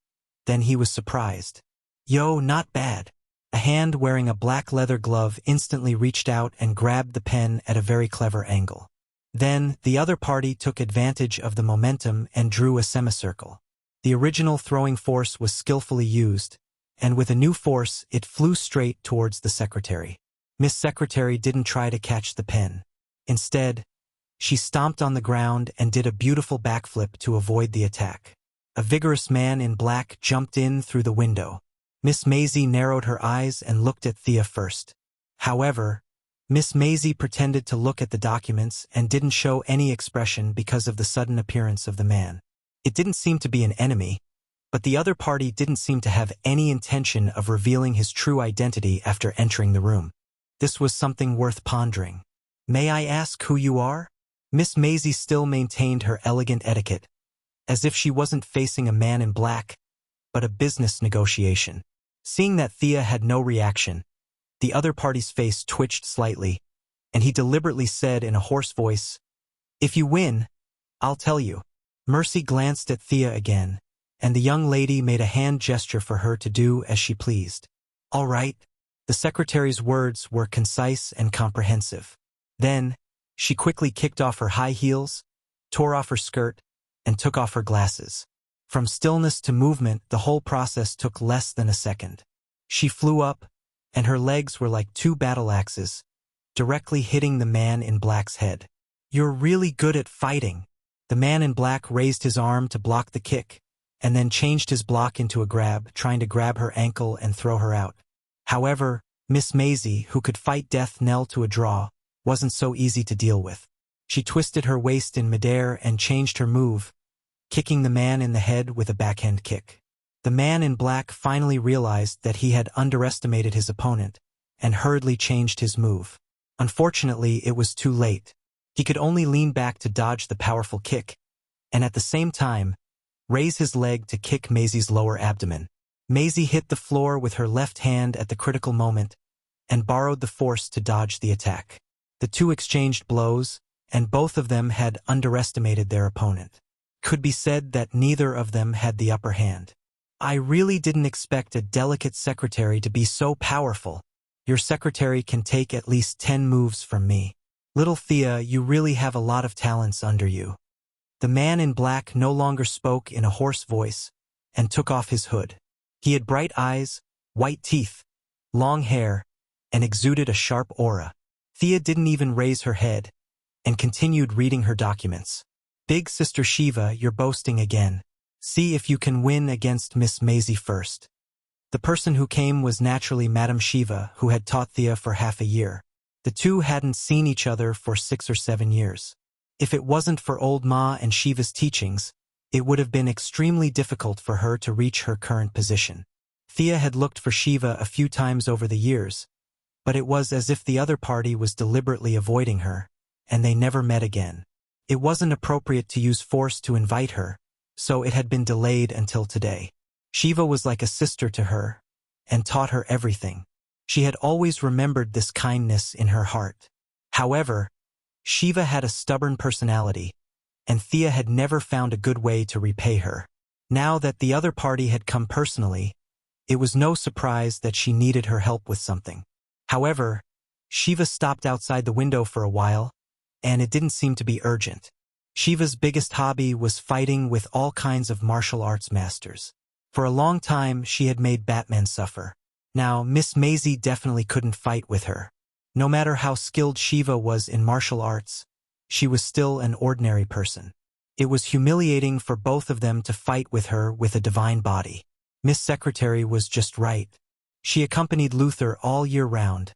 Then he was surprised. "Yo, not bad. A hand wearing a black leather glove instantly reached out and grabbed the pen at a very clever angle. Then, the other party took advantage of the momentum and drew a semicircle. The original throwing force was skillfully used, and with a new force, it flew straight towards the secretary. Miss Secretary didn't try to catch the pen. Instead, she stomped on the ground and did a beautiful backflip to avoid the attack. A vigorous man in black jumped in through the window. Miss Maisie narrowed her eyes and looked at Thea first. However, Miss Maisie pretended to look at the documents and didn't show any expression because of the sudden appearance of the man. It didn't seem to be an enemy, but the other party didn't seem to have any intention of revealing his true identity after entering the room. This was something worth pondering. "May I ask who you are?" Miss Maisie still maintained her elegant etiquette, as if she wasn't facing a man in black, but a business negotiation. Seeing that Thea had no reaction, the other party's face twitched slightly, and he deliberately said in a hoarse voice, "If you win, I'll tell you." Mercy glanced at Thea again, and the young lady made a hand gesture for her to do as she pleased. "All right." The secretary's words were concise and comprehensive. Then, she quickly kicked off her high heels, tore off her skirt, and took off her glasses. From stillness to movement, the whole process took less than a second. She flew up, and her legs were like two battle axes, directly hitting the man in black's head. "You're really good at fighting." The man in black raised his arm to block the kick, and then changed his block into a grab, trying to grab her ankle and throw her out. However, Miss Maisie, who could fight death knell to a draw, wasn't so easy to deal with. She twisted her waist in midair and changed her move, kicking the man in the head with a backhand kick. The man in black finally realized that he had underestimated his opponent, and hurriedly changed his move. Unfortunately, it was too late. He could only lean back to dodge the powerful kick, and at the same time, raise his leg to kick Maisie's lower abdomen. Maisie hit the floor with her left hand at the critical moment, and borrowed the force to dodge the attack. The two exchanged blows, and both of them had underestimated their opponent. Could be said that neither of them had the upper hand. "I really didn't expect a delicate secretary to be so powerful. Your secretary can take at least 10 moves from me. Little Thea, you really have a lot of talents under you." The man in black no longer spoke in a hoarse voice, and took off his hood. He had bright eyes, white teeth, long hair, and exuded a sharp aura. Thea didn't even raise her head, and continued reading her documents. "Big Sister Shiva, you're boasting again. See if you can win against Miss Maisie first." The person who came was naturally Madame Shiva, who had taught Thea for half a year. The two hadn't seen each other for 6 or 7 years. If it wasn't for Old Ma and Shiva's teachings, it would have been extremely difficult for her to reach her current position. Thea had looked for Shiva a few times over the years, but it was as if the other party was deliberately avoiding her, and they never met again. It wasn't appropriate to use force to invite her, so it had been delayed until today. Shiva was like a sister to her, and taught her everything. She had always remembered this kindness in her heart. However, Shiva had a stubborn personality, and Thea had never found a good way to repay her. Now that the other party had come personally, it was no surprise that she needed her help with something. However, Shiva stopped outside the window for a while, and it didn't seem to be urgent. Shiva's biggest hobby was fighting with all kinds of martial arts masters. For a long time, she had made Batman suffer. Now, Miss Maisie definitely couldn't fight with her. No matter how skilled Shiva was in martial arts, she was still an ordinary person. It was humiliating for both of them to fight with her with a divine body. Miss Secretary was just right. She accompanied Luther all year round,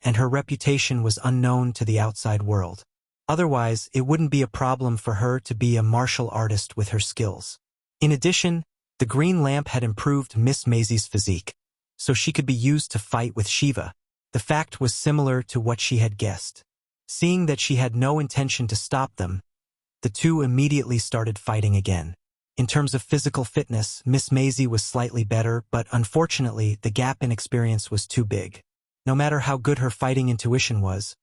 and her reputation was unknown to the outside world. Otherwise, it wouldn't be a problem for her to be a martial artist with her skills. In addition, the green lamp had improved Miss Maisie's physique, so she could be used to fight with Shiva. The fact was similar to what she had guessed. Seeing that she had no intention to stop them, the two immediately started fighting again. In terms of physical fitness, Miss Maisie was slightly better, but unfortunately, the gap in experience was too big. No matter how good her fighting intuition was,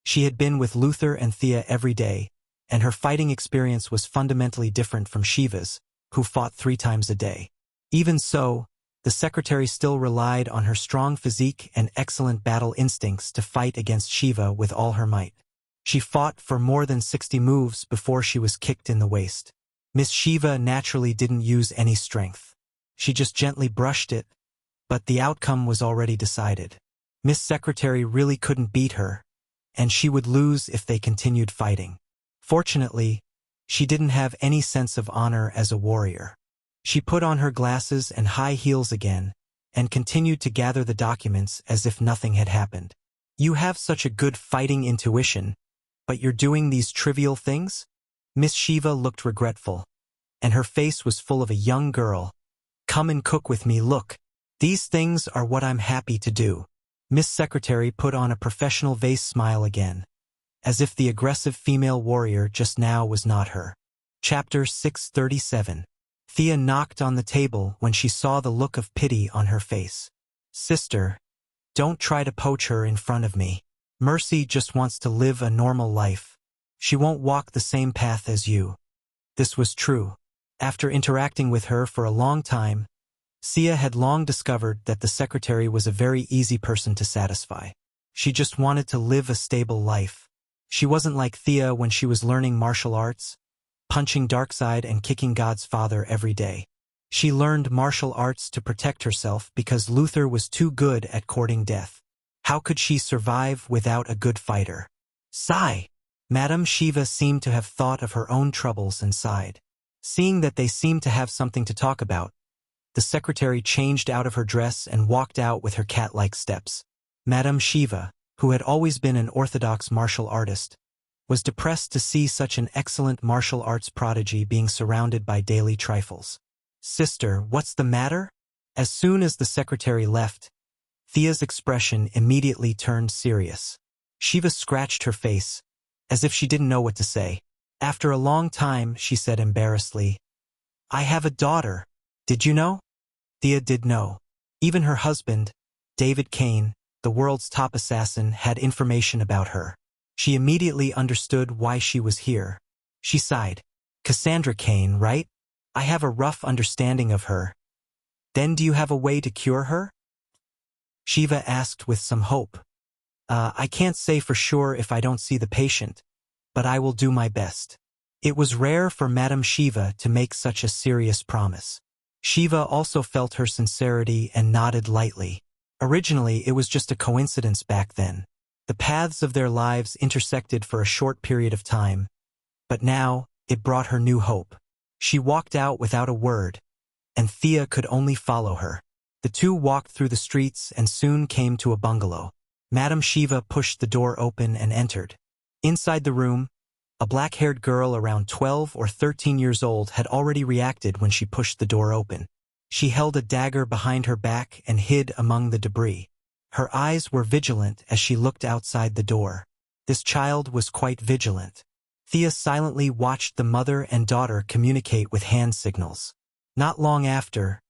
she had been with Luther and Thea every day, and her fighting experience was fundamentally different from Shiva's, who fought 3 times a day. Even so, The secretary still relied on her strong physique and excellent battle instincts to fight against Shiva with all her might. She fought for more than 60 moves before she was kicked in the waist. Miss Shiva naturally didn't use any strength. She just gently brushed it, but the outcome was already decided. Miss Secretary really couldn't beat her, and she would lose if they continued fighting. Fortunately, she didn't have any sense of honor as a warrior. She put on her glasses and high heels again, and continued to gather the documents as if nothing had happened. "You have such a good fighting intuition, but you're doing these trivial things?" Miss Shiva looked regretful, and her face was full of a young girl. "Come and cook with me, look. These things are what I'm happy to do." Miss Secretary put on a professional vase smile again, as if the aggressive female warrior just now was not her. Chapter 637. Thea knocked on the table when she saw the look of pity on her face. "Sister, don't try to poach her in front of me. Mercy just wants to live a normal life. She won't walk the same path as you." This was true. After interacting with her for a long time, Sia had long discovered that the secretary was a very easy person to satisfy. She just wanted to live a stable life. She wasn't like Thea when she was learning martial arts, punching Darkseid and kicking God's father every day. She learned martial arts to protect herself because Luther was too good at courting death. How could she survive without a good fighter? Sigh! Madame Shiva seemed to have thought of her own troubles and sighed. Seeing that they seemed to have something to talk about, the secretary changed out of her dress and walked out with her cat-like steps. Madame Shiva, who had always been an orthodox martial artist, was depressed to see such an excellent martial arts prodigy being surrounded by daily trifles. "Sister, what's the matter?" As soon as the secretary left, Thea's expression immediately turned serious. Shiva scratched her face, as if she didn't know what to say. After a long time, she said embarrassedly, "I have a daughter. Did you know?" Thea did know. Even her husband, David Kane, the world's top assassin, had information about her. She immediately understood why she was here. She sighed. "Cassandra Kane, right? I have a rough understanding of her. Then do you have a way to cure her?" Shiva asked with some hope. I can't say for sure if I don't see the patient, but I will do my best." It was rare for Madame Shiva to make such a serious promise. Shiva also felt her sincerity and nodded lightly. Originally, it was just a coincidence back then. The paths of their lives intersected for a short period of time, but now it brought her new hope. She walked out without a word, and Thea could only follow her. The two walked through the streets and soon came to a bungalow. Madame Shiva pushed the door open and entered. Inside the room, a black-haired girl around 12 or 13 years old had already reacted when she pushed the door open. She held a dagger behind her back and hid among the debris. Her eyes were vigilant as she looked outside the door. This child was quite vigilant. Thea silently watched the mother and daughter communicate with hand signals. Not long after,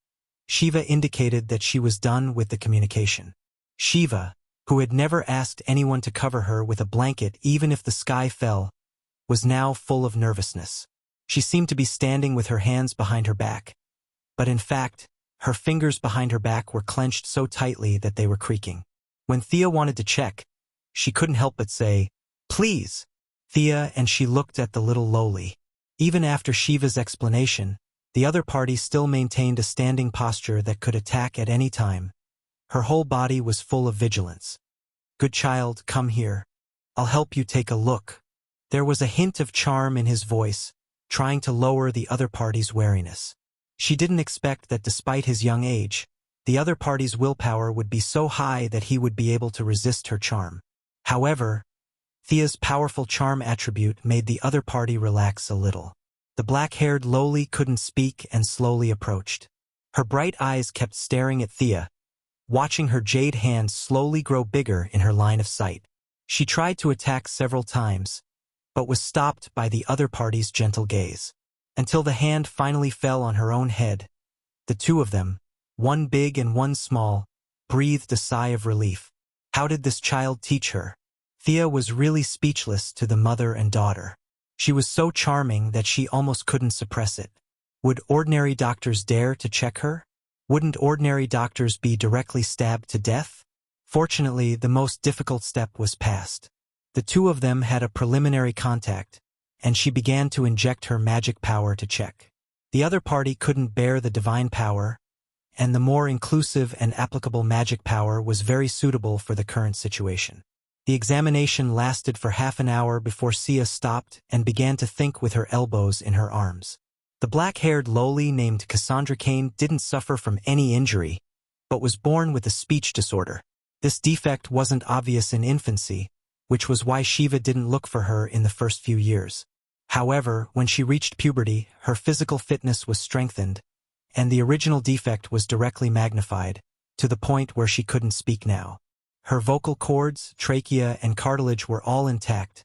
Shiva indicated that she was done with the communication. Shiva, who had never asked anyone to cover her with a blanket even if the sky fell, was now full of nervousness. She seemed to be standing with her hands behind her back, but in fact, her fingers behind her back were clenched so tightly that they were creaking. When Thea wanted to check, she couldn't help but say, "Please." Thea and she looked at the little lowly. Even after Shiva's explanation, the other party still maintained a standing posture that could attack at any time. Her whole body was full of vigilance. "Good child, come here. I'll help you take a look." There was a hint of charm in his voice, trying to lower the other party's wariness. She didn't expect that despite his young age, the other party's willpower would be so high that he would be able to resist her charm. However, Thea's powerful charm attribute made the other party relax a little. The black-haired lowly couldn't speak and slowly approached. Her bright eyes kept staring at Thea, watching her jade hand slowly grow bigger in her line of sight. She tried to attack several times, but was stopped by the other party's gentle gaze. Until the hand finally fell on her own head. The two of them, one big and one small, breathed a sigh of relief. How did this child teach her? Thea was really speechless to the mother and daughter. She was so charming that she almost couldn't suppress it. Would ordinary doctors dare to check her? Wouldn't ordinary doctors be directly stabbed to death? Fortunately, the most difficult step was passed. The two of them had a preliminary contact, and she began to inject her magic power to check. The other party couldn't bear the divine power, and the more inclusive and applicable magic power was very suitable for the current situation. The examination lasted for half an hour before Sia stopped and began to think with her elbows in her arms. The black-haired lowly named Cassandra Kane didn't suffer from any injury, but was born with a speech disorder. This defect wasn't obvious in infancy, which was why Shiva didn't look for her in the first few years. However, when she reached puberty, her physical fitness was strengthened, and the original defect was directly magnified, to the point where she couldn't speak now. Her vocal cords, trachea, and cartilage were all intact,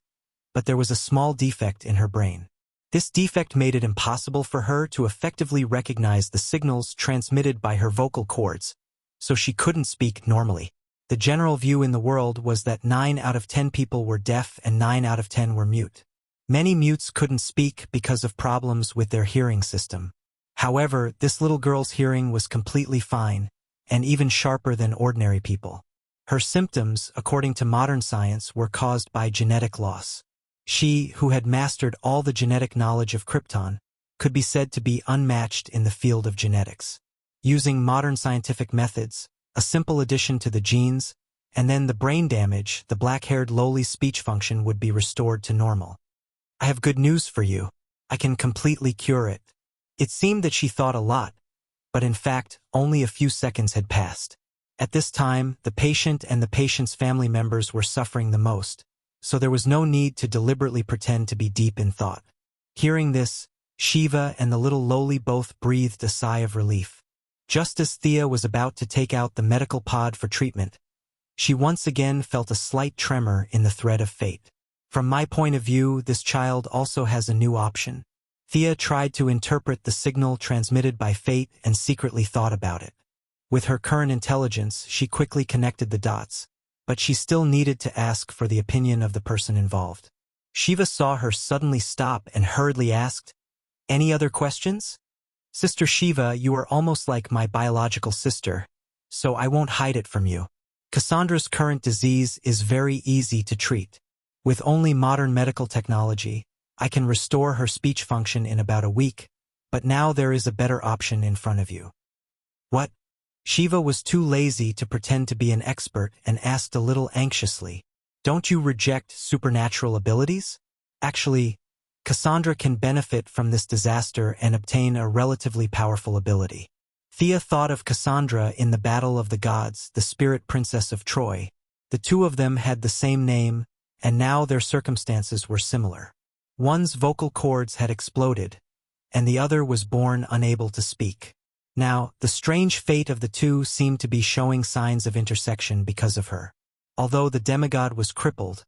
but there was a small defect in her brain. This defect made it impossible for her to effectively recognize the signals transmitted by her vocal cords, so she couldn't speak normally. The general view in the world was that 9 out of 10 people were deaf and 9 out of 10 were mute. Many mutes couldn't speak because of problems with their hearing system. However, this little girl's hearing was completely fine, and even sharper than ordinary people. Her symptoms, according to modern science, were caused by genetic loss. She, who had mastered all the genetic knowledge of Krypton, could be said to be unmatched in the field of genetics. Using modern scientific methods, a simple addition to the genes, and then the brain damage, the black-haired lowly's speech function would be restored to normal. I have good news for you. I can completely cure it. It seemed that she thought a lot, but in fact, only a few seconds had passed. At this time, the patient and the patient's family members were suffering the most, so there was no need to deliberately pretend to be deep in thought. Hearing this, Shiva and the little lowly both breathed a sigh of relief. Just as Thea was about to take out the medical pod for treatment, she once again felt a slight tremor in the thread of fate. From my point of view, this child also has a new option. Thea tried to interpret the signal transmitted by fate and secretly thought about it. With her current intelligence, she quickly connected the dots, but she still needed to ask for the opinion of the person involved. Shiva saw her suddenly stop and hurriedly asked, "Any other questions?" "Sister Shiva, you are almost like my biological sister, so I won't hide it from you. Cassandra's current disease is very easy to treat. With only modern medical technology, I can restore her speech function in about a week, but now there is a better option in front of you." "What?" Shiva was too lazy to pretend to be an expert and asked a little anxiously, "Don't you reject supernatural abilities? Actually, Cassandra can benefit from this disaster and obtain a relatively powerful ability." Thea thought of Cassandra in the Battle of the Gods, the spirit princess of Troy. The two of them had the same name, and now their circumstances were similar. One's vocal cords had exploded, and the other was born unable to speak. Now, the strange fate of the two seemed to be showing signs of intersection because of her. Although the demigod was crippled,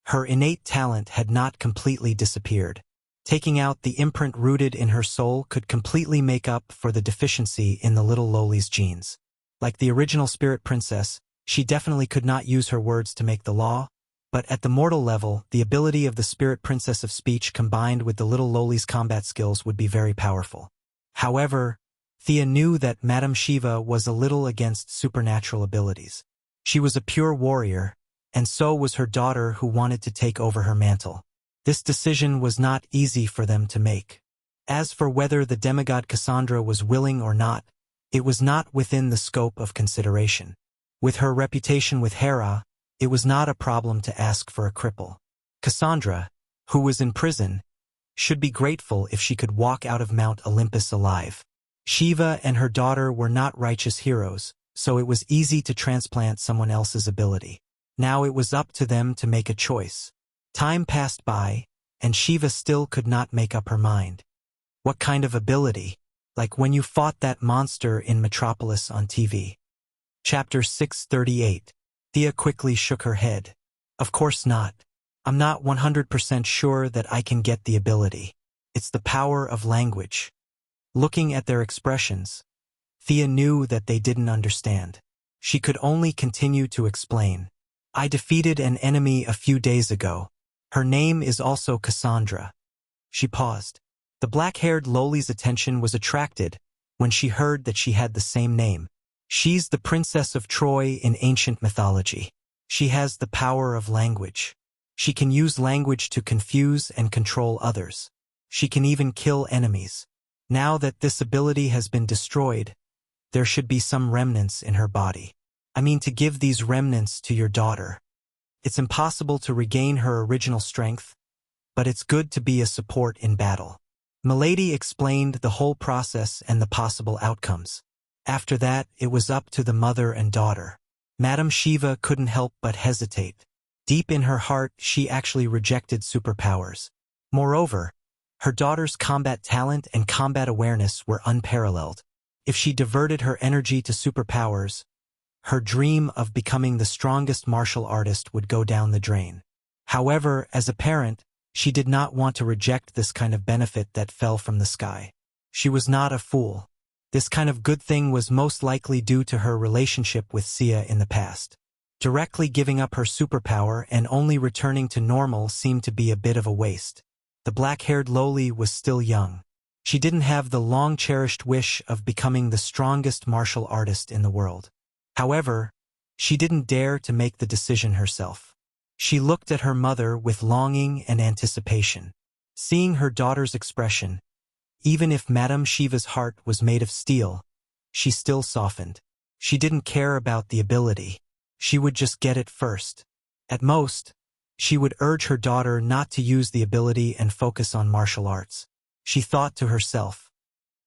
her innate talent had not completely disappeared. Taking out the imprint rooted in her soul could completely make up for the deficiency in the little lowly's genes. Like the original spirit princess, she definitely could not use her words to make the law, but at the mortal level, the ability of the spirit princess of speech combined with the little lowly's combat skills would be very powerful. However, Thea knew that Madame Shiva was a little against supernatural abilities. She was a pure warrior, and so was her daughter who wanted to take over her mantle. This decision was not easy for them to make. As for whether the demigod Cassandra was willing or not, it was not within the scope of consideration. With her reputation with Hera, it was not a problem to ask for a cripple. Cassandra, who was in prison, should be grateful if she could walk out of Mount Olympus alive. Shiva and her daughter were not righteous heroes, so it was easy to transplant someone else's ability. Now it was up to them to make a choice. Time passed by, and Shiva still could not make up her mind. What kind of ability? Like when you fought that monster in Metropolis on TV. Chapter 638. Thea quickly shook her head. Of course not. I'm not 100% sure that I can get the ability. It's the power of language. Looking at their expressions, Thea knew that they didn't understand. She could only continue to explain. I defeated an enemy a few days ago. Her name is also Cassandra. She paused. The black-haired lowly's attention was attracted when she heard that she had the same name. She's the princess of Troy in ancient mythology. She has the power of language. She can use language to confuse and control others. She can even kill enemies. Now that this ability has been destroyed, there should be some remnants in her body. I mean, to give these remnants to your daughter. It's impossible to regain her original strength, but it's good to be a support in battle. Milady explained the whole process and the possible outcomes. After that, it was up to the mother and daughter. Madame Shiva couldn't help but hesitate. Deep in her heart, she actually rejected superpowers. Moreover, her daughter's combat talent and combat awareness were unparalleled. If she diverted her energy to superpowers, her dream of becoming the strongest martial artist would go down the drain. However, as a parent, she did not want to reject this kind of benefit that fell from the sky. She was not a fool. This kind of good thing was most likely due to her relationship with Sia in the past. Directly giving up her superpower and only returning to normal seemed to be a bit of a waste. The black-haired loli was still young. She didn't have the long-cherished wish of becoming the strongest martial artist in the world. However, she didn't dare to make the decision herself. She looked at her mother with longing and anticipation. Seeing her daughter's expression, even if Madame Shiva's heart was made of steel, she still softened. She didn't care about the ability. She would just get it first. At most, she would urge her daughter not to use the ability and focus on martial arts. She thought to herself,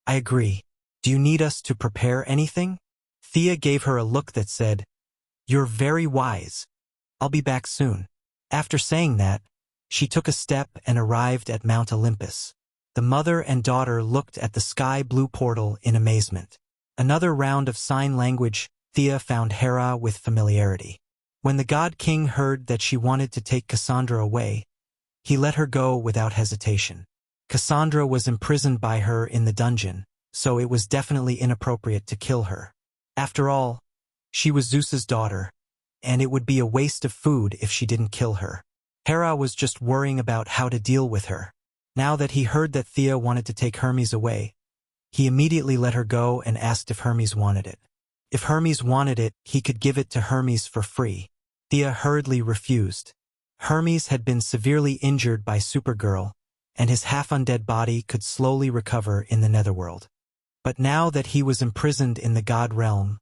"I agree. Do you need us to prepare anything?" Thea gave her a look that said, "You're very wise. I'll be back soon." After saying that, she took a step and arrived at Mount Olympus. The mother and daughter looked at the sky-blue portal in amazement. Another round of sign language. Thea found Hera with familiarity. When the God King heard that she wanted to take Cassandra away, he let her go without hesitation. Cassandra was imprisoned by her in the dungeon, so it was definitely inappropriate to kill her. After all, she was Zeus's daughter, and it would be a waste of food if she didn't kill her. Hera was just worrying about how to deal with her. Now that he heard that Thea wanted to take Hermes away, he immediately let her go and asked if Hermes wanted it. If Hermes wanted it, he could give it to Hermes for free. Thea hurriedly refused. Hermes had been severely injured by Supergirl, and his half-undead body could slowly recover in the netherworld. But now that he was imprisoned in the God realm,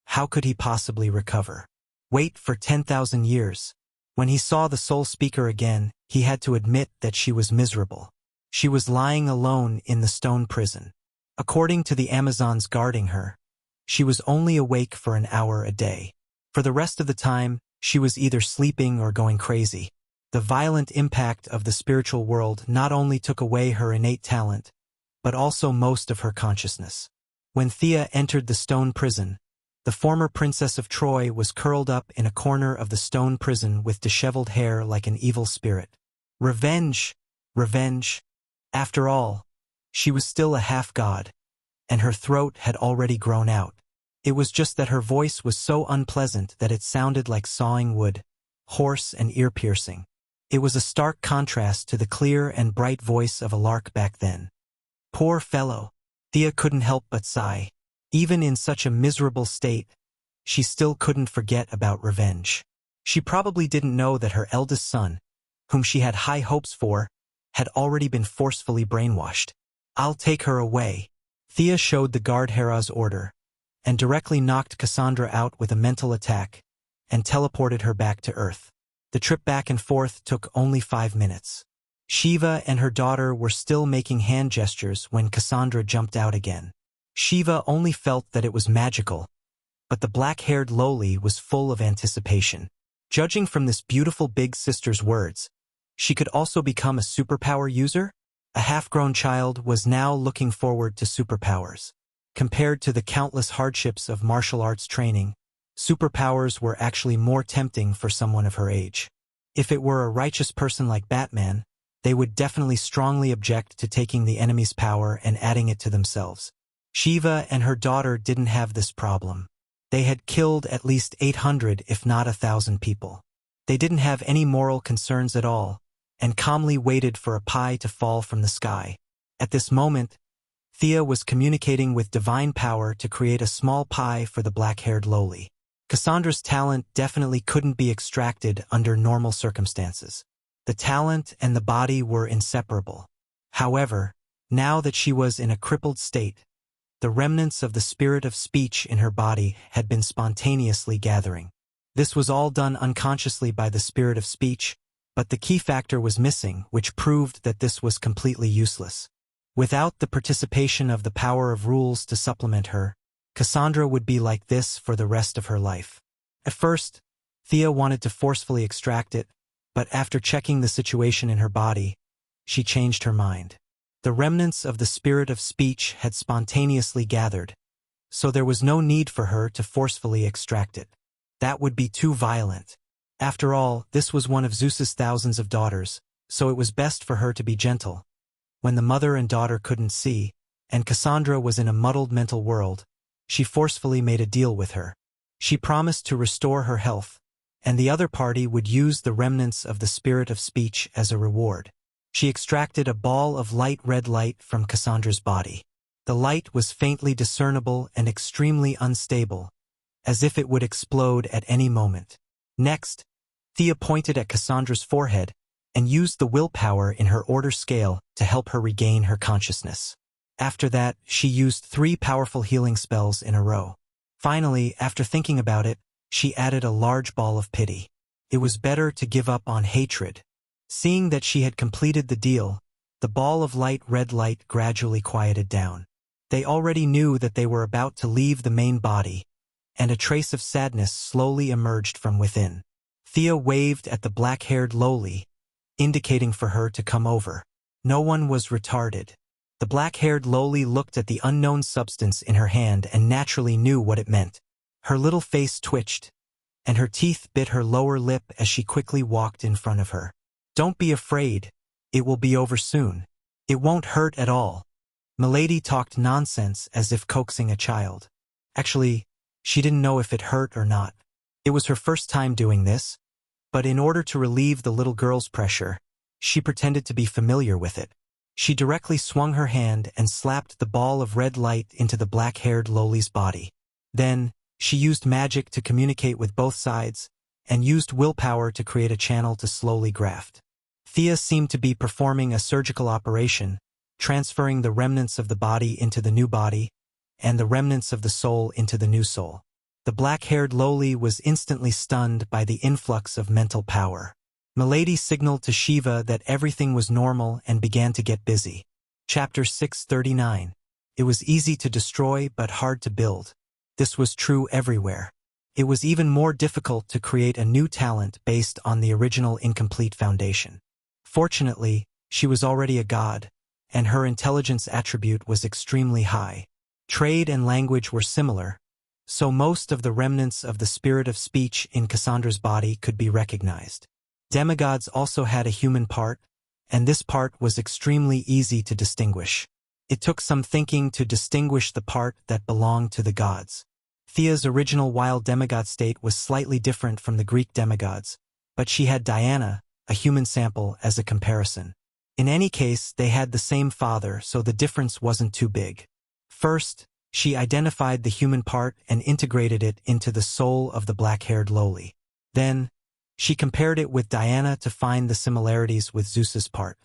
how could he possibly recover? Wait for 10,000 years. When he saw the Soul Speaker again, he had to admit that she was miserable. She was lying alone in the stone prison. According to the Amazons guarding her, she was only awake for an hour a day. For the rest of the time, she was either sleeping or going crazy. The violent impact of the spiritual world not only took away her innate talent, but also most of her consciousness. When Thea entered the stone prison, the former princess of Troy was curled up in a corner of the stone prison with disheveled hair like an evil spirit. Revenge! Revenge! After all, she was still a half-god, and her throat had already grown out. It was just that her voice was so unpleasant that it sounded like sawing wood, hoarse and ear-piercing. It was a stark contrast to the clear and bright voice of a lark back then. Poor fellow! Thea couldn't help but sigh. Even in such a miserable state, she still couldn't forget about revenge. She probably didn't know that her eldest son, whom she had high hopes for, had already been forcefully brainwashed. "I'll take her away." Thea showed the guard Hera's order, and directly knocked Cassandra out with a mental attack, and teleported her back to Earth. The trip back and forth took only 5 minutes. Shiva and her daughter were still making hand gestures when Cassandra jumped out again. Shiva only felt that it was magical, but the black-haired loli was full of anticipation. Judging from this beautiful big sister's words, she could also become a superpower user? A half-grown child was now looking forward to superpowers. Compared to the countless hardships of martial arts training, superpowers were actually more tempting for someone of her age. If it were a righteous person like Batman, they would definitely strongly object to taking the enemy's power and adding it to themselves. Shiva and her daughter didn't have this problem. They had killed at least 800 if not 1,000 people. They didn't have any moral concerns at all, and calmly waited for a pie to fall from the sky. At this moment, Thea was communicating with divine power to create a small pie for the black-haired lowly. Cassandra's talent definitely couldn't be extracted under normal circumstances. The talent and the body were inseparable. However, now that she was in a crippled state, the remnants of the spirit of speech in her body had been spontaneously gathering. This was all done unconsciously by the spirit of speech, but the key factor was missing, which proved that this was completely useless. Without the participation of the power of rules to supplement her, Cassandra would be like this for the rest of her life. At first, Thea wanted to forcefully extract it, but after checking the situation in her body, she changed her mind. The remnants of the spirit of speech had spontaneously gathered, so there was no need for her to forcefully extract it. That would be too violent. After all, this was one of Zeus's thousands of daughters, so it was best for her to be gentle. When the mother and daughter couldn't see, and Cassandra was in a muddled mental world, she forcefully made a deal with her. She promised to restore her health, and the other party would use the remnants of the spirit of speech as a reward. She extracted a ball of light red light from Cassandra's body. The light was faintly discernible and extremely unstable, as if it would explode at any moment. Next, Thea pointed at Cassandra's forehead and used the willpower in her order scale to help her regain her consciousness. After that, she used 3 powerful healing spells in a row. Finally, after thinking about it, she added a large ball of pity. It was better to give up on hatred. Seeing that she had completed the deal, the ball of light red light gradually quieted down. They already knew that they were about to leave the main body, and a trace of sadness slowly emerged from within. Thea waved at the black-haired lowly, indicating for her to come over. No one was retarded. The black-haired lowly looked at the unknown substance in her hand and naturally knew what it meant. Her little face twitched, and her teeth bit her lower lip as she quickly walked in front of her. "Don't be afraid. It will be over soon. It won't hurt at all." Milady talked nonsense as if coaxing a child. Actually, she didn't know if it hurt or not. It was her first time doing this, but in order to relieve the little girl's pressure, she pretended to be familiar with it. She directly swung her hand and slapped the ball of red light into the black-haired lowly's body. Then, she used magic to communicate with both sides, and used willpower to create a channel to slowly graft. Thea seemed to be performing a surgical operation, transferring the remnants of the body into the new body, and the remnants of the soul into the new soul. The black-haired lowly was instantly stunned by the influx of mental power. Milady signaled to Shiva that everything was normal and began to get busy. Chapter 639. It was easy to destroy but hard to build. This was true everywhere. It was even more difficult to create a new talent based on the original incomplete foundation. Fortunately, she was already a god, and her intelligence attribute was extremely high. Trade and language were similar, so most of the remnants of the spirit of speech in Cassandra's body could be recognized. Demigods also had a human part, and this part was extremely easy to distinguish. It took some thinking to distinguish the part that belonged to the gods. Thea's original wild demigod state was slightly different from the Greek demigods, but she had Diana, a human sample, as a comparison. In any case, they had the same father, so the difference wasn't too big. First, she identified the human part and integrated it into the soul of the black-haired lowly. Then, she compared it with Diana to find the similarities with Zeus's part.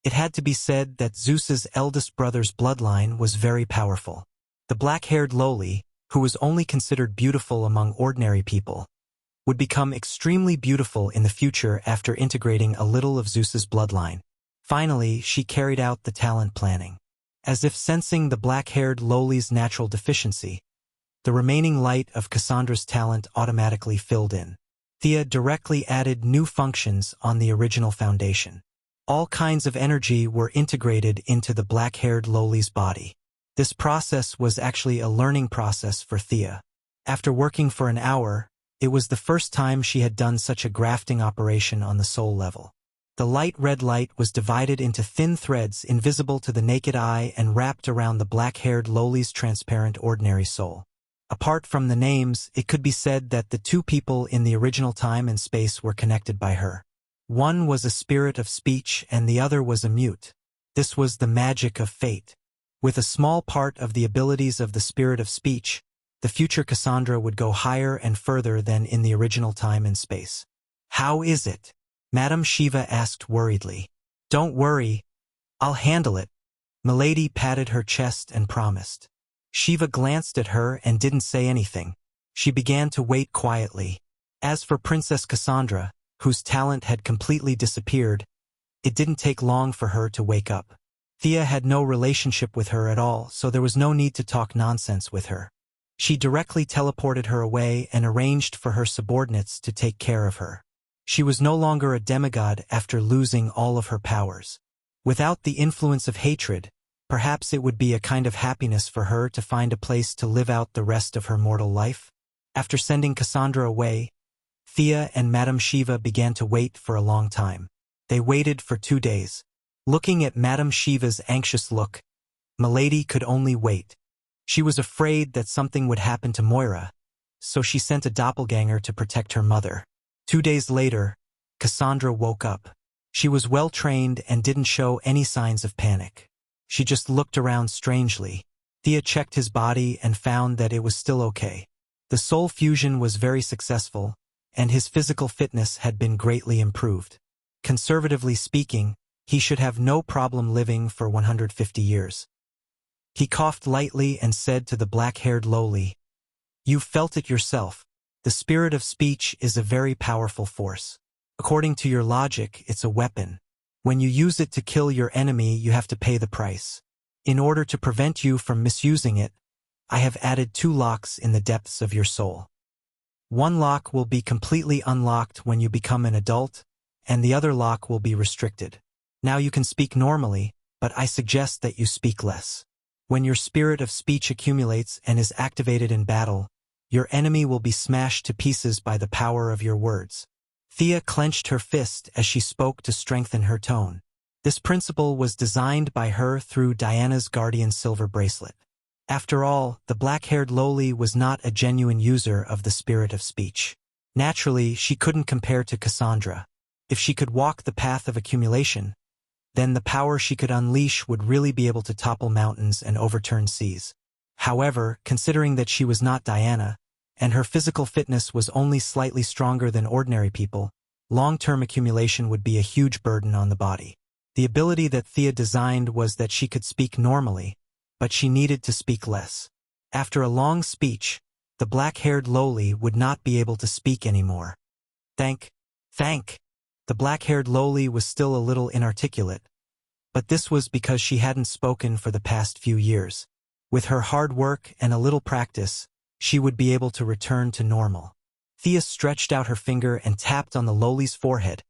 It had to be said that Zeus's eldest brother's bloodline was very powerful. The black-haired lowly, who was only considered beautiful among ordinary people, would become extremely beautiful in the future after integrating a little of Zeus's bloodline. Finally, she carried out the talent planning. As if sensing the black-haired lowly's natural deficiency, the remaining light of Cassandra's talent automatically filled in. Thea directly added new functions on the original foundation. All kinds of energy were integrated into the black-haired lowly's body. This process was actually a learning process for Thea. After working for an hour, it was the first time she had done such a grafting operation on the soul level. The light red light was divided into thin threads invisible to the naked eye and wrapped around the black-haired lowly's transparent ordinary soul. Apart from the names, it could be said that the two people in the original time and space were connected by her. One was a spirit of speech and the other was a mute. This was the magic of fate. With a small part of the abilities of the spirit of speech, the future Cassandra would go higher and further than in the original time and space. How is it? Madame Shiva asked worriedly. Don't worry, I'll handle it. Milady patted her chest and promised. Shiva glanced at her and didn't say anything. She began to wait quietly. As for Princess Cassandra, whose talent had completely disappeared, it didn't take long for her to wake up. Thea had no relationship with her at all, so there was no need to talk nonsense with her. She directly teleported her away and arranged for her subordinates to take care of her. She was no longer a demigod after losing all of her powers. Without the influence of hatred, perhaps it would be a kind of happiness for her to find a place to live out the rest of her mortal life. After sending Cassandra away, Thea and Madame Shiva began to wait for a long time. They waited for 2 days. Looking at Madame Shiva's anxious look, Milady could only wait. She was afraid that something would happen to Moira, so she sent a doppelganger to protect her mother. 2 days later, Cassandra woke up. She was well trained and didn't show any signs of panic. She just looked around strangely. Thea checked his body and found that it was still okay. The soul fusion was very successful, and his physical fitness had been greatly improved. Conservatively speaking, he should have no problem living for 150 years. He coughed lightly and said to the black-haired lowly, "You felt it yourself. The spirit of speech is a very powerful force. According to your logic, it's a weapon. When you use it to kill your enemy, you have to pay the price. In order to prevent you from misusing it, I have added 2 locks in the depths of your soul. One lock will be completely unlocked when you become an adult, and the other lock will be restricted. Now you can speak normally, but I suggest that you speak less. When your spirit of speech accumulates and is activated in battle, your enemy will be smashed to pieces by the power of your words." Thea clenched her fist as she spoke to strengthen her tone. This principle was designed by her through Diana's guardian silver bracelet. After all, the black-haired lowly was not a genuine user of the spirit of speech. Naturally, she couldn't compare to Cassandra. If she could walk the path of accumulation, then the power she could unleash would really be able to topple mountains and overturn seas. However, considering that she was not Diana, and her physical fitness was only slightly stronger than ordinary people, long-term accumulation would be a huge burden on the body. The ability that Thea designed was that she could speak normally, but she needed to speak less. After a long speech, the black-haired lowly would not be able to speak anymore. Thank. The black-haired lowly was still a little inarticulate, but this was because she hadn't spoken for the past few years. With her hard work and a little practice, she would be able to return to normal. Thea stretched out her finger and tapped on the lowly's forehead,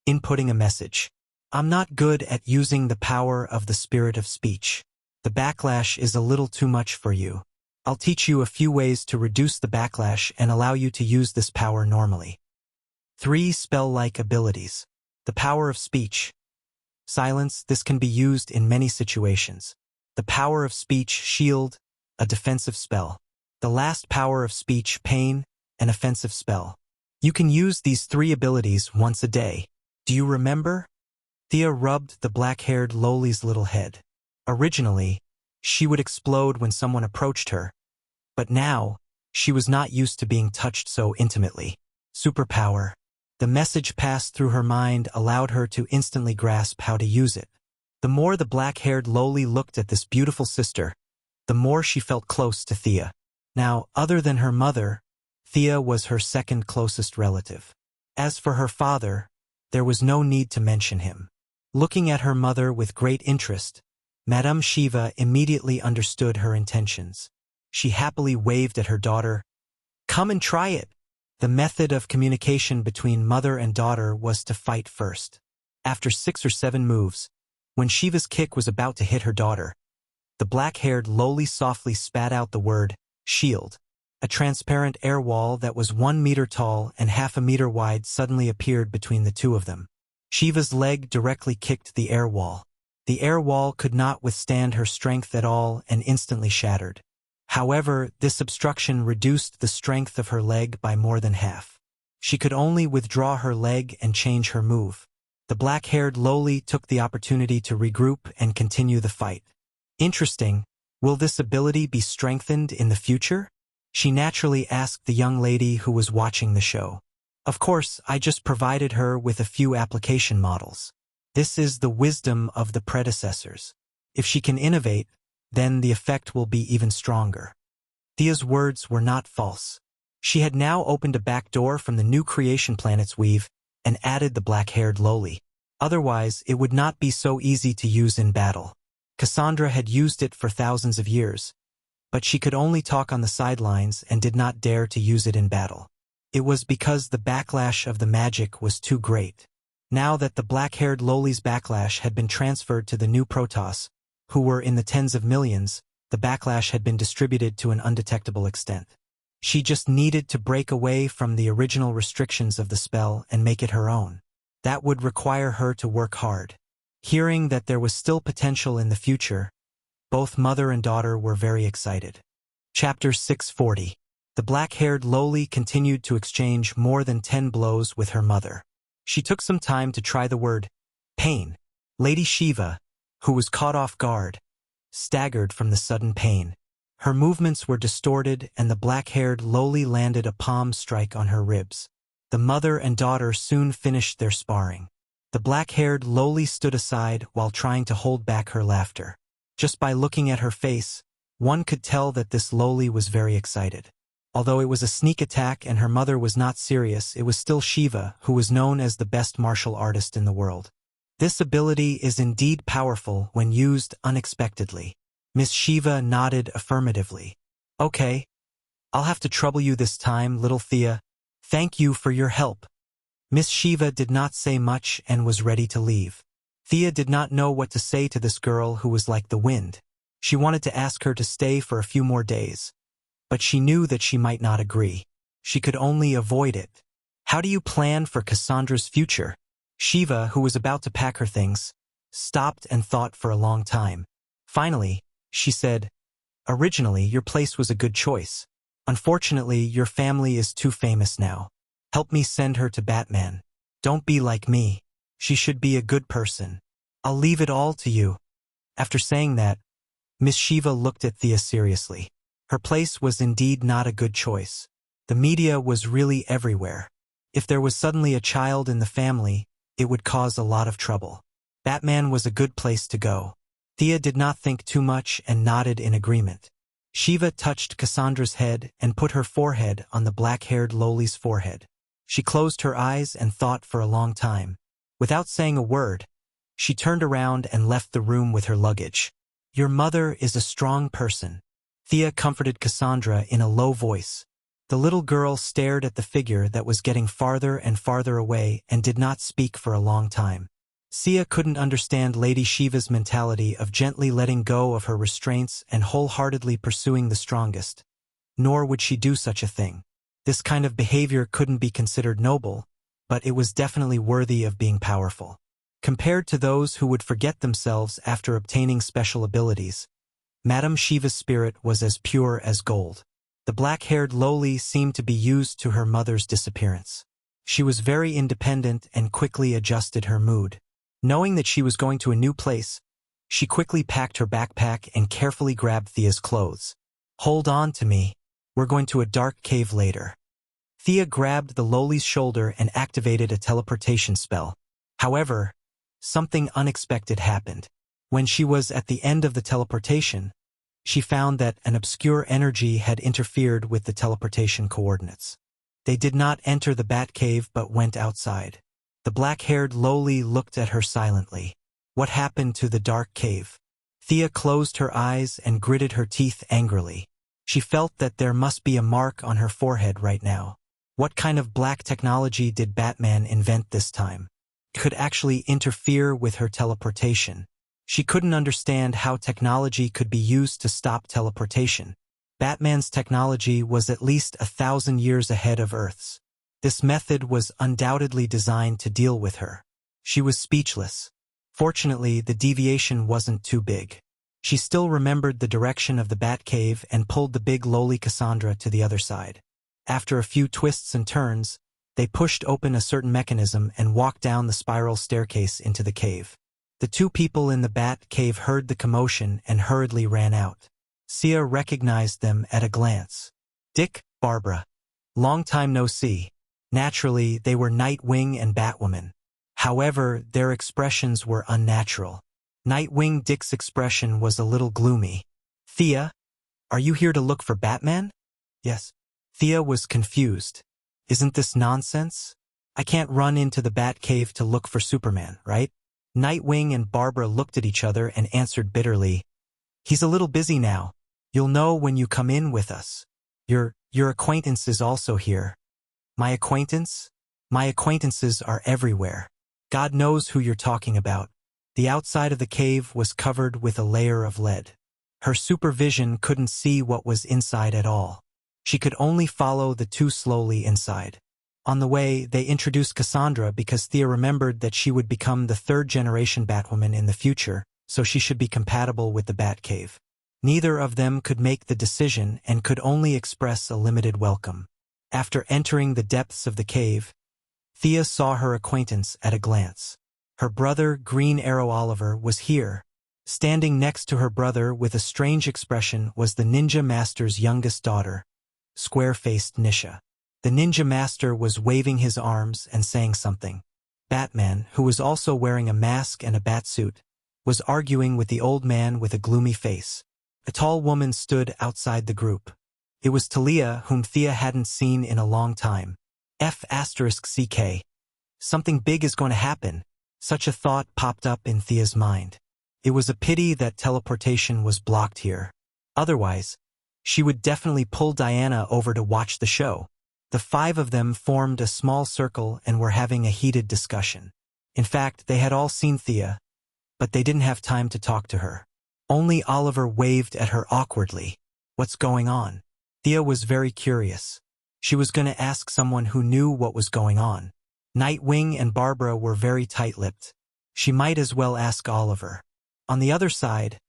inputting a message. "I'm not good at using the power of the spirit of speech. The backlash is a little too much for you. I'll teach you a few ways to reduce the backlash and allow you to use this power normally." 3 spell-like abilities. The power of speech. Silence. This can be used in many situations. The power of speech shield, a defensive spell. The last power of speech pain, an offensive spell. You can use these 3 abilities once a day. Do you remember? Thea rubbed the black-haired lowly's little head. Originally, she would explode when someone approached her, but now, she was not used to being touched so intimately. Superpower. The message passed through her mind allowed her to instantly grasp how to use it. The more the black-haired lowly looked at this beautiful sister, the more she felt close to Thea. Now, other than her mother, Thea was her second closest relative. As for her father, there was no need to mention him. Looking at her mother with great interest, Madame Shiva immediately understood her intentions. She happily waved at her daughter. "Come and try it." The method of communication between mother and daughter was to fight first. After 6 or 7 moves, when Shiva's kick was about to hit her daughter, the black-haired lowly softly spat out the word, "shield." A transparent air wall that was 1 meter tall and half a meter wide suddenly appeared between the 2 of them. Shiva's leg directly kicked the air wall. The air wall could not withstand her strength at all and instantly shattered. However, this obstruction reduced the strength of her leg by more than half. She could only withdraw her leg and change her move. The black-haired lowly took the opportunity to regroup and continue the fight. Interesting. Will this ability be strengthened in the future? She naturally asked the young lady who was watching the show. Of course, I just provided her with a few application models. This is the wisdom of the predecessors. If she can innovate, then the effect will be even stronger. Thea's words were not false. She had now opened a back door from the new creation planet's weave and added the black-haired lowly. Otherwise, it would not be so easy to use in battle. Cassandra had used it for thousands of years, but she could only talk on the sidelines and did not dare to use it in battle. It was because the backlash of the magic was too great. Now that the black-haired lowly's backlash had been transferred to the new Protoss, who were in the tens of millions, the backlash had been distributed to an undetectable extent. She just needed to break away from the original restrictions of the spell and make it her own. That would require her to work hard. Hearing that there was still potential in the future, both mother and daughter were very excited. Chapter 640. The black-haired lowly continued to exchange more than 10 blows with her mother. She took some time to try the word pain. Lady Shiva, who was caught off guard, staggered from the sudden pain. Her movements were distorted and the black-haired lowly landed a palm strike on her ribs. The mother and daughter soon finished their sparring. The black-haired lowly stood aside while trying to hold back her laughter. Just by looking at her face, one could tell that this lowly was very excited. Although it was a sneak attack and her mother was not serious, it was still Shiva, who was known as the best martial artist in the world. This ability is indeed powerful when used unexpectedly. Miss Shiva nodded affirmatively. Okay. I'll have to trouble you this time, little Thea. Thank you for your help. Miss Shiva did not say much and was ready to leave. Thea did not know what to say to this girl who was like the wind. She wanted to ask her to stay for a few more days, but she knew that she might not agree. She could only avoid it. How do you plan for Cassandra's future? Shiva, who was about to pack her things, stopped and thought for a long time. Finally, she said, "Originally, your place was a good choice. Unfortunately, your family is too famous now. Help me send her to Batman. Don't be like me. She should be a good person. I'll leave it all to you." After saying that, Miss Shiva looked at Thea seriously. Her place was indeed not a good choice. The media was really everywhere. If there was suddenly a child in the family, it would cause a lot of trouble. Batman was a good place to go. Thea did not think too much and nodded in agreement. Shiva touched Cassandra's head and put her forehead on the black-haired lowly's forehead. She closed her eyes and thought for a long time. Without saying a word, she turned around and left the room with her luggage. Your mother is a strong person. Thea comforted Cassandra in a low voice. The little girl stared at the figure that was getting farther and farther away and did not speak for a long time. Thea couldn't understand Lady Shiva's mentality of gently letting go of her restraints and wholeheartedly pursuing the strongest. Nor would she do such a thing. This kind of behavior couldn't be considered noble, but it was definitely worthy of being powerful. Compared to those who would forget themselves after obtaining special abilities, Madame Shiva's spirit was as pure as gold. The black-haired lowly seemed to be used to her mother's disappearance. She was very independent and quickly adjusted her mood. Knowing that she was going to a new place, she quickly packed her backpack and carefully grabbed Thea's clothes. Hold on to me. We're going to a dark cave later. Thea grabbed the lowly's shoulder and activated a teleportation spell. However, something unexpected happened. When she was at the end of the teleportation, she found that an obscure energy had interfered with the teleportation coordinates. They did not enter the Batcave but went outside. The black-haired lowly looked at her silently. What happened to the dark cave? Thea closed her eyes and gritted her teeth angrily. She felt that there must be a mark on her forehead right now. What kind of black technology did Batman invent this time? It could actually interfere with her teleportation. She couldn't understand how technology could be used to stop teleportation. Batman's technology was at least 1,000 years ahead of Earth's. This method was undoubtedly designed to deal with her. She was speechless. Fortunately, the deviation wasn't too big. She still remembered the direction of the Batcave and pulled the big lowly Cassandra to the other side. After a few twists and turns, they pushed open a certain mechanism and walked down the spiral staircase into the cave. The two people in the bat cave heard the commotion and hurriedly ran out. Sia recognized them at a glance. Dick, Barbara. Long time no see. Naturally, they were Nightwing and Batwoman. However, their expressions were unnatural. Nightwing Dick's expression was a little gloomy. Thea, are you here to look for Batman? Yes. Thea was confused. Isn't this nonsense? I can't run into the Batcave to look for Superman, right? Nightwing and Barbara looked at each other and answered bitterly. He's a little busy now. You'll know when you come in with us. Your acquaintance is also here. My acquaintance? My acquaintances are everywhere. God knows who you're talking about. The outside of the cave was covered with a layer of lead. Her supervision couldn't see what was inside at all. She could only follow the two slowly inside. On the way, they introduced Cassandra because Thea remembered that she would become the third-generation Batwoman in the future, so she should be compatible with the Batcave. Neither of them could make the decision and could only express a limited welcome. After entering the depths of the cave, Thea saw her acquaintance at a glance. Her brother, Green Arrow Oliver, was here. Standing next to her brother with a strange expression was the Ninja Master's youngest daughter, square-faced Nisha. The Ninja Master was waving his arms and saying something. Batman, who was also wearing a mask and a batsuit, was arguing with the old man with a gloomy face. A tall woman stood outside the group. It was Talia, whom Thea hadn't seen in a long time. F***CK. Something big is going to happen. Such a thought popped up in Thea's mind. It was a pity that teleportation was blocked here. Otherwise, she would definitely pull Diana over to watch the show. The five of them formed a small circle and were having a heated discussion. In fact, they had all seen Thea, but they didn't have time to talk to her. Only Oliver waved at her awkwardly. What's going on? Thea was very curious. She was going to ask someone who knew what was going on. Nightwing and Barbara were very tight-lipped. She might as well ask Oliver. On the other side,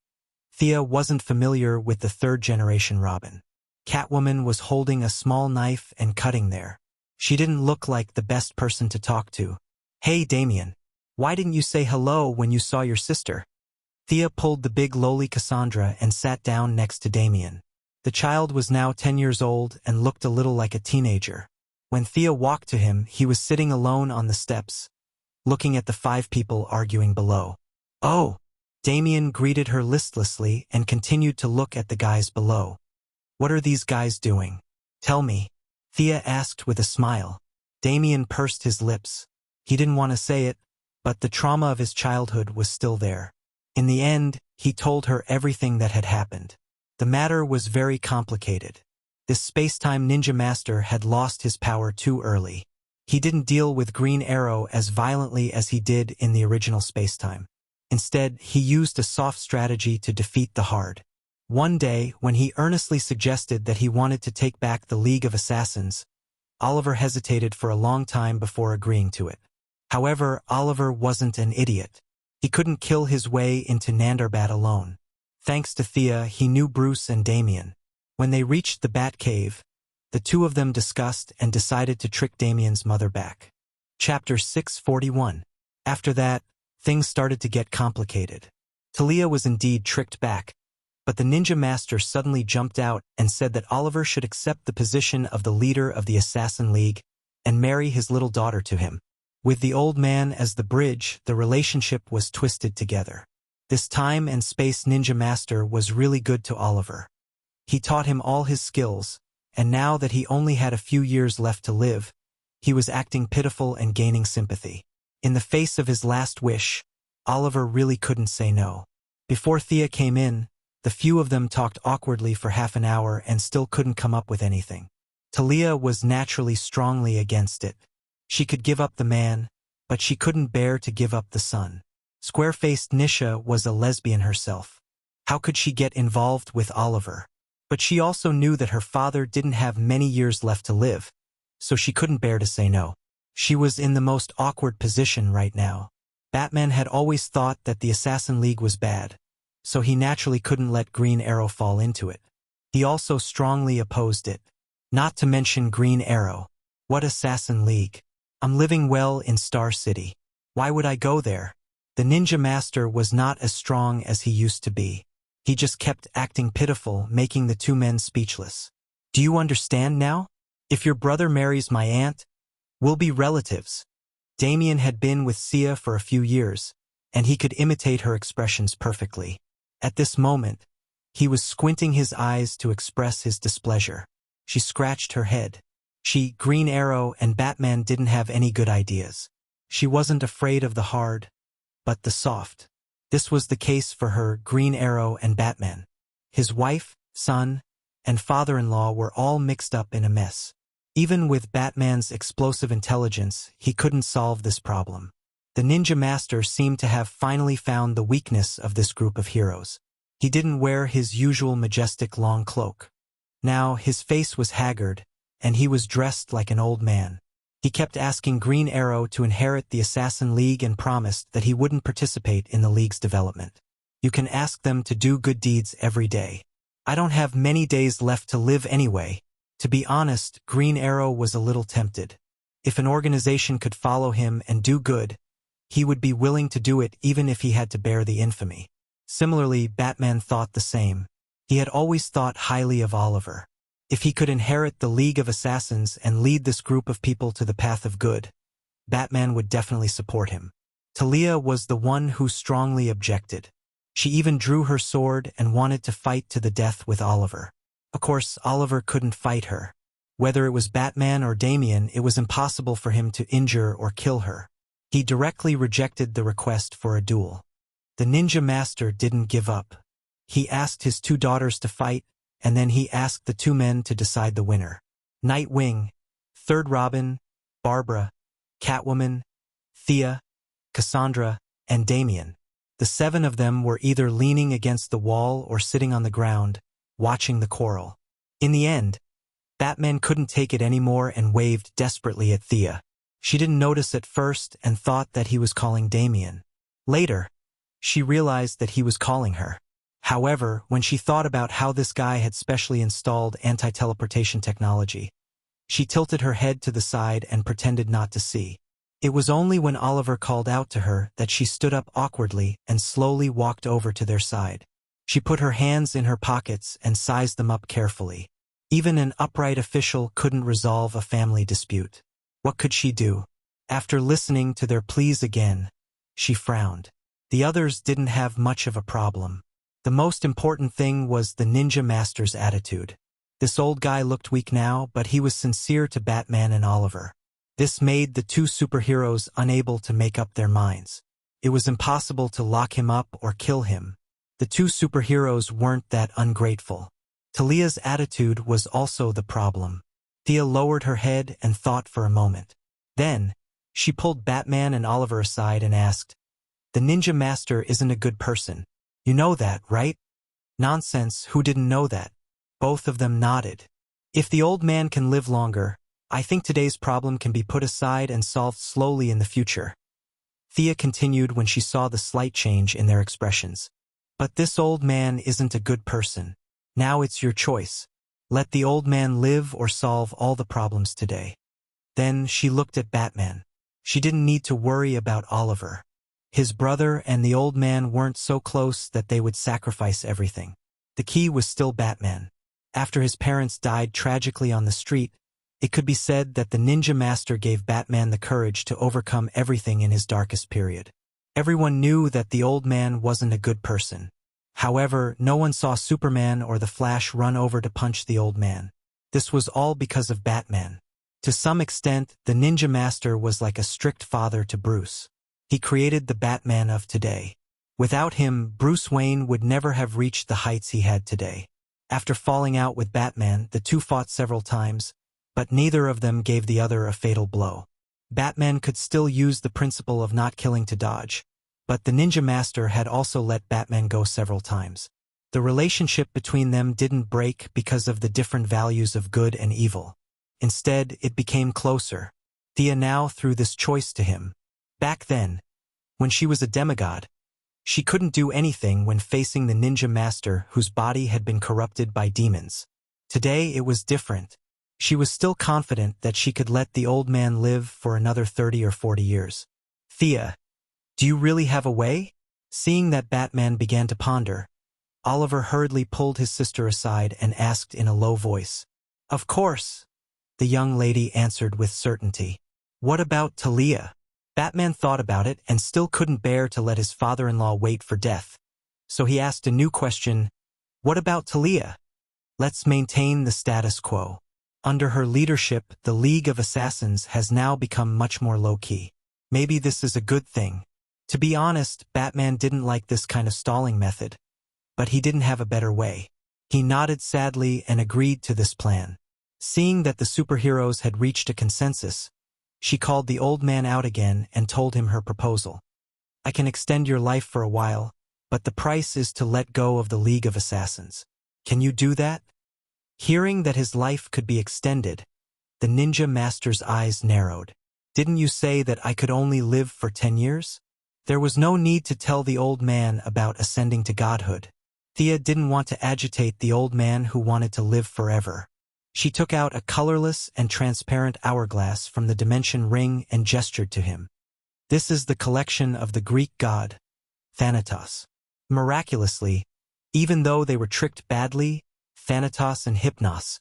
Thea wasn't familiar with the third-generation Robin. Catwoman was holding a small knife and cutting there. She didn't look like the best person to talk to. Hey, Damien. Why didn't you say hello when you saw your sister? Thea pulled the big lowly Cassandra and sat down next to Damien. The child was now 10 years old and looked a little like a teenager. When Thea walked to him, he was sitting alone on the steps, looking at the five people arguing below. Oh! Damien greeted her listlessly and continued to look at the guys below. What are these guys doing? Tell me. Thea asked with a smile. Damien pursed his lips. He didn't want to say it, but the trauma of his childhood was still there. In the end, he told her everything that had happened. The matter was very complicated. This space-time ninja master had lost his power too early. He didn't deal with Green Arrow as violently as he did in the original space-time. Instead, he used a soft strategy to defeat the hard. One day, when he earnestly suggested that he wanted to take back the League of Assassins, Oliver hesitated for a long time before agreeing to it. However, Oliver wasn't an idiot. He couldn't kill his way into Nandarbat alone. Thanks to Thea, he knew Bruce and Damien. When they reached the Batcave, the two of them discussed and decided to trick Damien's mother back. Chapter 641. After that, things started to get complicated. Talia was indeed tricked back, but the Ninja Master suddenly jumped out and said that Oliver should accept the position of the leader of the Assassin League and marry his little daughter to him. With the old man as the bridge, the relationship was twisted together. This time and space Ninja Master was really good to Oliver. He taught him all his skills, and now that he only had a few years left to live, he was acting pitiful and gaining sympathy. In the face of his last wish, Oliver really couldn't say no. Before Thea came in, the few of them talked awkwardly for half an hour and still couldn't come up with anything. Talia was naturally strongly against it. She could give up the man, but she couldn't bear to give up the son. Square-faced Nisha was a lesbian herself. How could she get involved with Oliver? But she also knew that her father didn't have many years left to live, so she couldn't bear to say no. She was in the most awkward position right now. Batman had always thought that the Assassin League was bad, so he naturally couldn't let Green Arrow fall into it. He also strongly opposed it. Not to mention Green Arrow. What Assassin League? I'm living well in Star City. Why would I go there? The ninja master was not as strong as he used to be. He just kept acting pitiful, making the two men speechless. Do you understand now? If your brother marries my aunt, we'll be relatives. Damien had been with Sia for a few years, and he could imitate her expressions perfectly. At this moment, he was squinting his eyes to express his displeasure. She scratched her head. Green Arrow and Batman didn't have any good ideas. She wasn't afraid of the hard, but the soft. This was the case for her, Green Arrow and Batman. His wife, son, and father-in-law were all mixed up in a mess. Even with Batman's explosive intelligence, he couldn't solve this problem. The ninja master seemed to have finally found the weakness of this group of heroes. He didn't wear his usual majestic long cloak. Now his face was haggard, and he was dressed like an old man. He kept asking Green Arrow to inherit the Assassin League and promised that he wouldn't participate in the League's development. You can ask them to do good deeds every day. I don't have many days left to live anyway. To be honest, Green Arrow was a little tempted. If an organization could follow him and do good, he would be willing to do it even if he had to bear the infamy. Similarly, Batman thought the same. He had always thought highly of Oliver. If he could inherit the League of Assassins and lead this group of people to the path of good, Batman would definitely support him. Talia was the one who strongly objected. She even drew her sword and wanted to fight to the death with Oliver. Of course, Oliver couldn't fight her. Whether it was Batman or Damien, it was impossible for him to injure or kill her. He directly rejected the request for a duel. The ninja master didn't give up. He asked his two daughters to fight, and then he asked the two men to decide the winner. Nightwing, Third Robin, Barbara, Catwoman, Thea, Cassandra, and Damien. The seven of them were either leaning against the wall or sitting on the ground, watching the quarrel. In the end, Batman couldn't take it anymore and waved desperately at Thea. She didn't notice at first and thought that he was calling Damien. Later, she realized that he was calling her. However, when she thought about how this guy had specially installed anti-teleportation technology, she tilted her head to the side and pretended not to see. It was only when Oliver called out to her that she stood up awkwardly and slowly walked over to their side. She put her hands in her pockets and sized them up carefully. Even an upright official couldn't resolve a family dispute. What could she do? After listening to their pleas again, she frowned. The others didn't have much of a problem. The most important thing was the ninja master's attitude. This old guy looked weak now, but he was sincere to Batman and Oliver. This made the two superheroes unable to make up their minds. It was impossible to lock him up or kill him. The two superheroes weren't that ungrateful. Talia's attitude was also the problem. Thea lowered her head and thought for a moment. Then, she pulled Batman and Oliver aside and asked, "The ninja master isn't a good person. You know that, right?" "Nonsense, who didn't know that?" Both of them nodded. "If the old man can live longer, I think today's problem can be put aside and solved slowly in the future." Thea continued when she saw the slight change in their expressions. "But this old man isn't a good person. Now it's your choice. Let the old man live or solve all the problems today." Then she looked at Batman. She didn't need to worry about Oliver. His brother and the old man weren't so close that they would sacrifice everything. The key was still Batman. After his parents died tragically on the street, it could be said that the ninja master gave Batman the courage to overcome everything in his darkest period. Everyone knew that the old man wasn't a good person. However, no one saw Superman or the Flash run over to punch the old man. This was all because of Batman. To some extent, the ninja master was like a strict father to Bruce. He created the Batman of today. Without him, Bruce Wayne would never have reached the heights he had today. After falling out with Batman, the two fought several times, but neither of them gave the other a fatal blow. Batman could still use the principle of not killing to dodge, but the ninja master had also let Batman go several times. The relationship between them didn't break because of the different values of good and evil. Instead, it became closer. Thea now threw this choice to him. Back then, when she was a demigod, she couldn't do anything when facing the ninja master whose body had been corrupted by demons. Today it was different. She was still confident that she could let the old man live for another 30 or 40 years. "Thea, Do you really have a way? Seeing that Batman began to ponder, Oliver hurriedly pulled his sister aside and asked in a low voice. Of course, the young lady answered with certainty. What about Talia? Batman thought about it and still couldn't bear to let his father-in-law wait for death. So he asked a new question. What about Talia? Let's maintain the status quo. Under her leadership, the League of Assassins has now become much more low-key. Maybe this is a good thing. To be honest, Batman didn't like this kind of stalling method. But he didn't have a better way. He nodded sadly and agreed to this plan. Seeing that the superheroes had reached a consensus, she called the old man out again and told him her proposal. I can extend your life for a while, but the price is to let go of the League of Assassins. Can you do that? Hearing that his life could be extended, the ninja master's eyes narrowed. Didn't you say that I could only live for 10 years? There was no need to tell the old man about ascending to godhood. Thea didn't want to agitate the old man who wanted to live forever. She took out a colorless and transparent hourglass from the dimension ring and gestured to him. This is the collection of the Greek god, Thanatos. Miraculously, even though they were tricked badly, Thanatos and Hypnos,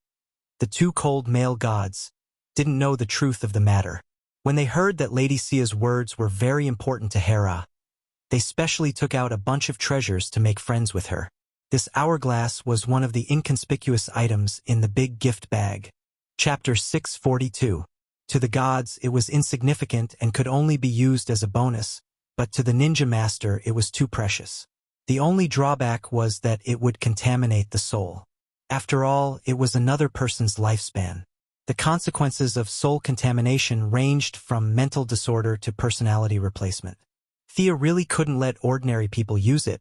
the two cold male gods, didn't know the truth of the matter. When they heard that Lady Sia's words were very important to Hera, they specially took out a bunch of treasures to make friends with her. This hourglass was one of the inconspicuous items in the big gift bag. Chapter 642. To the gods, it was insignificant and could only be used as a bonus, but to the ninja master it was too precious. The only drawback was that it would contaminate the soul. After all, it was another person's lifespan. The consequences of soul contamination ranged from mental disorder to personality replacement. Thea really couldn't let ordinary people use it,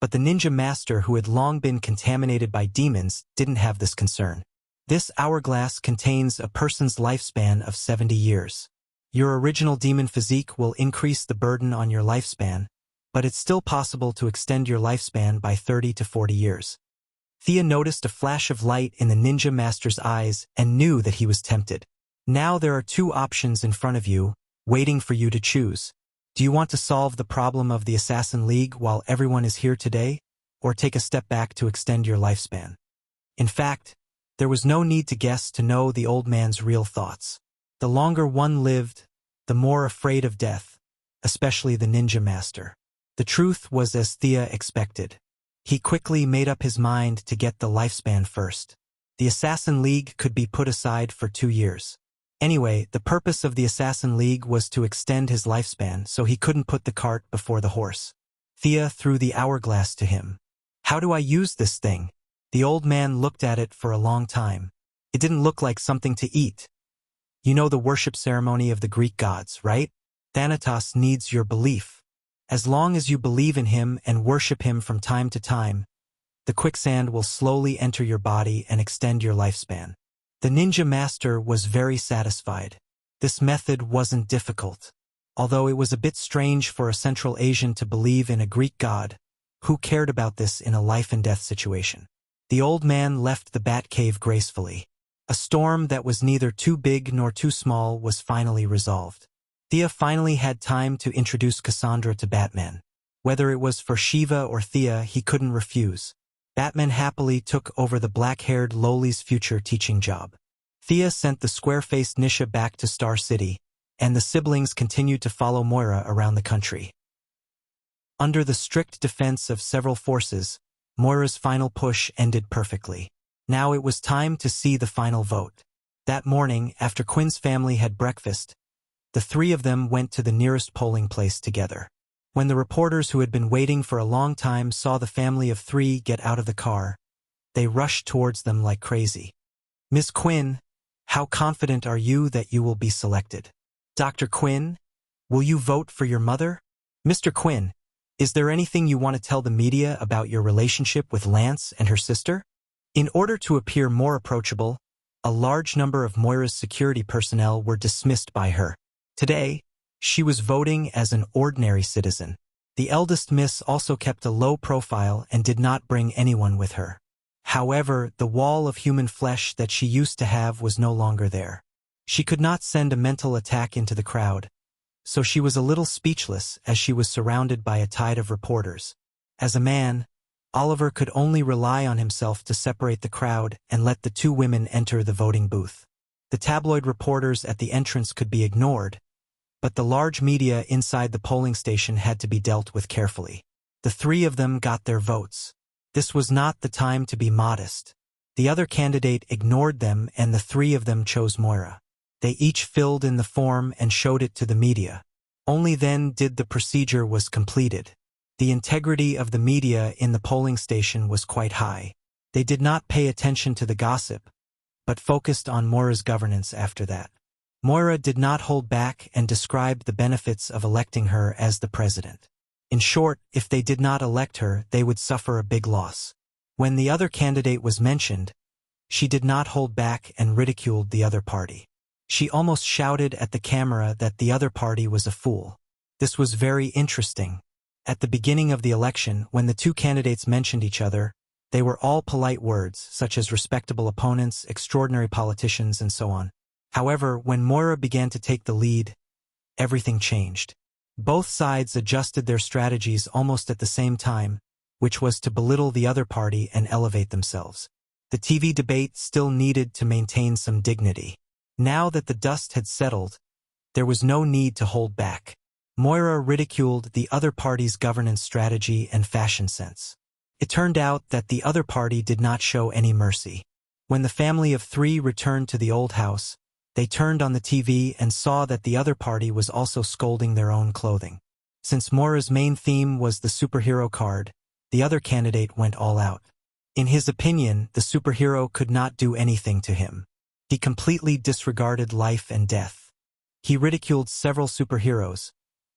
but the ninja master who had long been contaminated by demons didn't have this concern. This hourglass contains a person's lifespan of 70 years. Your original demon physique will increase the burden on your lifespan, but it's still possible to extend your lifespan by 30 to 40 years. Thea noticed a flash of light in the ninja master's eyes and knew that he was tempted. Now there are two options in front of you, waiting for you to choose. Do you want to solve the problem of the Assassin League while everyone is here today, or take a step back to extend your lifespan? In fact, there was no need to guess to know the old man's real thoughts. The longer one lived, the more afraid of death, especially the ninja master. The truth was as Thea expected. He quickly made up his mind to get the lifespan first. The Assassin League could be put aside for 2 years. Anyway, the purpose of the Assassin League was to extend his lifespan, so he couldn't put the cart before the horse. Thea threw the hourglass to him. How do I use this thing? The old man looked at it for a long time. It didn't look like something to eat. You know the worship ceremony of the Greek gods, right? Thanatos needs your belief. As long as you believe in him and worship him from time to time, the quicksand will slowly enter your body and extend your lifespan. The ninja master was very satisfied. This method wasn't difficult. Although it was a bit strange for a Central Asian to believe in a Greek god, who cared about this in a life-and-death situation? The old man left the Batcave gracefully. A storm that was neither too big nor too small was finally resolved. Thea finally had time to introduce Cassandra to Batman. Whether it was for Shiva or Thea, he couldn't refuse. Batman happily took over the black-haired Loli's future teaching job. Thea sent the square-faced Nisha back to Star City, and the siblings continued to follow Moira around the country. Under the strict defense of several forces, Moira's final push ended perfectly. Now it was time to see the final vote. That morning, after Quinn's family had breakfast, the three of them went to the nearest polling place together. When the reporters who had been waiting for a long time saw the family of three get out of the car, they rushed towards them like crazy. Miss Quinn, how confident are you that you will be selected? Dr. Quinn, will you vote for your mother? Mr. Quinn, is there anything you want to tell the media about your relationship with Lance and her sister? In order to appear more approachable, a large number of Moira's security personnel were dismissed by her. Today, she was voting as an ordinary citizen. The eldest miss also kept a low profile and did not bring anyone with her. However, the wall of human flesh that she used to have was no longer there. She could not send a mental attack into the crowd, so she was a little speechless as she was surrounded by a tide of reporters. As a man, Oliver could only rely on himself to separate the crowd and let the two women enter the voting booth. The tabloid reporters at the entrance could be ignored, but the large media inside the polling station had to be dealt with carefully. The three of them got their votes. This was not the time to be modest. The other candidate ignored them and the three of them chose Moira. They each filled in the form and showed it to the media. Only then did the procedure was completed. The integrity of the media in the polling station was quite high. They did not pay attention to the gossip, but focused on Moira's governance after that. Moira did not hold back and described the benefits of electing her as the president. In short, if they did not elect her, they would suffer a big loss. When the other candidate was mentioned, she did not hold back and ridiculed the other party. She almost shouted at the camera that the other party was a fool. This was very interesting. At the beginning of the election, when the two candidates mentioned each other, they were all polite words, such as respectable opponents, extraordinary politicians, and so on. However, when Moira began to take the lead, everything changed. Both sides adjusted their strategies almost at the same time, which was to belittle the other party and elevate themselves. The TV debate still needed to maintain some dignity. Now that the dust had settled, there was no need to hold back. Moira ridiculed the other party's governance strategy and fashion sense. It turned out that the other party did not show any mercy. When the family of three returned to the old house, they turned on the TV and saw that the other party was also scolding their own clothing. Since Moira's main theme was the superhero card, the other candidate went all out. In his opinion, the superhero could not do anything to him. He completely disregarded life and death. He ridiculed several superheroes,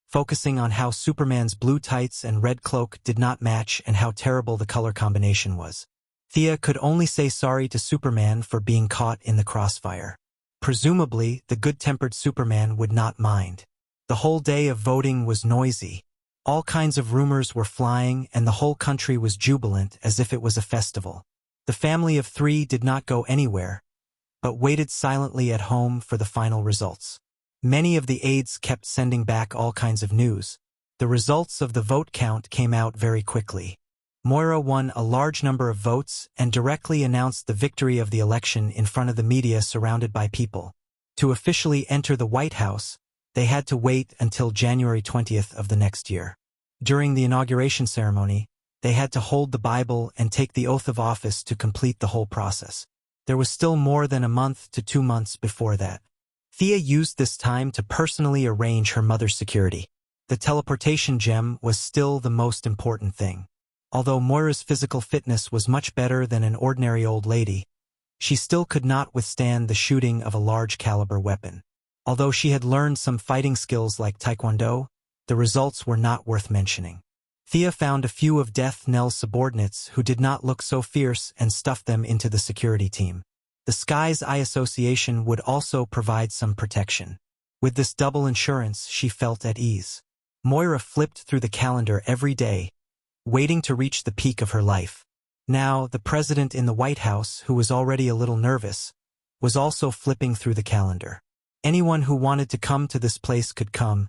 focusing on how Superman's blue tights and red cloak did not match and how terrible the color combination was. Thea could only say sorry to Superman for being caught in the crossfire. Presumably, the good-tempered Superman would not mind. The whole day of voting was noisy. All kinds of rumors were flying and the whole country was jubilant as if it was a festival. The family of three did not go anywhere, but waited silently at home for the final results. Many of the aides kept sending back all kinds of news. The results of the vote count came out very quickly. Moira won a large number of votes and directly announced the victory of the election in front of the media surrounded by people. To officially enter the White House, they had to wait until January 20th of the next year. During the inauguration ceremony, they had to hold the Bible and take the oath of office to complete the whole process. There was still more than a month to 2 months before that. Thea used this time to personally arrange her mother's security. The teleportation gem was still the most important thing. Although Moira's physical fitness was much better than an ordinary old lady, she still could not withstand the shooting of a large-caliber weapon. Although she had learned some fighting skills like Taekwondo, the results were not worth mentioning. Thea found a few of Death Knell's subordinates who did not look so fierce and stuffed them into the security team. The Sky's Eye Association would also provide some protection. With this double insurance, she felt at ease. Moira flipped through the calendar every day, waiting to reach the peak of her life. Now, the president in the White House, who was already a little nervous, was also flipping through the calendar. Anyone who wanted to come to this place could come.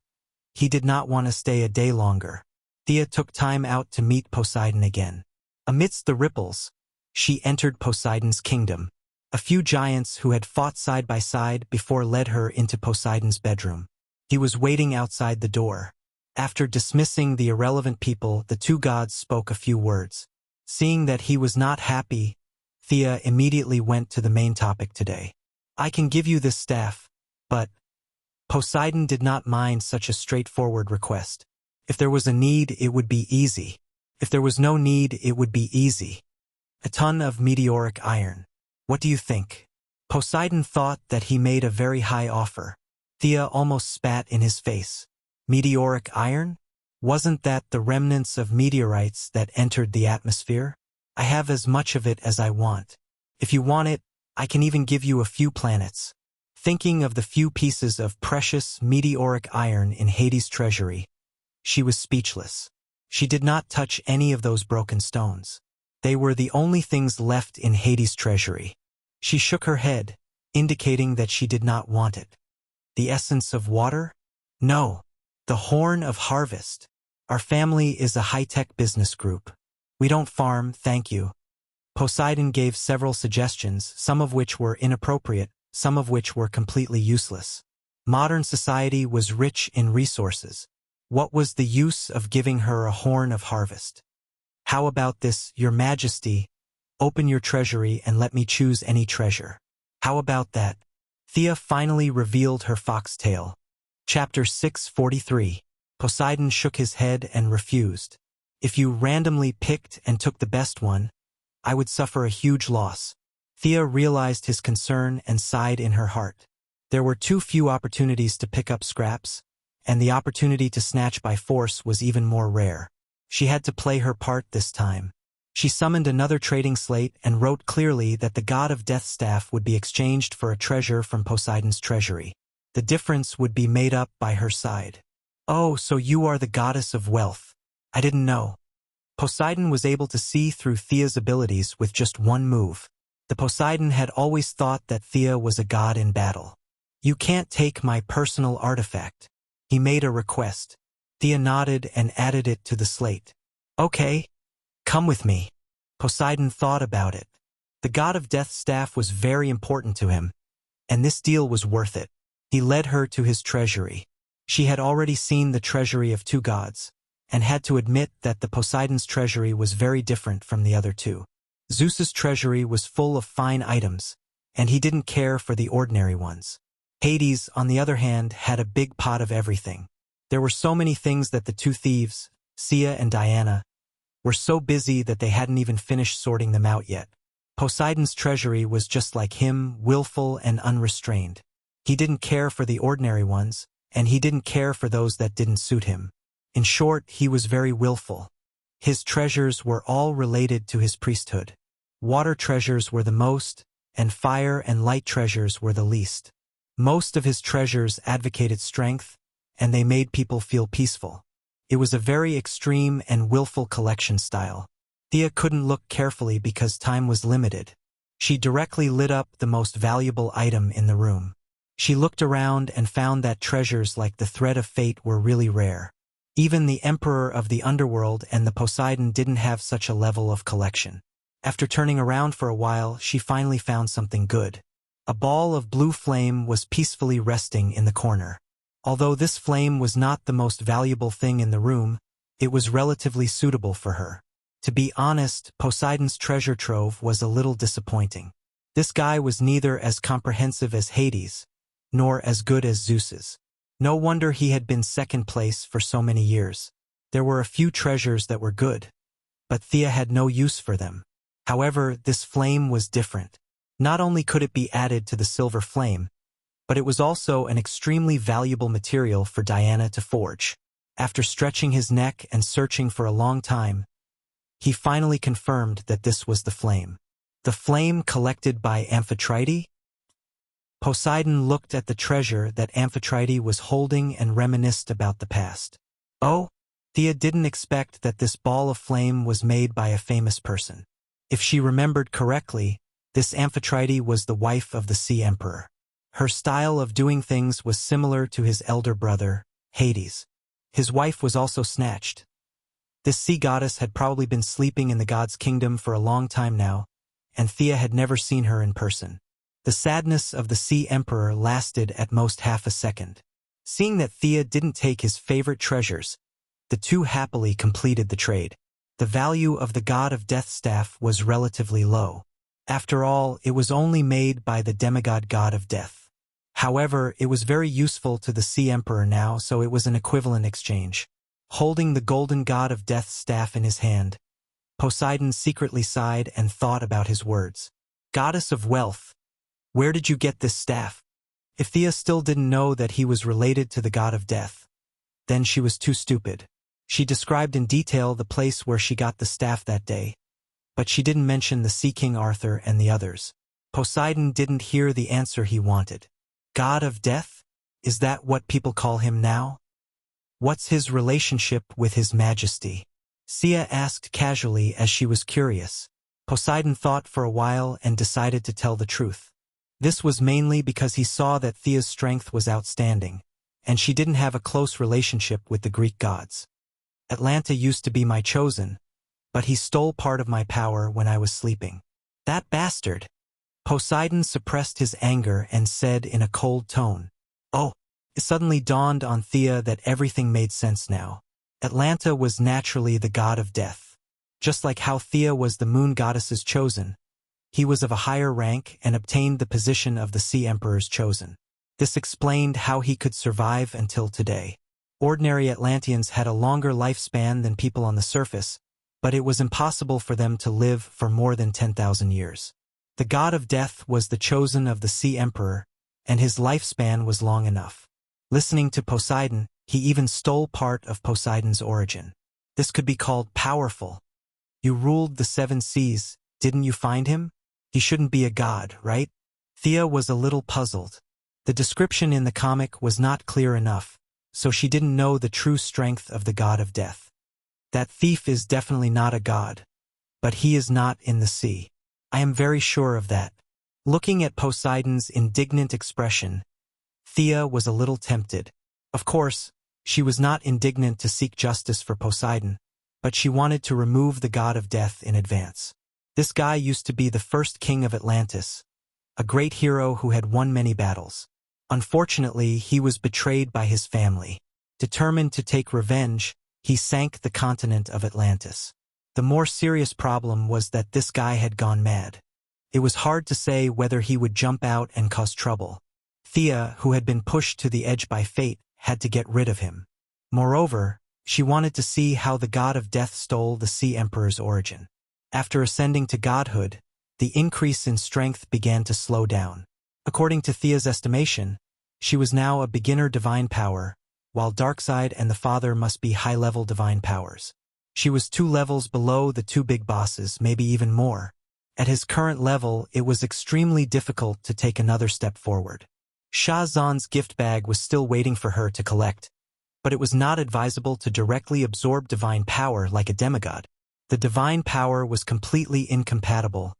He did not want to stay a day longer. Thea took time out to meet Poseidon again. Amidst the ripples, she entered Poseidon's kingdom. A few giants who had fought side by side before led her into Poseidon's bedroom. He was waiting outside the door. After dismissing the irrelevant people, the two gods spoke a few words. Seeing that he was not happy, Thea immediately went to the main topic today. I can give you this staff, but Poseidon did not mind such a straightforward request. If there was a need, it would be easy. If there was no need, it would be easy. A ton of meteoric iron. What do you think? Poseidon thought that he made a very high offer. Thea almost spat in his face. Meteoric iron? Wasn't that the remnants of meteorites that entered the atmosphere? I have as much of it as I want. If you want it, I can even give you a few planets. Thinking of the few pieces of precious meteoric iron in Hades' treasury, she was speechless. She did not touch any of those broken stones. They were the only things left in Hades' treasury. She shook her head, indicating that she did not want it. The essence of water? No. The Horn of Harvest. Our family is a high-tech business group. We don't farm, thank you. Poseidon gave several suggestions, some of which were inappropriate, some of which were completely useless. Modern society was rich in resources. What was the use of giving her a horn of harvest? How about this, Your Majesty? Open your treasury and let me choose any treasure. How about that? Thea finally revealed her foxtail. Chapter 643. Poseidon shook his head and refused. If you randomly picked and took the best one, I would suffer a huge loss. Thea realized his concern and sighed in her heart. There were too few opportunities to pick up scraps, and the opportunity to snatch by force was even more rare. She had to play her part this time. She summoned another trading slate and wrote clearly that the god of death staff would be exchanged for a treasure from Poseidon's treasury. The difference would be made up by her side. Oh, so you are the goddess of wealth. I didn't know. Poseidon was able to see through Thea's abilities with just one move. The Poseidon had always thought that Thea was a god in battle. You can't take my personal artifact. He made a request. Thea nodded and added it to the slate. Okay. Come with me. Poseidon thought about it. The god of death's staff was very important to him, and this deal was worth it. He led her to his treasury. She had already seen the treasury of two gods, and had to admit that the Poseidon's treasury was very different from the other two. Zeus's treasury was full of fine items, and he didn't care for the ordinary ones. Hades, on the other hand, had a big pot of everything. There were so many things that the two thieves, Sia and Diana, were so busy that they hadn't even finished sorting them out yet. Poseidon's treasury was just like him, willful and unrestrained. He didn't care for the ordinary ones, and he didn't care for those that didn't suit him. In short, he was very willful. His treasures were all related to his priesthood. Water treasures were the most, and fire and light treasures were the least. Most of his treasures advocated strength, and they made people feel peaceful. It was a very extreme and willful collection style. Thea couldn't look carefully because time was limited. She directly lit up the most valuable item in the room. She looked around and found that treasures like the thread of fate were really rare. Even the Emperor of the Underworld and the Poseidon didn't have such a level of collection. After turning around for a while, she finally found something good. A ball of blue flame was peacefully resting in the corner. Although this flame was not the most valuable thing in the room, it was relatively suitable for her. To be honest, Poseidon's treasure trove was a little disappointing. This guy was neither as comprehensive as Hades, nor as good as Zeus's. No wonder he had been second place for so many years. There were a few treasures that were good, but Thea had no use for them. However, this flame was different. Not only could it be added to the silver flame, but it was also an extremely valuable material for Diana to forge. After stretching his neck and searching for a long time, he finally confirmed that this was the flame. The flame collected by Amphitrite? Poseidon looked at the treasure that Amphitrite was holding and reminisced about the past. Oh, Thea didn't expect that this ball of flame was made by a famous person. If she remembered correctly, this Amphitrite was the wife of the Sea Emperor. Her style of doing things was similar to his elder brother, Hades. His wife was also snatched. This sea goddess had probably been sleeping in the god's kingdom for a long time now, and Thea had never seen her in person. The sadness of the Sea Emperor lasted at most half a second. Seeing that Thea didn't take his favorite treasures, the two happily completed the trade. The value of the god of death staff was relatively low. After all, it was only made by the demigod god of death. However, it was very useful to the Sea Emperor now, so it was an equivalent exchange. Holding the golden god of death's staff in his hand, Poseidon secretly sighed and thought about his words. Goddess of wealth, where did you get this staff? If Thea still didn't know that he was related to the god of death, then she was too stupid. She described in detail the place where she got the staff that day, but she didn't mention the Sea King Arthur and the others. Poseidon didn't hear the answer he wanted. God of death? Is that what people call him now? What's his relationship with his majesty? Sia asked casually as she was curious. Poseidon thought for a while and decided to tell the truth. This was mainly because he saw that Thea's strength was outstanding, and she didn't have a close relationship with the Greek gods. Atlanta used to be my chosen, but he stole part of my power when I was sleeping. That bastard! Poseidon suppressed his anger and said in a cold tone. Oh! It suddenly dawned on Thea that everything made sense now. Atlanta was naturally the god of death. Just like how Thea was the moon goddess's chosen, he was of a higher rank and obtained the position of the Sea Emperor's chosen. This explained how he could survive until today. Ordinary Atlanteans had a longer lifespan than people on the surface, but it was impossible for them to live for more than 10,000 years. The god of death was the chosen of the Sea Emperor, and his lifespan was long enough. Listening to Poseidon, he even stole part of Poseidon's origin. This could be called powerful. You ruled the 7 seas, didn't you find him? He shouldn't be a god, right? Thea was a little puzzled. The description in the comic was not clear enough, so she didn't know the true strength of the god of death. That thief is definitely not a god, but he is not in the sea. I am very sure of that. Looking at Poseidon's indignant expression, Thea was a little tempted. Of course, she was not indignant to seek justice for Poseidon, but she wanted to remove the god of death in advance. This guy used to be the first king of Atlantis, a great hero who had won many battles. Unfortunately, he was betrayed by his family. Determined to take revenge, he sank the continent of Atlantis. The more serious problem was that this guy had gone mad. It was hard to say whether he would jump out and cause trouble. Thea, who had been pushed to the edge by fate, had to get rid of him. Moreover, she wanted to see how the god of death stole the Sea Emperor's origin. After ascending to godhood, the increase in strength began to slow down. According to Thea's estimation, she was now a beginner divine power, while Darkseid and the Father must be high-level divine powers. She was 2 levels below the 2 big bosses, maybe even more. At his current level, it was extremely difficult to take another step forward. Shah Zan's gift bag was still waiting for her to collect, but it was not advisable to directly absorb divine power like a demigod. The divine power was completely incompatible,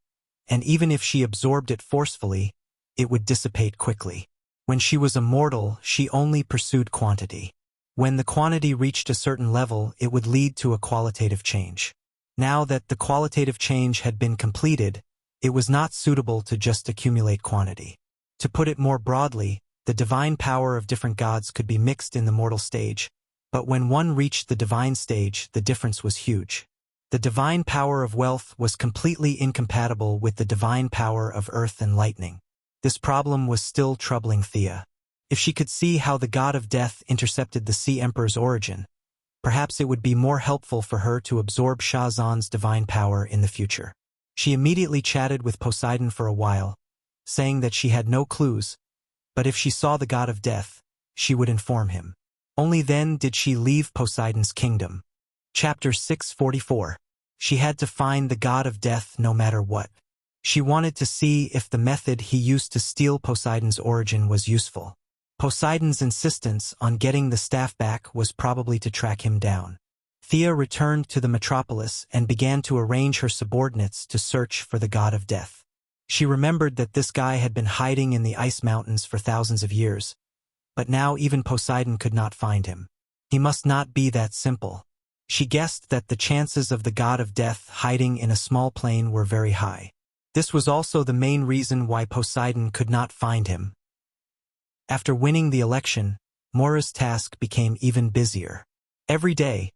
and even if she absorbed it forcefully, it would dissipate quickly. When she was a mortal, she only pursued quantity. When the quantity reached a certain level, it would lead to a qualitative change. Now that the qualitative change had been completed, it was not suitable to just accumulate quantity. To put it more broadly, the divine power of different gods could be mixed in the mortal stage, but when one reached the divine stage, the difference was huge. The divine power of wealth was completely incompatible with the divine power of earth and lightning. This problem was still troubling Thea. If she could see how the god of death intercepted the Sea Emperor's origin, perhaps it would be more helpful for her to absorb Shah Zan's divine power in the future. She immediately chatted with Poseidon for a while, saying that she had no clues, but if she saw the god of death, she would inform him. Only then did she leave Poseidon's kingdom. Chapter 644. She had to find the god of death no matter what. She wanted to see if the method he used to steal Poseidon's origin was useful. Poseidon's insistence on getting the staff back was probably to track him down. Thea returned to the metropolis and began to arrange her subordinates to search for the god of death. She remembered that this guy had been hiding in the ice mountains for thousands of years, but now even Poseidon could not find him. He must not be that simple. She guessed that the chances of the god of death hiding in a small plain were very high. This was also the main reason why Poseidon could not find him. After winning the election, Moira's task became even busier. Every day,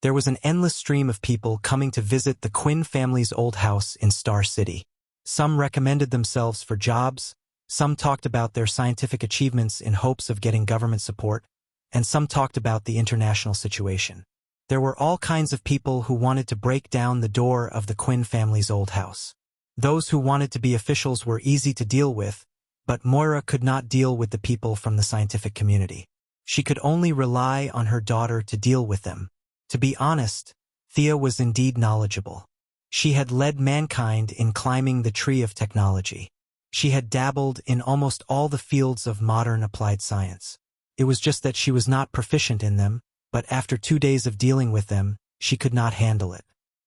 there was an endless stream of people coming to visit the Quinn family's old house in Star City. Some recommended themselves for jobs, some talked about their scientific achievements in hopes of getting government support, and some talked about the international situation. There were all kinds of people who wanted to break down the door of the Quinn family's old house. Those who wanted to be officials were easy to deal with, but Moira could not deal with the people from the scientific community. She could only rely on her daughter to deal with them. To be honest, Thea was indeed knowledgeable. She had led mankind in climbing the tree of technology. She had dabbled in almost all the fields of modern applied science. It was just that she was not proficient in them, but after 2 days of dealing with them, she could not handle it.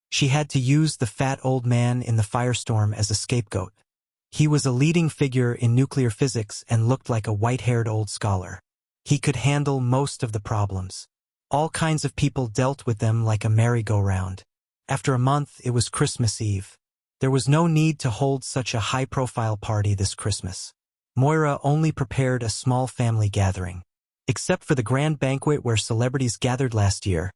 She had to use the fat old man in the firestorm as a scapegoat. He was a leading figure in nuclear physics and looked like a white-haired old scholar. He could handle most of the problems. All kinds of people dealt with them like a merry-go-round. After a month, it was Christmas Eve. There was no need to hold such a high-profile party this Christmas. Moira only prepared a small family gathering. Except for the grand banquet where celebrities gathered last year,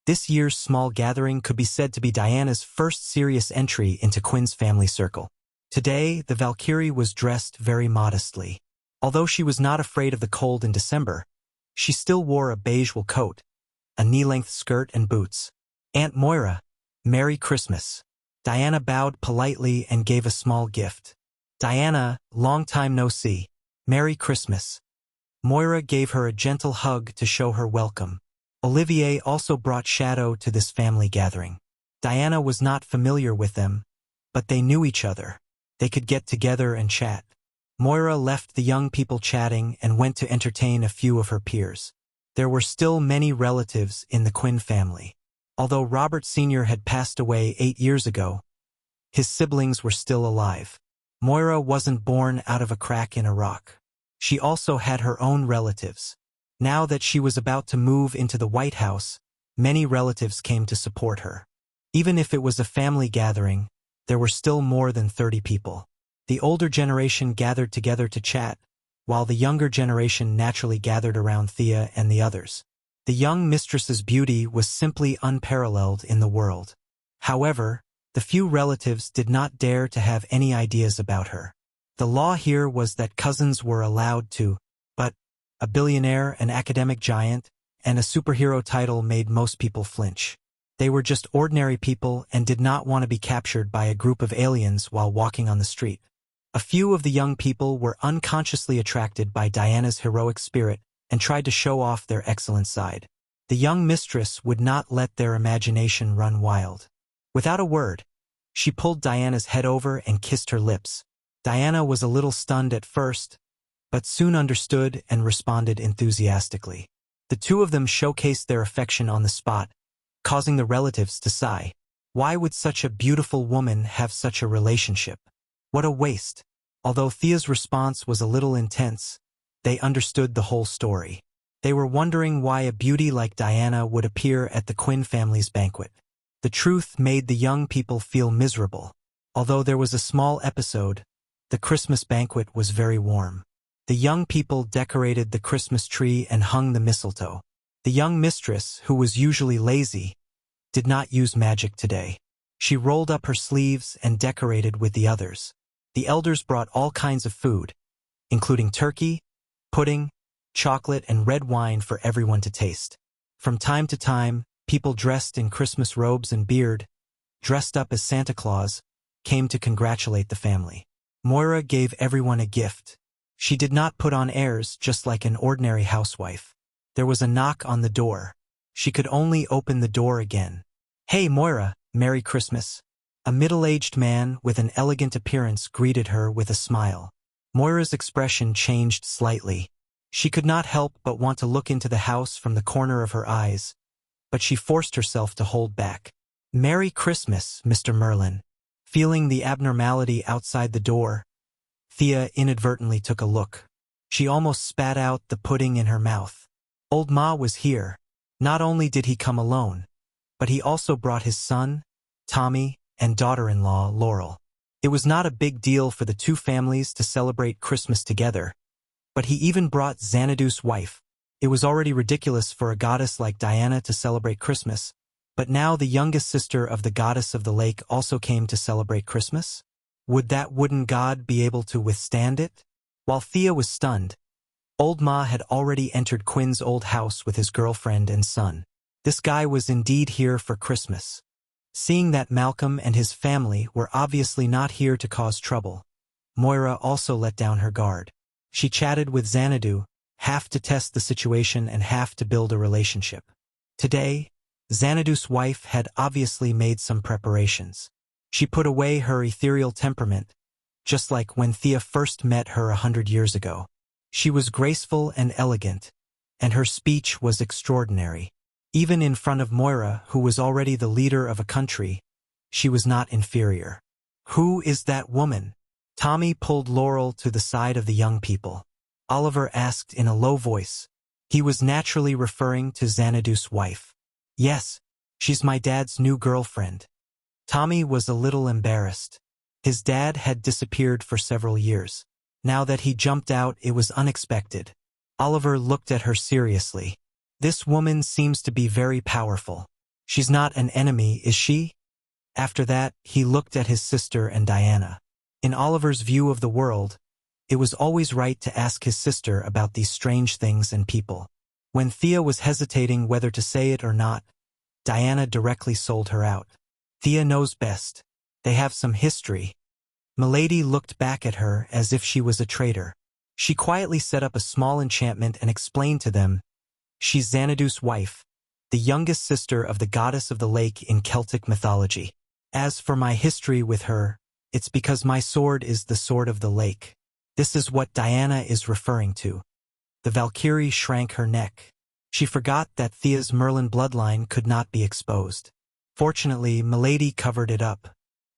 this year's small gathering could be said to be Diana's first serious entry into Quinn's family circle. Today, the Valkyrie was dressed very modestly. Although she was not afraid of the cold in December, she still wore a beige wool coat, a knee-length skirt and boots. Aunt Moira, Merry Christmas. Diana bowed politely and gave a small gift. Diana, long time no see. Merry Christmas. Moira gave her a gentle hug to show her welcome. Olivier also brought Shadow to this family gathering. Diana was not familiar with them, but they knew each other. They could get together and chat. Moira left the young people chatting and went to entertain a few of her peers. There were still many relatives in the Quinn family. Although Robert Sr. had passed away 8 years ago, his siblings were still alive. Moira wasn't born out of a crack in a rock. She also had her own relatives. Now that she was about to move into the White House, many relatives came to support her. Even if it was a family gathering, there were still more than 30 people. The older generation gathered together to chat, while the younger generation naturally gathered around Thea and the others. The young mistress's beauty was simply unparalleled in the world. However, the few relatives did not dare to have any ideas about her. The law here was that cousins were allowed to, but a billionaire, an academic giant, and a superhero title made most people flinch. They were just ordinary people and did not want to be captured by a group of aliens while walking on the street. A few of the young people were unconsciously attracted by Diana's heroic spirit and tried to show off their excellent side. The young mistress would not let their imagination run wild. Without a word, she pulled Diana's head over and kissed her lips. Diana was a little stunned at first, but soon understood and responded enthusiastically. The two of them showcased their affection on the spot, causing the relatives to sigh. Why would such a beautiful woman have such a relationship? What a waste. Although Thea's response was a little intense, they understood the whole story. They were wondering why a beauty like Diana would appear at the Quinn family's banquet. The truth made the young people feel miserable. Although there was a small episode, the Christmas banquet was very warm. The young people decorated the Christmas tree and hung the mistletoe. The young mistress, who was usually lazy, did not use magic today. She rolled up her sleeves and decorated with the others. The elders brought all kinds of food, including turkey, pudding, chocolate, and red wine for everyone to taste. From time to time, people dressed in Christmas robes and beard, dressed up as Santa Claus, came to congratulate the family. Moira gave everyone a gift. She did not put on airs just like an ordinary housewife. There was a knock on the door. She could only open the door again. "Hey, Moira, Merry Christmas." A middle-aged man with an elegant appearance greeted her with a smile. Moira's expression changed slightly. She could not help but want to look into the house from the corner of her eyes, but she forced herself to hold back. "Merry Christmas, Mr. Merlin." Feeling the abnormality outside the door, Thea inadvertently took a look. She almost spat out the pudding in her mouth. Old Ma was here. Not only did he come alone, but he also brought his son, Tommy, and daughter-in-law, Laurel. It was not a big deal for the two families to celebrate Christmas together, but he even brought Xanadu's wife. It was already ridiculous for a goddess like Diana to celebrate Christmas, but now the youngest sister of the goddess of the lake also came to celebrate Christmas? Would that wooden god be able to withstand it? While Thea was stunned, Old Ma had already entered Quinn's old house with his girlfriend and son. This guy was indeed here for Christmas. Seeing that Malcolm and his family were obviously not here to cause trouble, Moira also let down her guard. She chatted with Xanadu, half to test the situation and half to build a relationship. Today, Xanadu's wife had obviously made some preparations. She put away her ethereal temperament, just like when Thea first met her 100 years ago. She was graceful and elegant, and her speech was extraordinary. Even in front of Moira, who was already the leader of a country, she was not inferior. "Who is that woman?" Tommy pulled Laurel to the side of the young people. Oliver asked in a low voice, He was naturally referring to Xanadu's wife. Yes, she's my dad's new girlfriend. Tommy was a little embarrassed. His dad had disappeared for several years. Now that he jumped out, it was unexpected. Oliver looked at her seriously. This woman seems to be very powerful. She's not an enemy, is she? After that, he looked at his sister and Diana. In Oliver's view of the world, it was always right to ask his sister about these strange things and people. When Thea was hesitating whether to say it or not, Diana directly sold her out. Thea knows best. They have some history. Milady looked back at her as if she was a traitor. She quietly set up a small enchantment and explained to them, she's Xanadu's wife, the youngest sister of the goddess of the lake in Celtic mythology. As for my history with her, it's because my sword is the sword of the lake. This is what Diana is referring to. The Valkyrie shrank her neck. She forgot that Thea's Merlin bloodline could not be exposed. Fortunately, Milady covered it up.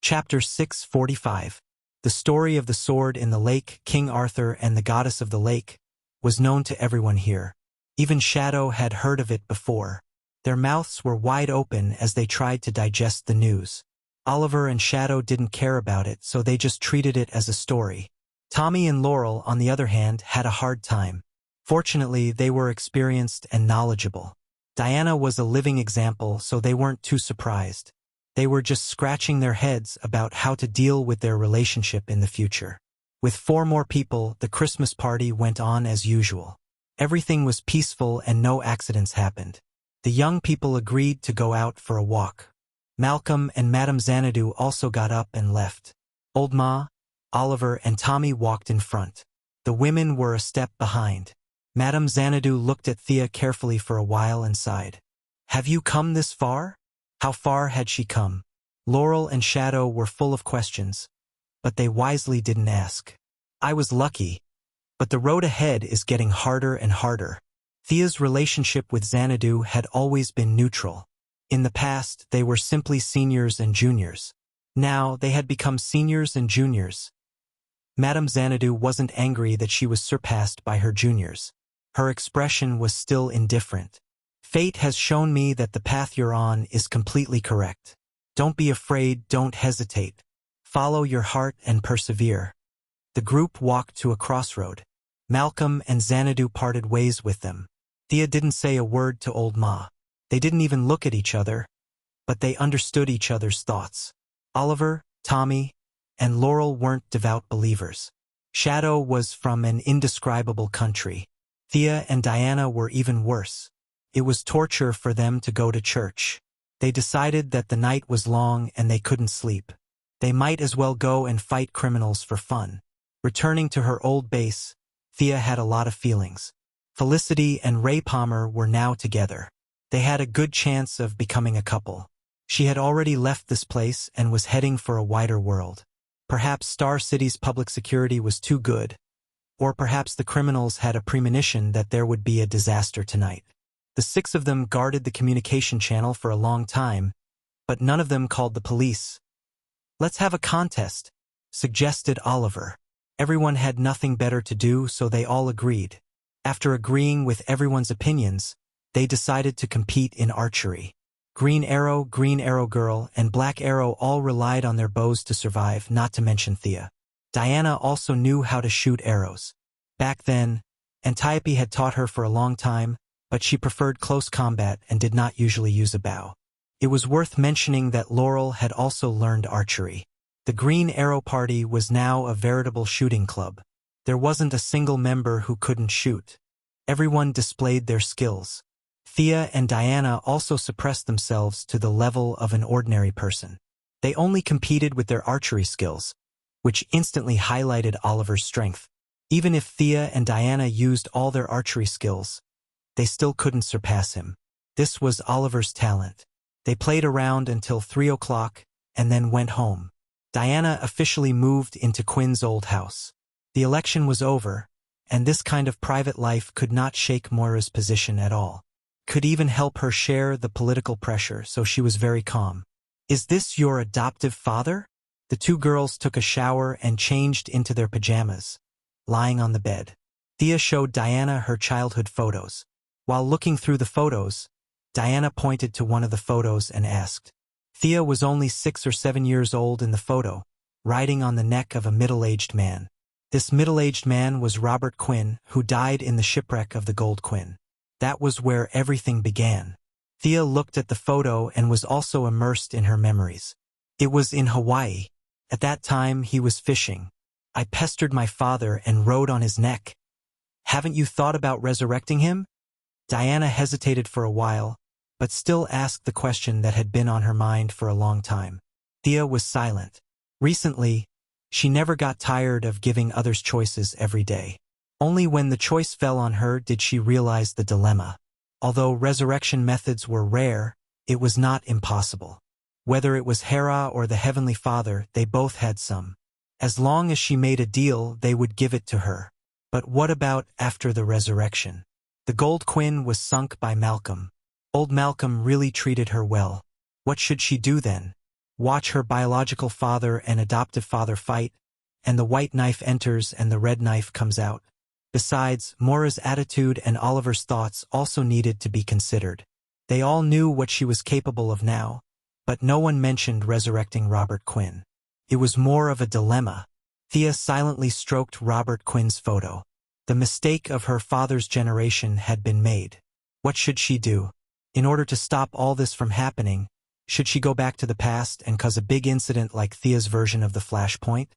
Chapter 645. The story of the sword in the lake, King Arthur and the goddess of the lake, was known to everyone here. Even Shadow had heard of it before. Their mouths were wide open as they tried to digest the news. Oliver and Shadow didn't care about it, so they just treated it as a story. Tommy and Laurel, on the other hand, had a hard time. Fortunately, they were experienced and knowledgeable. Diana was a living example, so they weren't too surprised. They were just scratching their heads about how to deal with their relationship in the future. With 4 more people, the Christmas party went on as usual. Everything was peaceful and no accidents happened. The young people agreed to go out for a walk. Malcolm and Madame Xanadu also got up and left. Old Ma, Oliver, and Tommy walked in front. The women were a step behind. Madame Xanadu looked at Thea carefully for a while and sighed. Have you come this far? How far had she come? Laurel and Shadow were full of questions, but they wisely didn't ask. I was lucky, but the road ahead is getting harder and harder. Thea's relationship with Xanadu had always been neutral. In the past, they were simply seniors and juniors. Now, they had become seniors and juniors. Madame Xanadu wasn't angry that she was surpassed by her juniors. Her expression was still indifferent. Fate has shown me that the path you're on is completely correct. Don't be afraid, don't hesitate. Follow your heart and persevere. The group walked to a crossroad. Malcolm and Xanadu parted ways with them. Thea didn't say a word to Old Ma. They didn't even look at each other, but they understood each other's thoughts. Oliver, Tommy, and Laurel weren't devout believers. Shadow was from an indescribable country. Thea and Diana were even worse. It was torture for them to go to church. They decided that the night was long and they couldn't sleep. They might as well go and fight criminals for fun. Returning to her old base, Thea had a lot of feelings. Felicity and Ray Palmer were now together. They had a good chance of becoming a couple. She had already left this place and was heading for a wider world. Perhaps Star City's public security was too good, or perhaps the criminals had a premonition that there would be a disaster tonight. The 6 of them guarded the communication channel for a long time, but none of them called the police. Let's have a contest, suggested Oliver. Everyone had nothing better to do, so they all agreed. After agreeing with everyone's opinions, they decided to compete in archery. Green Arrow Girl, and Black Arrow all relied on their bows to survive, not to mention Thea. Diana also knew how to shoot arrows. Back then, Antiope had taught her for a long time, but she preferred close combat and did not usually use a bow. It was worth mentioning that Laurel had also learned archery. The Green Arrow Party was now a veritable shooting club. There wasn't a single member who couldn't shoot. Everyone displayed their skills. Thea and Diana also suppressed themselves to the level of an ordinary person. They only competed with their archery skills, which instantly highlighted Oliver's strength. Even if Thea and Diana used all their archery skills, they still couldn't surpass him. This was Oliver's talent. They played around until 3 o'clock and then went home. Diana officially moved into Quinn's old house. The election was over, and this kind of private life could not shake Moira's position at all. Could even help her share the political pressure, so she was very calm. Is this your adoptive father? The 2 girls took a shower and changed into their pajamas, lying on the bed. Thea showed Diana her childhood photos. While looking through the photos, Diana pointed to one of the photos and asked. Thea was only 6 or 7 years old in the photo, riding on the neck of a middle-aged man. This middle-aged man was Robert Quinn, who died in the shipwreck of the Gold Quinn. That was where everything began. Thea looked at the photo and was also immersed in her memories. It was in Hawaii. At that time, he was fishing. I pestered my father and rode on his neck. Haven't you thought about resurrecting him? Diana hesitated for a while, but still asked the question that had been on her mind for a long time. Thea was silent. Recently, she never got tired of giving others choices every day. Only when the choice fell on her did she realize the dilemma. Although resurrection methods were rare, it was not impossible. Whether it was Hera or the Heavenly Father, they both had some. As long as she made a deal, they would give it to her. But what about after the resurrection? The Gold Quinn was sunk by Malcolm. Old Malcolm really treated her well. What should she do then? Watch her biological father and adoptive father fight, and the white knife enters and the red knife comes out. Besides, Moira's attitude and Oliver's thoughts also needed to be considered. They all knew what she was capable of now, but no one mentioned resurrecting Robert Quinn. It was more of a dilemma. Thea silently stroked Robert Quinn's photo. The mistake of her father's generation had been made. What should she do? In order to stop all this from happening, should she go back to the past and cause a big incident like Thea's version of the Flashpoint?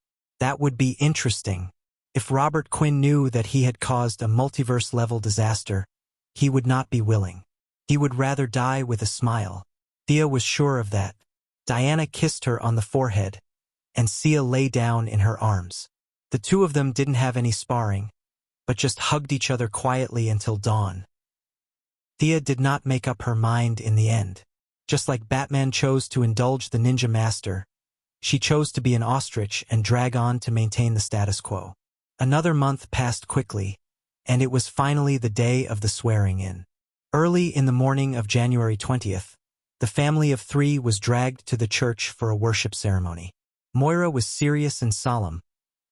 That would be interesting. If Robert Quinn knew that he had caused a multiverse-level disaster, he would not be willing. He would rather die with a smile. Thea was sure of that. Diana kissed her on the forehead, and Sia lay down in her arms. The two of them didn't have any sparring, but just hugged each other quietly until dawn. Thea did not make up her mind in the end. Just like Batman chose to indulge the ninja master, she chose to be an ostrich and drag on to maintain the status quo. Another month passed quickly, and it was finally the day of the swearing-in. Early in the morning of January 20th, the family of 3 was dragged to the church for a worship ceremony. Moira was serious and solemn,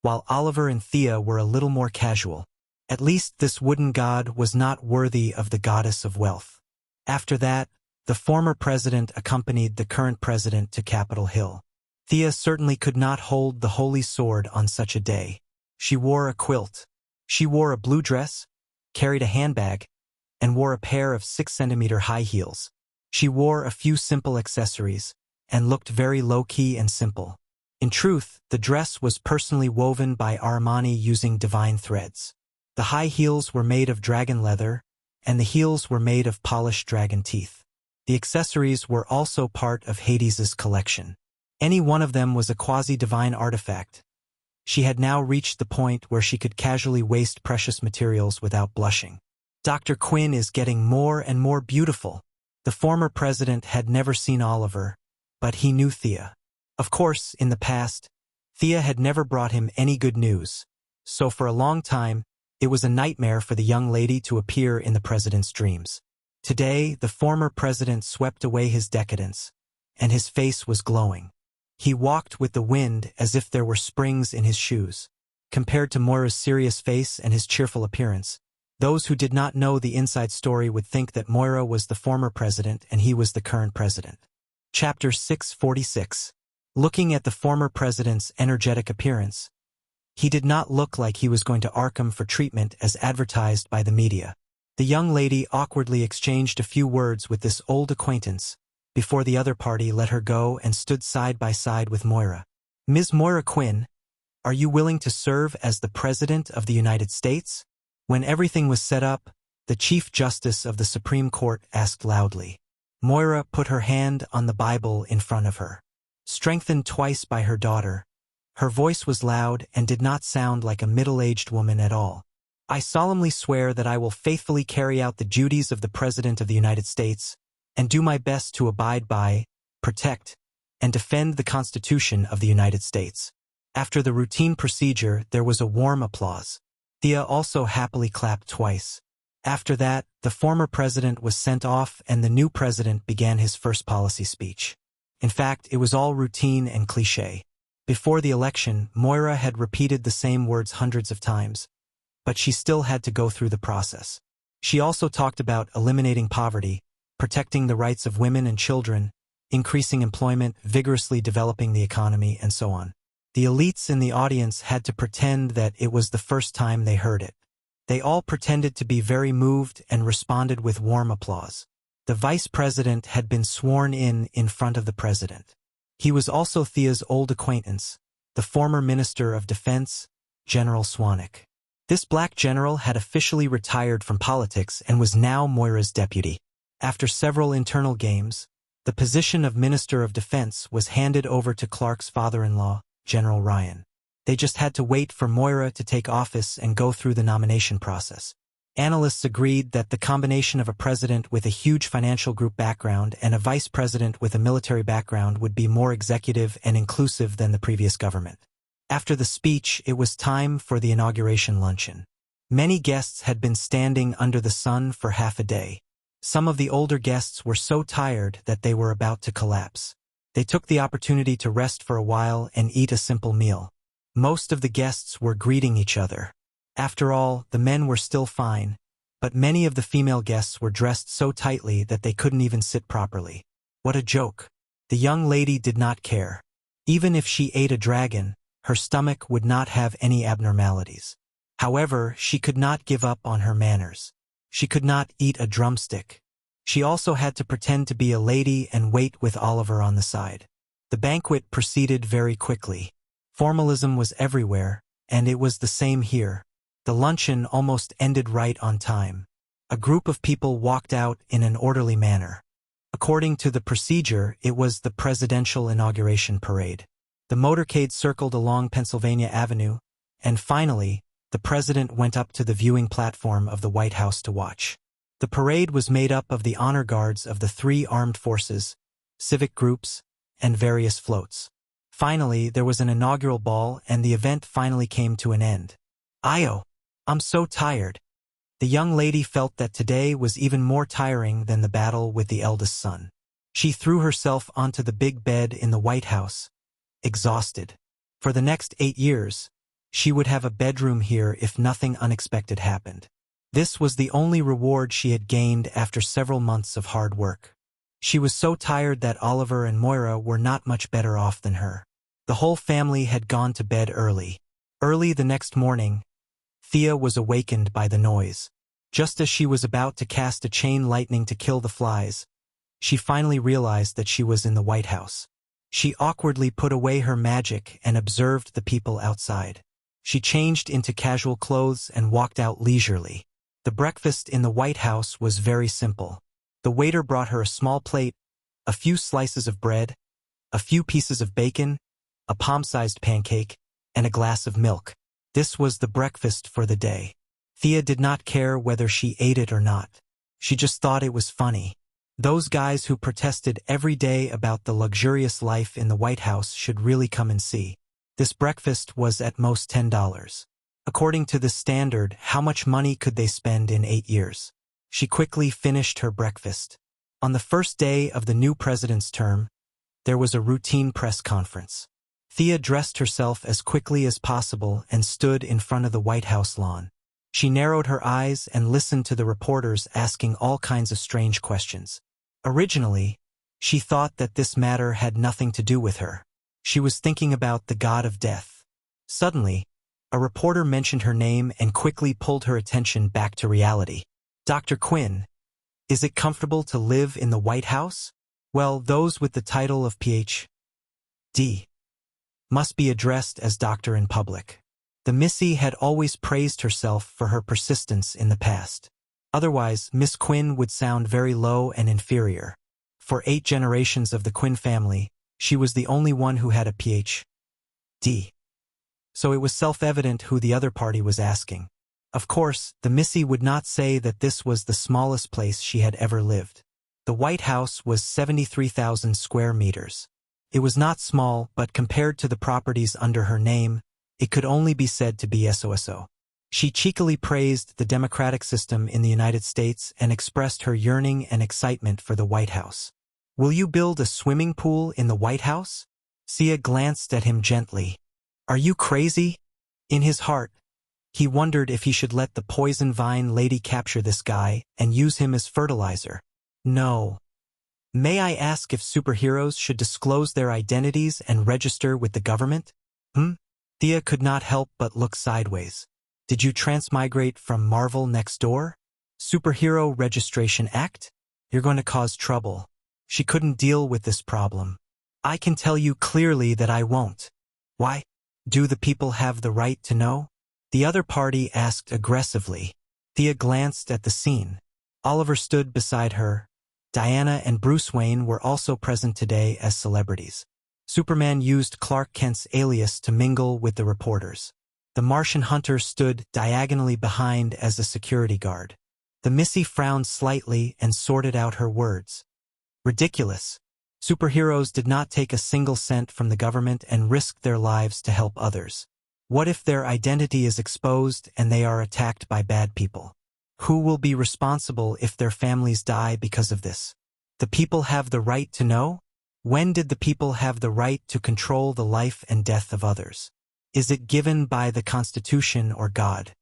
while Oliver and Thea were a little more casual. At least this wooden god was not worthy of the goddess of wealth. After that, the former president accompanied the current president to Capitol Hill. Thea certainly could not hold the holy sword on such a day. She wore a quilt. She wore a blue dress, carried a handbag, and wore a pair of 6-centimeter high heels. She wore a few simple accessories, and looked very low-key and simple. In truth, the dress was personally woven by Armani using divine threads. The high heels were made of dragon leather, and the heels were made of polished dragon teeth. The accessories were also part of Hades's collection. Any one of them was a quasi-divine artifact. She had now reached the point where she could casually waste precious materials without blushing. Dr. Quinn is getting more and more beautiful. The former president had never seen Oliver, but he knew Thea. Of course, in the past, Thea had never brought him any good news, so for a long time, it was a nightmare for the young lady to appear in the president's dreams. Today, the former president swept away his decadence, and his face was glowing. He walked with the wind as if there were springs in his shoes. Compared to Moira's serious face and his cheerful appearance, those who did not know the inside story would think that Moira was the former president and he was the current president. Chapter 646. Looking at the former president's energetic appearance, he did not look like he was going to Arkham for treatment as advertised by the media. The young lady awkwardly exchanged a few words with this old acquaintance before the other party let her go and stood side by side with Moira. Ms. Moira Quinn, are you willing to serve as the President of the United States? When everything was set up, the Chief Justice of the Supreme Court asked loudly. Moira put her hand on the Bible in front of her. Strengthened twice by her daughter, her voice was loud and did not sound like a middle-aged woman at all. I solemnly swear that I will faithfully carry out the duties of the President of the United States and do my best to abide by, protect, and defend the Constitution of the United States. After the routine procedure, there was a warm applause. Thea also happily clapped twice. After that, the former president was sent off and the new president began his first policy speech. In fact, it was all routine and cliché. Before the election, Moira had repeated the same words hundreds of times, but she still had to go through the process. She also talked about eliminating poverty, protecting the rights of women and children, increasing employment, vigorously developing the economy, and so on. The elites in the audience had to pretend that it was the first time they heard it. They all pretended to be very moved and responded with warm applause. The vice president had been sworn in front of the president. He was also Thea's old acquaintance, the former Minister of Defense, General Swanwick. This black general had officially retired from politics and was now Moira's deputy. After several internal games, the position of Minister of Defense was handed over to Clark's father-in-law, General Ryan. They just had to wait for Moira to take office and go through the nomination process. Analysts agreed that the combination of a president with a huge financial group background and a vice president with a military background would be more executive and inclusive than the previous government. After the speech, it was time for the inauguration luncheon. Many guests had been standing under the sun for half a day. Some of the older guests were so tired that they were about to collapse. They took the opportunity to rest for a while and eat a simple meal. Most of the guests were greeting each other. After all, the men were still fine, but many of the female guests were dressed so tightly that they couldn't even sit properly. What a joke. The young lady did not care. Even if she ate a dragon, her stomach would not have any abnormalities. However, she could not give up on her manners. She could not eat a drumstick. She also had to pretend to be a lady and wait with Oliver on the side. The banquet proceeded very quickly. Formalism was everywhere, and it was the same here. The luncheon almost ended right on time. A group of people walked out in an orderly manner. According to the procedure, it was the presidential inauguration parade. The motorcade circled along Pennsylvania Avenue, and finally, the president went up to the viewing platform of the White House to watch. The parade was made up of the honor guards of the 3 armed forces, civic groups, and various floats. Finally, there was an inaugural ball and the event finally came to an end. "Io, I'm so tired." The young lady felt that today was even more tiring than the battle with the eldest son. She threw herself onto the big bed in the White House, exhausted. For the next 8 years, she would have a bedroom here if nothing unexpected happened. This was the only reward she had gained after several months of hard work. She was so tired that Oliver and Moira were not much better off than her. The whole family had gone to bed early. Early the next morning, Thea was awakened by the noise. Just as she was about to cast a chain lightning to kill the flies, she finally realized that she was in the White House. She awkwardly put away her magic and observed the people outside. She changed into casual clothes and walked out leisurely. The breakfast in the White House was very simple. The waiter brought her a small plate, a few slices of bread, a few pieces of bacon, a palm-sized pancake, and a glass of milk. This was the breakfast for the day. Thea did not care whether she ate it or not. She just thought it was funny. Those guys who protested every day about the luxurious life in the White House should really come and see. This breakfast was at most $10. According to this standard, how much money could they spend in 8 years? She quickly finished her breakfast. On the first day of the new president's term, there was a routine press conference. Thea dressed herself as quickly as possible and stood in front of the White House lawn. She narrowed her eyes and listened to the reporters asking all kinds of strange questions. Originally, she thought that this matter had nothing to do with her. She was thinking about the god of death. Suddenly, a reporter mentioned her name and quickly pulled her attention back to reality. "Dr. Quinn, is it comfortable to live in the White House?" Well, those with the title of Ph.D. must be addressed as doctor in public. The Missy had always praised herself for her persistence in the past. Otherwise, Miss Quinn would sound very low and inferior. For 8 generations of the Quinn family, she was the only one who had a Ph.D. So it was self-evident who the other party was asking. Of course, the Missy would not say that this was the smallest place she had ever lived. The White House was 73,000 square meters. It was not small, but compared to the properties under her name, it could only be said to be SOSO. She cheekily praised the democratic system in the United States and expressed her yearning and excitement for the White House. "Will you build a swimming pool in the White House?" Sia glanced at him gently. "Are you crazy?" In his heart, He wondered if he should let the poison vine lady capture this guy and use him as fertilizer. No. May I ask if superheroes should disclose their identities and register with the government? Thea could not help but look sideways. Did you transmigrate from Marvel next door? Superhero Registration Act? You're going to cause trouble. She couldn't deal with this problem. I can tell you clearly that I won't. Why? Do the people have the right to know? The other party asked aggressively. Thea glanced at the scene. Oliver stood beside her. Diana and Bruce Wayne were also present today as celebrities. Superman used Clark Kent's alias to mingle with the reporters. The Martian hunter stood diagonally behind as a security guard. The Missy frowned slightly and sorted out her words. Ridiculous. Superheroes did not take a single cent from the government and risked their lives to help others. What if their identity is exposed and they are attacked by bad people? Who will be responsible if their families die because of this? The people have the right to know? When did the people have the right to control the life and death of others? Is it given by the Constitution or God?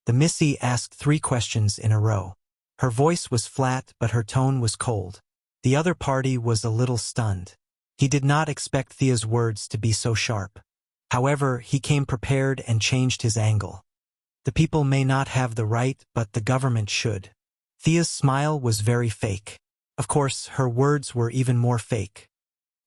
The Missy asked 3 questions in a row. Her voice was flat, but her tone was cold. The other party was a little stunned. He did not expect Thea's words to be so sharp. However, he came prepared and changed his angle. The people may not have the right, but the government should. Thea's smile was very fake. Of course, her words were even more fake.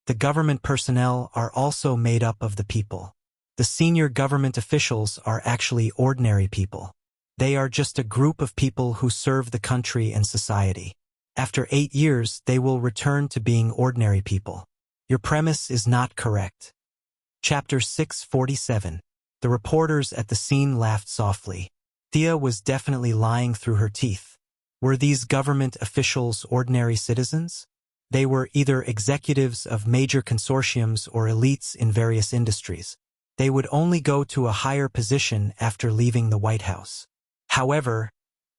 The government personnel are also made up of the people. The senior government officials are actually ordinary people. They are just a group of people who serve the country and society. After 8 years, they will return to being ordinary people. Your premise is not correct. Chapter 647. The reporters at the scene laughed softly. Thea was definitely lying through her teeth. Were these government officials ordinary citizens? They were either executives of major consortiums or elites in various industries. They would only go to a higher position after leaving the White House. However,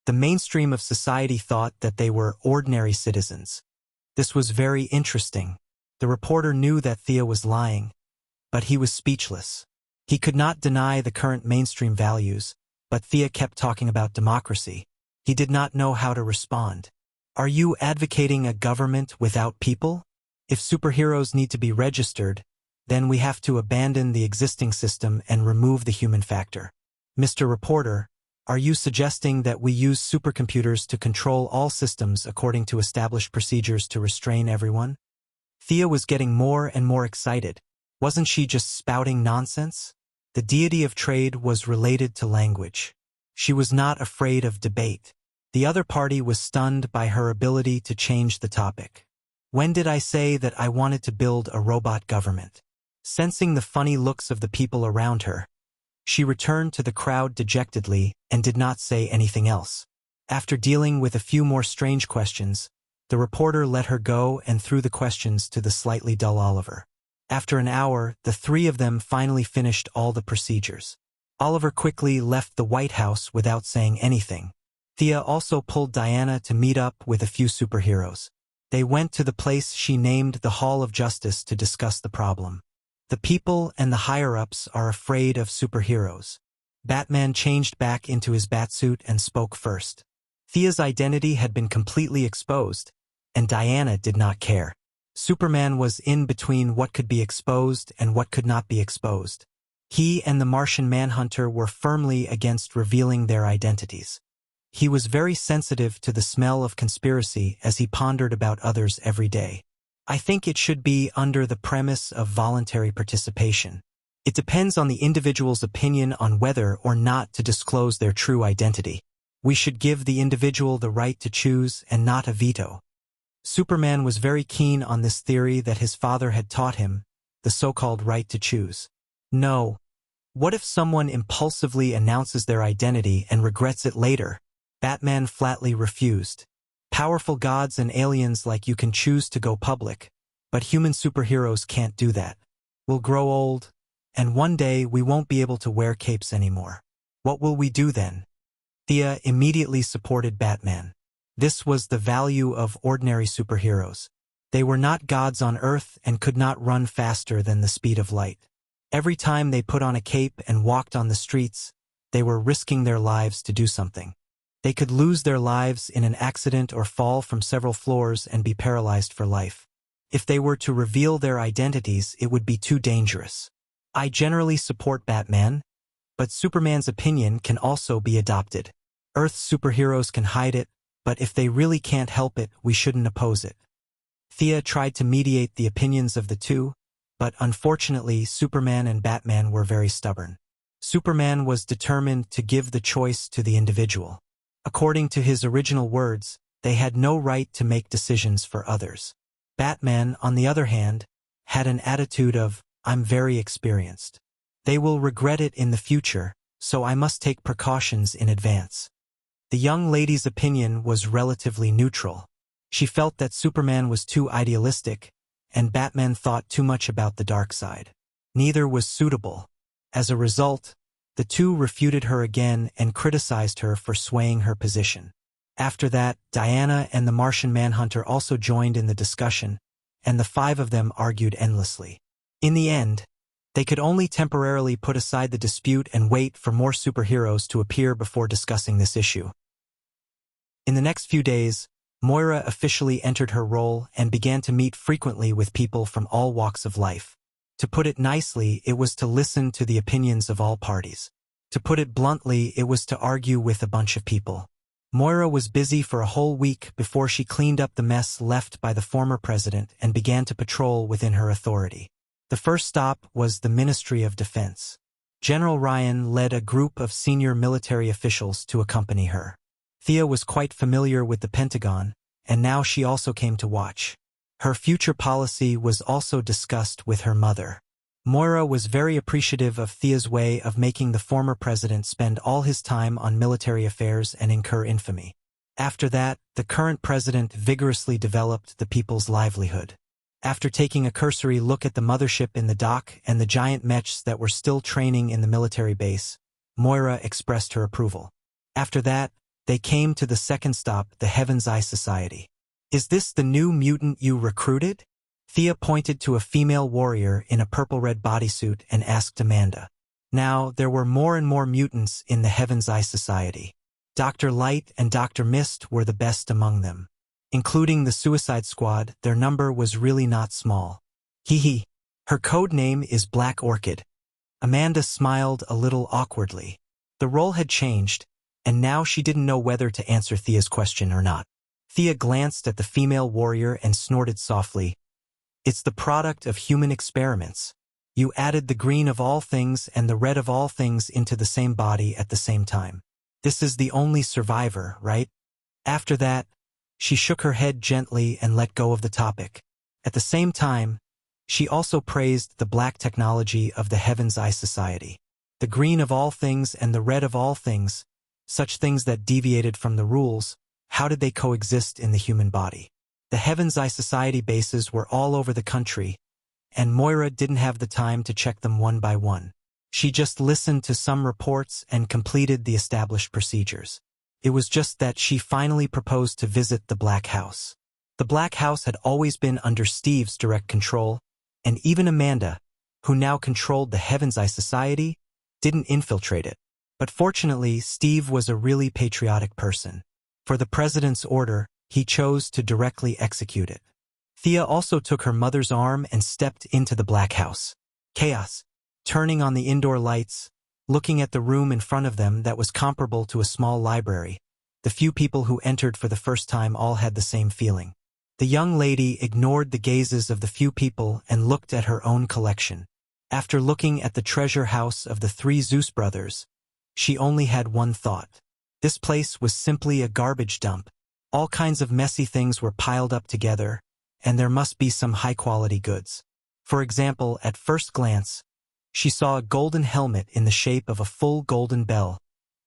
the mainstream of society thought that they were ordinary citizens. This was very interesting. The reporter knew that Thea was lying, but he was speechless. He could not deny the current mainstream values, but Thea kept talking about democracy. He did not know how to respond. Are you advocating a government without people? If superheroes need to be registered, then we have to abandon the existing system and remove the human factor. Mr. Reporter, are you suggesting that we use supercomputers to control all systems according to established procedures to restrain everyone? Thea was getting more and more excited. Wasn't she just spouting nonsense? The deity of trade was related to language. She was not afraid of debate. The other party was stunned by her ability to change the topic. When did I say that I wanted to build a robot government? Sensing the funny looks of the people around her, she returned to the crowd dejectedly and did not say anything else. After dealing with a few more strange questions, the reporter let her go and threw the questions to the slightly dull Oliver. After an hour, the 3 of them finally finished all the procedures. Oliver quickly left the White House without saying anything. Thea also pulled Diana to meet up with a few superheroes. They went to the place she named the Hall of Justice to discuss the problem. The people and the higher-ups are afraid of superheroes. Batman changed back into his batsuit and spoke first. Thea's identity had been completely exposed, and Diana did not care. Superman was in between what could be exposed and what could not be exposed. He and the Martian Manhunter were firmly against revealing their identities. He was very sensitive to the smell of conspiracy as he pondered about others every day. I think it should be under the premise of voluntary participation. It depends on the individual's opinion on whether or not to disclose their true identity. We should give the individual the right to choose and not a veto. Superman was very keen on this theory that his father had taught him, the so-called right to choose. No. What if someone impulsively announces their identity and regrets it later? Batman flatly refused. Powerful gods and aliens like you can choose to go public, but human superheroes can't do that. We'll grow old, and one day we won't be able to wear capes anymore. What will we do then? Thea immediately supported Batman. This was the value of ordinary superheroes. They were not gods on Earth and could not run faster than the speed of light. Every time they put on a cape and walked on the streets, they were risking their lives to do something. They could lose their lives in an accident or fall from several floors and be paralyzed for life. If they were to reveal their identities, it would be too dangerous. I generally support Batman, but Superman's opinion can also be adopted. Earth's superheroes can hide it, but if they really can't help it, we shouldn't oppose it. Thea tried to mediate the opinions of the two, but unfortunately Superman and Batman were very stubborn. Superman was determined to give the choice to the individual. According to his original words, they had no right to make decisions for others. Batman, on the other hand, had an attitude of, "I'm very experienced. They will regret it in the future, so I must take precautions in advance." The young lady's opinion was relatively neutral. She felt that Superman was too idealistic, and Batman thought too much about the dark side. Neither was suitable. As a result, the two refuted her again and criticized her for swaying her position. After that, Diana and the Martian Manhunter also joined in the discussion, and the five of them argued endlessly. In the end, they could only temporarily put aside the dispute and wait for more superheroes to appear before discussing this issue. In the next few days, Moira officially entered her role and began to meet frequently with people from all walks of life. To put it nicely, it was to listen to the opinions of all parties. To put it bluntly, it was to argue with a bunch of people. Moira was busy for a whole week before she cleaned up the mess left by the former president and began to patrol within her authority. The first stop was the Ministry of Defense. General Ryan led a group of senior military officials to accompany her. Thea was quite familiar with the Pentagon, and now she also came to watch. Her future policy was also discussed with her mother. Moira was very appreciative of Thea's way of making the former president spend all his time on military affairs and incur infamy. After that, the current president vigorously developed the people's livelihood. After taking a cursory look at the mothership in the dock and the giant mechs that were still training in the military base, Moira expressed her approval. After that, they came to the second stop, the Heaven's Eye Society. "Is this the new mutant you recruited?" Thea pointed to a female warrior in a purple-red bodysuit and asked Amanda. Now, there were more and more mutants in the Heaven's Eye Society. Dr. Light and Dr. Mist were the best among them. Including the Suicide Squad, their number was really not small. Hee. Her code name is Black Orchid. Amanda smiled a little awkwardly. The role had changed, and now she didn't know whether to answer Thea's question or not. Thea glanced at the female warrior and snorted softly. "It's the product of human experiments. You added the green of all things and the red of all things into the same body at the same time. This is the only survivor, right?" After that, she shook her head gently and let go of the topic. At the same time, she also praised the black technology of the Heaven's Eye Society. The green of all things and the red of all things, such things that deviated from the rules, how did they coexist in the human body? The Heaven's Eye Society bases were all over the country, and Moira didn't have the time to check them one by one. She just listened to some reports and completed the established procedures. It was just that she finally proposed to visit the Black House. The Black House had always been under Steve's direct control, and even Amanda, who now controlled the Heaven's Eye Society, didn't infiltrate it. But fortunately, Steve was a really patriotic person. For the president's order, he chose to directly execute it. Thea also took her mother's arm and stepped into the Black House. Chaos. Turning on the indoor lights, looking at the room in front of them that was comparable to a small library, the few people who entered for the first time all had the same feeling. The young lady ignored the gazes of the few people and looked at her own collection. After looking at the treasure house of the three Zeus brothers, she only had one thought. This place was simply a garbage dump. All kinds of messy things were piled up together, and there must be some high-quality goods. For example, at first glance, she saw a golden helmet in the shape of a full golden bell,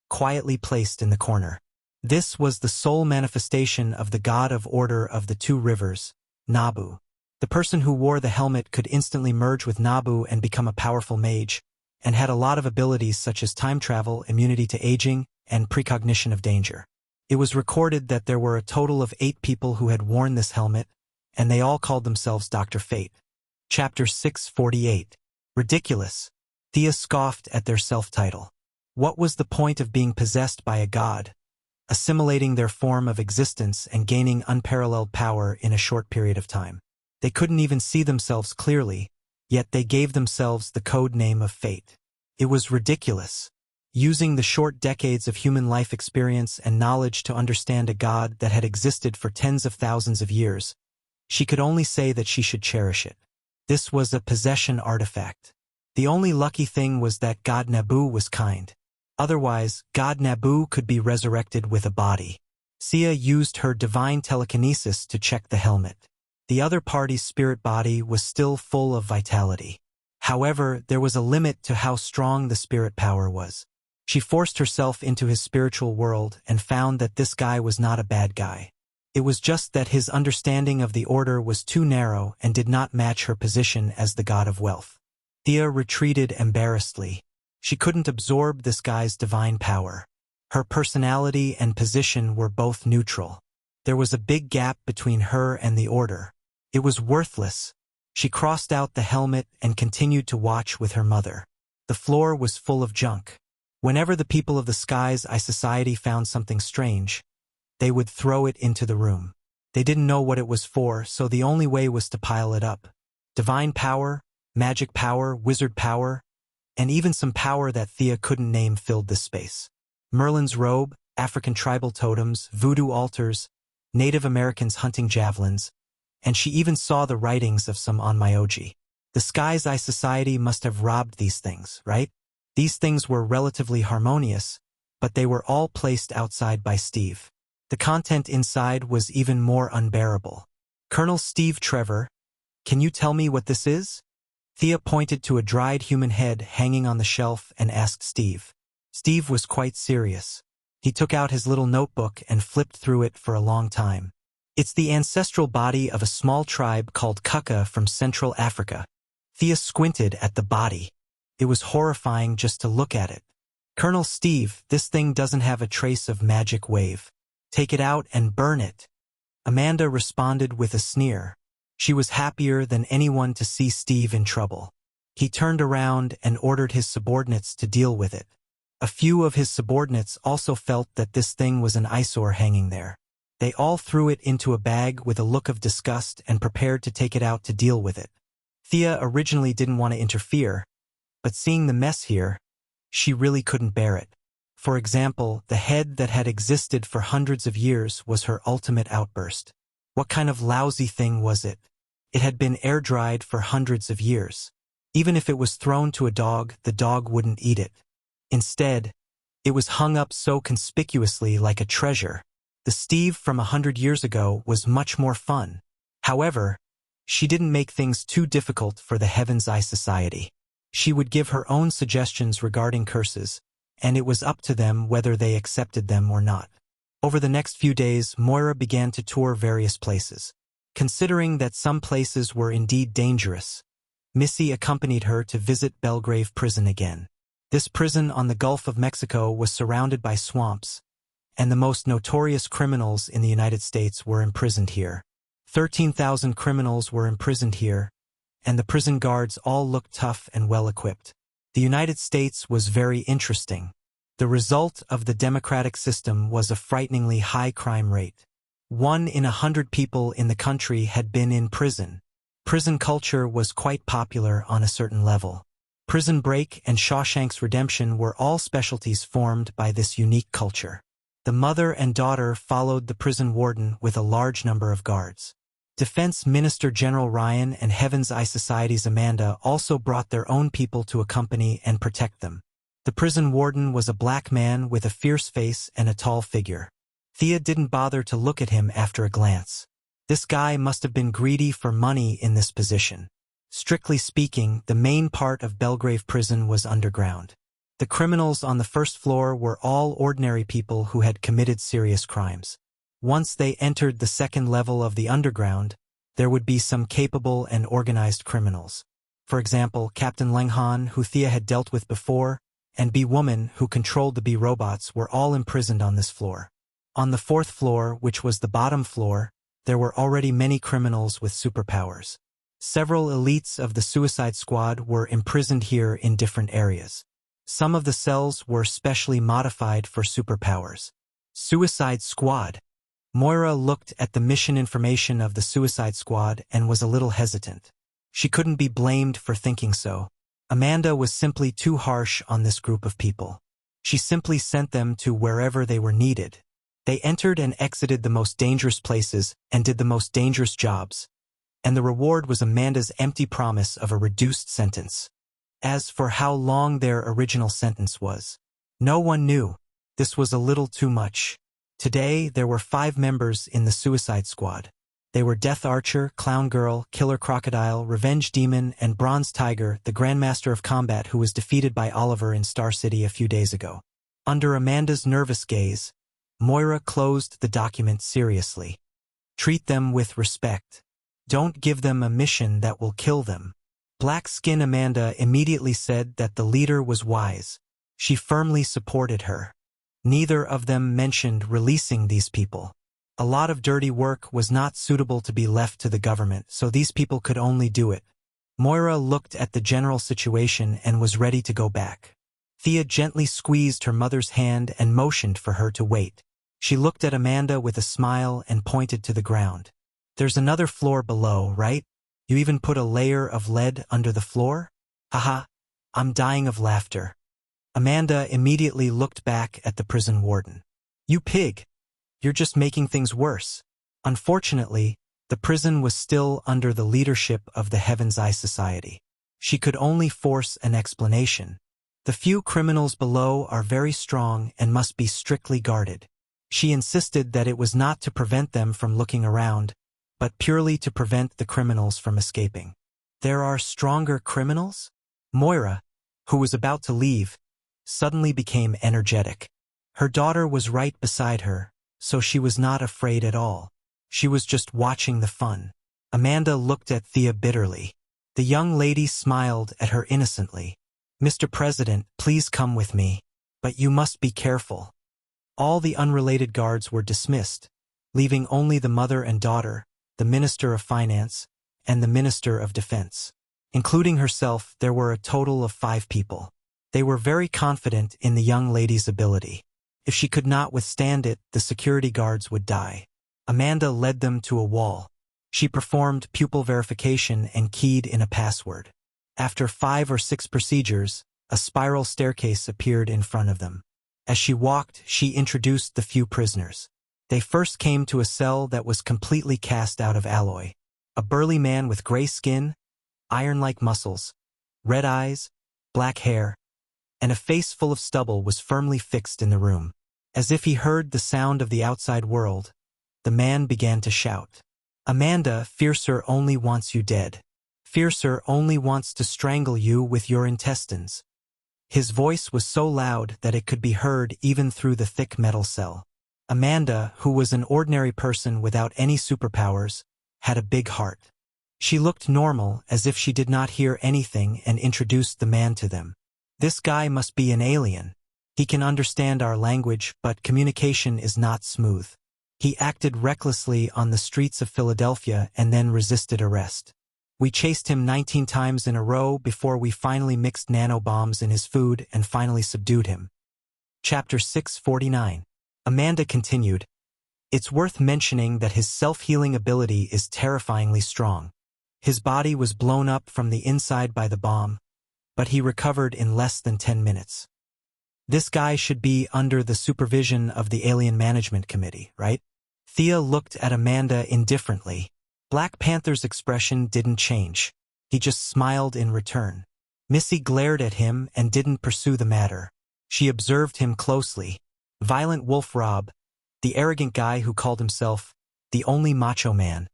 quietly placed in the corner. This was the sole manifestation of the god of order of the two rivers, Nabu. The person who wore the helmet could instantly merge with Nabu and become a powerful mage, and had a lot of abilities such as time travel, immunity to aging, and precognition of danger. It was recorded that there were a total of 8 people who had worn this helmet, and they all called themselves Dr. Fate. Chapter 648. Ridiculous. Thea scoffed at their self-title. What was the point of being possessed by a god, assimilating their form of existence and gaining unparalleled power in a short period of time? They couldn't even see themselves clearly, yet they gave themselves the code name of fate. It was ridiculous. Using the short decades of human life experience and knowledge to understand a god that had existed for tens of thousands of years, she could only say that she should cherish it. This was a possession artifact. The only lucky thing was that God Nabu was kind. Otherwise, God Nabu could be resurrected with a body. Sia used her divine telekinesis to check the helmet. The other party's spirit body was still full of vitality. However, there was a limit to how strong the spirit power was. She forced herself into his spiritual world and found that this guy was not a bad guy. It was just that his understanding of the order was too narrow and did not match her position as the god of wealth. Thea retreated embarrassedly. She couldn't absorb this guy's divine power. Her personality and position were both neutral. There was a big gap between her and the order. It was worthless. She crossed out the helmet and continued to watch with her mother. The floor was full of junk. Whenever the people of the Sky's Eye Society found something strange, they would throw it into the room. They didn't know what it was for, so the only way was to pile it up. Divine power, magic power, wizard power, and even some power that Thea couldn't name filled this space. Merlin's robe, African tribal totems, voodoo altars, Native Americans hunting javelins, and she even saw the writings of some Onmyoji. The Sky's Eye Society must have robbed these things, right? These things were relatively harmonious, but they were all placed outside by Steve. The content inside was even more unbearable. Colonel Steve Trevor, can you tell me what this is? Thea pointed to a dried human head hanging on the shelf and asked Steve. Steve was quite serious. He took out his little notebook and flipped through it for a long time. It's the ancestral body of a small tribe called Kuka from Central Africa. Thea squinted at the body. It was horrifying just to look at it. Colonel Steve, this thing doesn't have a trace of magic wave. Take it out and burn it. Amanda responded with a sneer. She was happier than anyone to see Steve in trouble. He turned around and ordered his subordinates to deal with it. A few of his subordinates also felt that this thing was an eyesore hanging there. They all threw it into a bag with a look of disgust and prepared to take it out to deal with it. Thea originally didn't want to interfere, but seeing the mess here, she really couldn't bear it. For example, the head that had existed for hundreds of years was her ultimate outburst. What kind of lousy thing was it? It had been air-dried for hundreds of years. Even if it was thrown to a dog, the dog wouldn't eat it. Instead, it was hung up so conspicuously like a treasure. The Steve from 100 years ago was much more fun. However, she didn't make things too difficult for the Heaven's Eye Society. She would give her own suggestions regarding curses, and it was up to them whether they accepted them or not. Over the next few days, Moira began to tour various places. Considering that some places were indeed dangerous, Missy accompanied her to visit Belgrave Prison again. This prison on the Gulf of Mexico was surrounded by swamps, and the most notorious criminals in the United States were imprisoned here. 13,000 criminals were imprisoned here, and the prison guards all looked tough and well-equipped. The United States was very interesting. The result of the democratic system was a frighteningly high crime rate. 1 in 100 people in the country had been in prison. Prison culture was quite popular on a certain level. Prison Break and Shawshank's Redemption were all specialties formed by this unique culture. The mother and daughter followed the prison warden with a large number of guards. Defense Minister General Ryan and Heaven's Eye Society's Amanda also brought their own people to accompany and protect them. The prison warden was a black man with a fierce face and a tall figure. Thea didn't bother to look at him after a glance. This guy must have been greedy for money in this position. Strictly speaking, the main part of Belgrave Prison was underground. The criminals on the first floor were all ordinary people who had committed serious crimes. Once they entered the second level of the underground, there would be some capable and organized criminals. For example, Captain Lenghan, who Thea had dealt with before, and B-Woman, who controlled the B-Robots, were all imprisoned on this floor. On the fourth floor, which was the bottom floor, there were already many criminals with superpowers. Several elites of the Suicide Squad were imprisoned here in different areas. Some of the cells were specially modified for superpowers. Suicide Squad. Moira looked at the mission information of the Suicide Squad and was a little hesitant. She couldn't be blamed for thinking so. Amanda was simply too harsh on this group of people. She simply sent them to wherever they were needed. They entered and exited the most dangerous places and did the most dangerous jobs. And the reward was Amanda's empty promise of a reduced sentence. As for how long their original sentence was, no one knew. This was a little too much. Today, there were 5 members in the Suicide Squad. They were Death Archer, Clown Girl, Killer Crocodile, Revenge Demon, and Bronze Tiger, the Grandmaster of Combat who was defeated by Oliver in Star City a few days ago. Under Amanda's nervous gaze, Moira closed the document seriously. Treat them with respect. Don't give them a mission that will kill them. Black Skin Amanda immediately said that the leader was wise. She firmly supported her. Neither of them mentioned releasing these people. A lot of dirty work was not suitable to be left to the government, so these people could only do it. Moira looked at the general situation and was ready to go back. Thea gently squeezed her mother's hand and motioned for her to wait. She looked at Amanda with a smile and pointed to the ground. There's another floor below, right? You even put a layer of lead under the floor? Haha, I'm dying of laughter. Amanda immediately looked back at the prison warden. You pig! You're just making things worse. Unfortunately, the prison was still under the leadership of the Heaven's Eye Society. She could only force an explanation. The few criminals below are very strong and must be strictly guarded. She insisted that it was not to prevent them from looking around, but purely to prevent the criminals from escaping. There are stronger criminals? Moira, who was about to leave, suddenly became energetic. Her daughter was right beside her, so she was not afraid at all. She was just watching the fun. Amanda looked at Thea bitterly. The young lady smiled at her innocently. Mr. President, please come with me. But you must be careful. All the unrelated guards were dismissed, leaving only the mother and daughter, the Minister of Finance, and the Minister of Defense. Including herself, there were a total of 5 people. They were very confident in the young lady's ability. If she could not withstand it, the security guards would die. Amanda led them to a wall. She performed pupil verification and keyed in a password. After 5 or 6 procedures, a spiral staircase appeared in front of them. As she walked, she introduced the few prisoners. They first came to a cell that was completely cast out of alloy. A burly man with gray skin, iron-like muscles, red eyes, black hair, and a face full of stubble was firmly fixed in the room. As if he heard the sound of the outside world, the man began to shout. Amanda, Fiercer only wants you dead. Fiercer only wants to strangle you with your intestines. His voice was so loud that it could be heard even through the thick metal cell. Amanda, who was an ordinary person without any superpowers, had a big heart. She looked normal, as if she did not hear anything, and introduced the man to them. This guy must be an alien. He can understand our language, but communication is not smooth. He acted recklessly on the streets of Philadelphia and then resisted arrest. We chased him 19 times in a row before we finally mixed nanobombs in his food and finally subdued him. Chapter 649. Amanda continued, It's worth mentioning that his self-healing ability is terrifyingly strong. His body was blown up from the inside by the bomb, but he recovered in less than 10 minutes. This guy should be under the supervision of the Alien Management Committee, right? Thea looked at Amanda indifferently. Black Panther's expression didn't change. He just smiled in return. Missy glared at him and didn't pursue the matter. She observed him closely. Violent Wolf Rob, the arrogant guy who called himself the only macho man,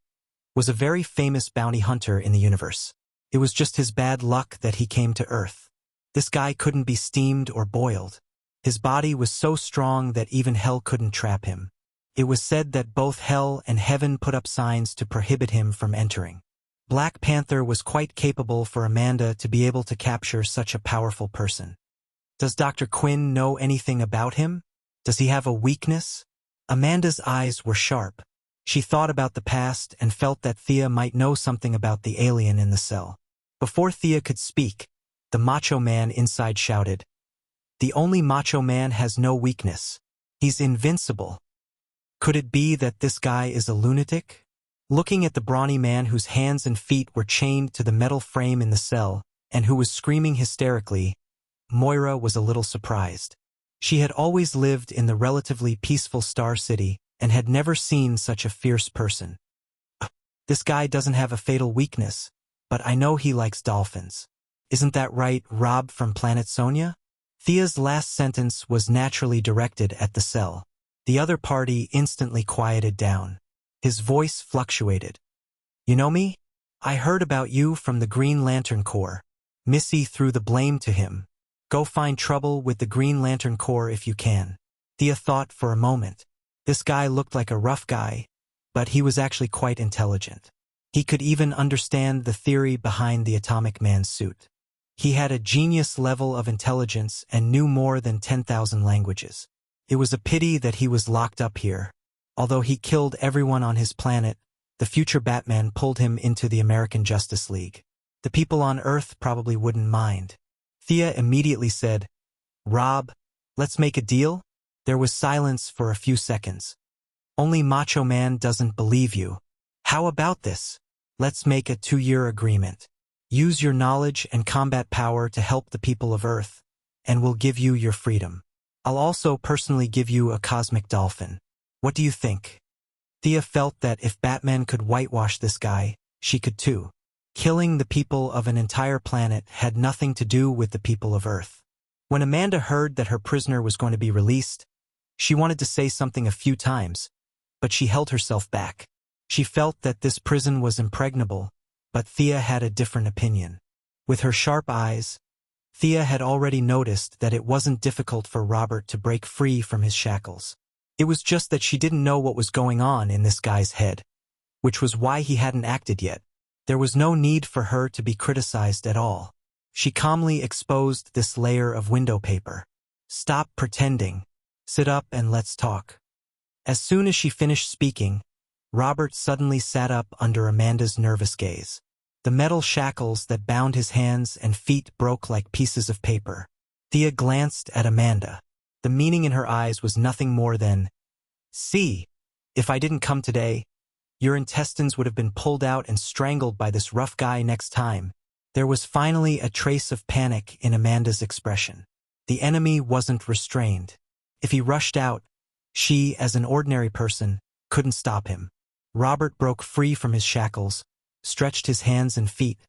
was a very famous bounty hunter in the universe. It was just his bad luck that he came to Earth. This guy couldn't be steamed or boiled. His body was so strong that even hell couldn't trap him. It was said that both hell and heaven put up signs to prohibit him from entering. Black Panther was quite capable for Amanda to be able to capture such a powerful person. Does Dr. Quinn know anything about him? Does he have a weakness? Amanda's eyes were sharp. She thought about the past and felt that Thea might know something about the alien in the cell. Before Thea could speak, the macho man inside shouted, The only macho man has no weakness. He's invincible. Could it be that this guy is a lunatic? Looking at the brawny man whose hands and feet were chained to the metal frame in the cell, and who was screaming hysterically, Moira was a little surprised. She had always lived in the relatively peaceful Star City and had never seen such a fierce person. This guy doesn't have a fatal weakness, but I know he likes dolphins. Isn't that right, Rob from Planet Sonia? Thea's last sentence was naturally directed at the cell. The other party instantly quieted down. His voice fluctuated. You know me? I heard about you from the Green Lantern Corps. Missy threw the blame to him. Go find trouble with the Green Lantern Corps if you can. Thea thought for a moment. This guy looked like a rough guy, but he was actually quite intelligent. He could even understand the theory behind the Atomic Man's suit. He had a genius level of intelligence and knew more than 10,000 languages. It was a pity that he was locked up here. Although he killed everyone on his planet, the future Batman pulled him into the American Justice League. The people on Earth probably wouldn't mind. Thea immediately said, Rob, let's make a deal? There was silence for a few seconds. Only Macho Man doesn't believe you. How about this? Let's make a 2-year agreement. Use your knowledge and combat power to help the people of Earth, and we'll give you your freedom. I'll also personally give you a cosmic dolphin. What do you think? Thea felt that if Batman could whitewash this guy, she could too. Killing the people of an entire planet had nothing to do with the people of Earth. When Amanda heard that her prisoner was going to be released, she wanted to say something a few times, but she held herself back. She felt that this prison was impregnable, but Thea had a different opinion. With her sharp eyes, Thea had already noticed that it wasn't difficult for Robert to break free from his shackles. It was just that she didn't know what was going on in this guy's head, which was why he hadn't acted yet. There was no need for her to be criticized at all. She calmly exposed this layer of window paper. Stop pretending. Sit up and let's talk. As soon as she finished speaking, Robert suddenly sat up under Amanda's nervous gaze. The metal shackles that bound his hands and feet broke like pieces of paper. Thea glanced at Amanda. The meaning in her eyes was nothing more than, see, if I didn't come today, your intestines would have been pulled out and strangled by this rough guy next time. There was finally a trace of panic in Amanda's expression. The enemy wasn't restrained. If he rushed out, she, as an ordinary person, couldn't stop him. Robert broke free from his shackles, stretched his hands and feet,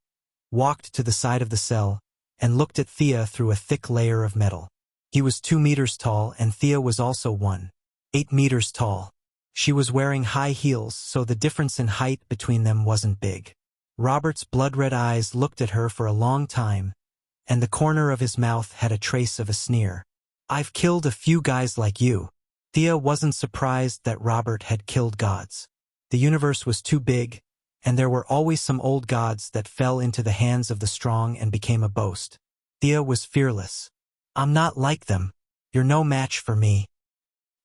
walked to the side of the cell, and looked at Thea through a thick layer of metal. He was 2 meters tall, and Thea was also 8 meters tall. She was wearing high heels, so the difference in height between them wasn't big. Robert's blood-red eyes looked at her for a long time, and the corner of his mouth had a trace of a sneer. I've killed a few guys like you. Thea wasn't surprised that Robert had killed gods. The universe was too big, and there were always some old gods that fell into the hands of the strong and became a boast. Thea was fearless. I'm not like them. You're no match for me.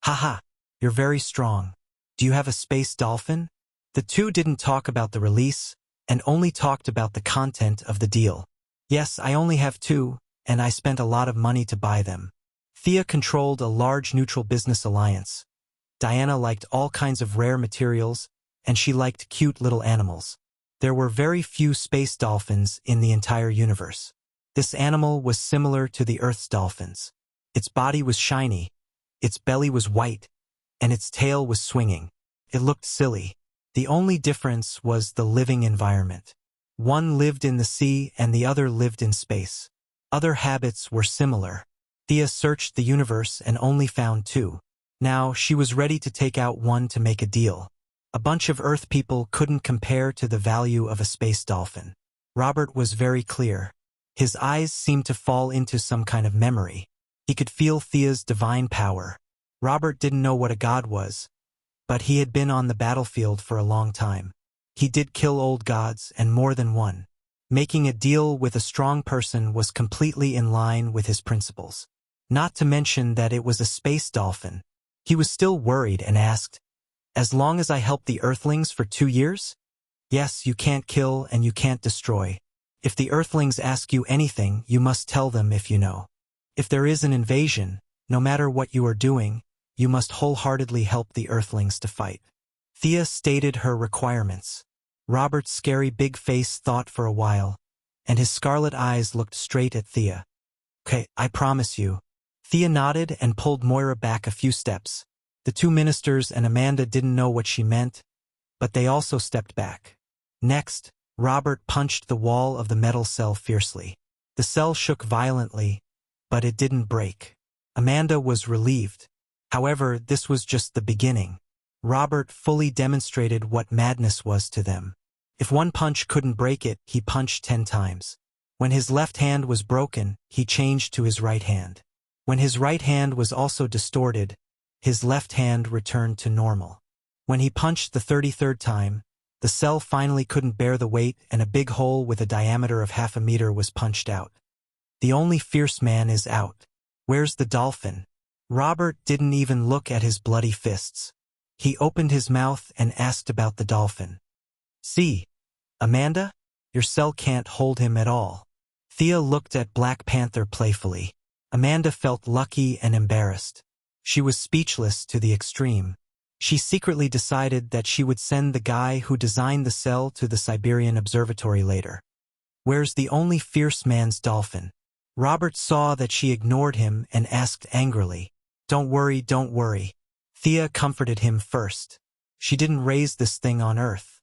Haha, you're very strong. Do you have a space dolphin? The two didn't talk about the release, and only talked about the content of the deal. Yes, I only have 2, and I spent a lot of money to buy them. Thea controlled a large neutral business alliance. Diana liked all kinds of rare materials, and she liked cute little animals. There were very few space dolphins in the entire universe. This animal was similar to the Earth's dolphins. Its body was shiny, its belly was white, and its tail was swinging. It looked silly. The only difference was the living environment. One lived in the sea and the other lived in space. Other habits were similar. Thea searched the universe and only found 2. Now she was ready to take out one to make a deal. A bunch of Earth people couldn't compare to the value of a space dolphin. Robert was very clear. His eyes seemed to fall into some kind of memory. He could feel Thea's divine power. Robert didn't know what a god was, but he had been on the battlefield for a long time. He did kill old gods, and more than one. Making a deal with a strong person was completely in line with his principles. Not to mention that it was a space dolphin. He was still worried and asked, as long as I help the Earthlings for 2 years? Yes, you can't kill and you can't destroy. If the Earthlings ask you anything, you must tell them if you know. If there is an invasion, no matter what you are doing, you must wholeheartedly help the Earthlings to fight. Thea stated her requirements. Robert's scary big face thought for a while, and his scarlet eyes looked straight at Thea. Okay, I promise you. Thea nodded and pulled Moira back a few steps. The two ministers and Amanda didn't know what she meant, but they also stepped back. Next, Robert punched the wall of the metal cell fiercely. The cell shook violently, but it didn't break. Amanda was relieved. However, this was just the beginning. Robert fully demonstrated what madness was to them. If one punch couldn't break it, he punched 10 times. When his left hand was broken, he changed to his right hand. When his right hand was also distorted, his left hand returned to normal. When he punched the 33rd time, the cell finally couldn't bear the weight and a big hole with a diameter of 0.5 meter was punched out. The only fierce man is out. Where's the dolphin? Robert didn't even look at his bloody fists. He opened his mouth and asked about the dolphin. See, Amanda? Your cell can't hold him at all. Thea looked at Black Panther playfully. Amanda felt lucky and embarrassed. She was speechless to the extreme. She secretly decided that she would send the guy who designed the cell to the Siberian Observatory later. Where's the only fierce man's dolphin? Robert saw that she ignored him and asked angrily. Don't worry, don't worry. Thea comforted him first. She didn't raise this thing on Earth.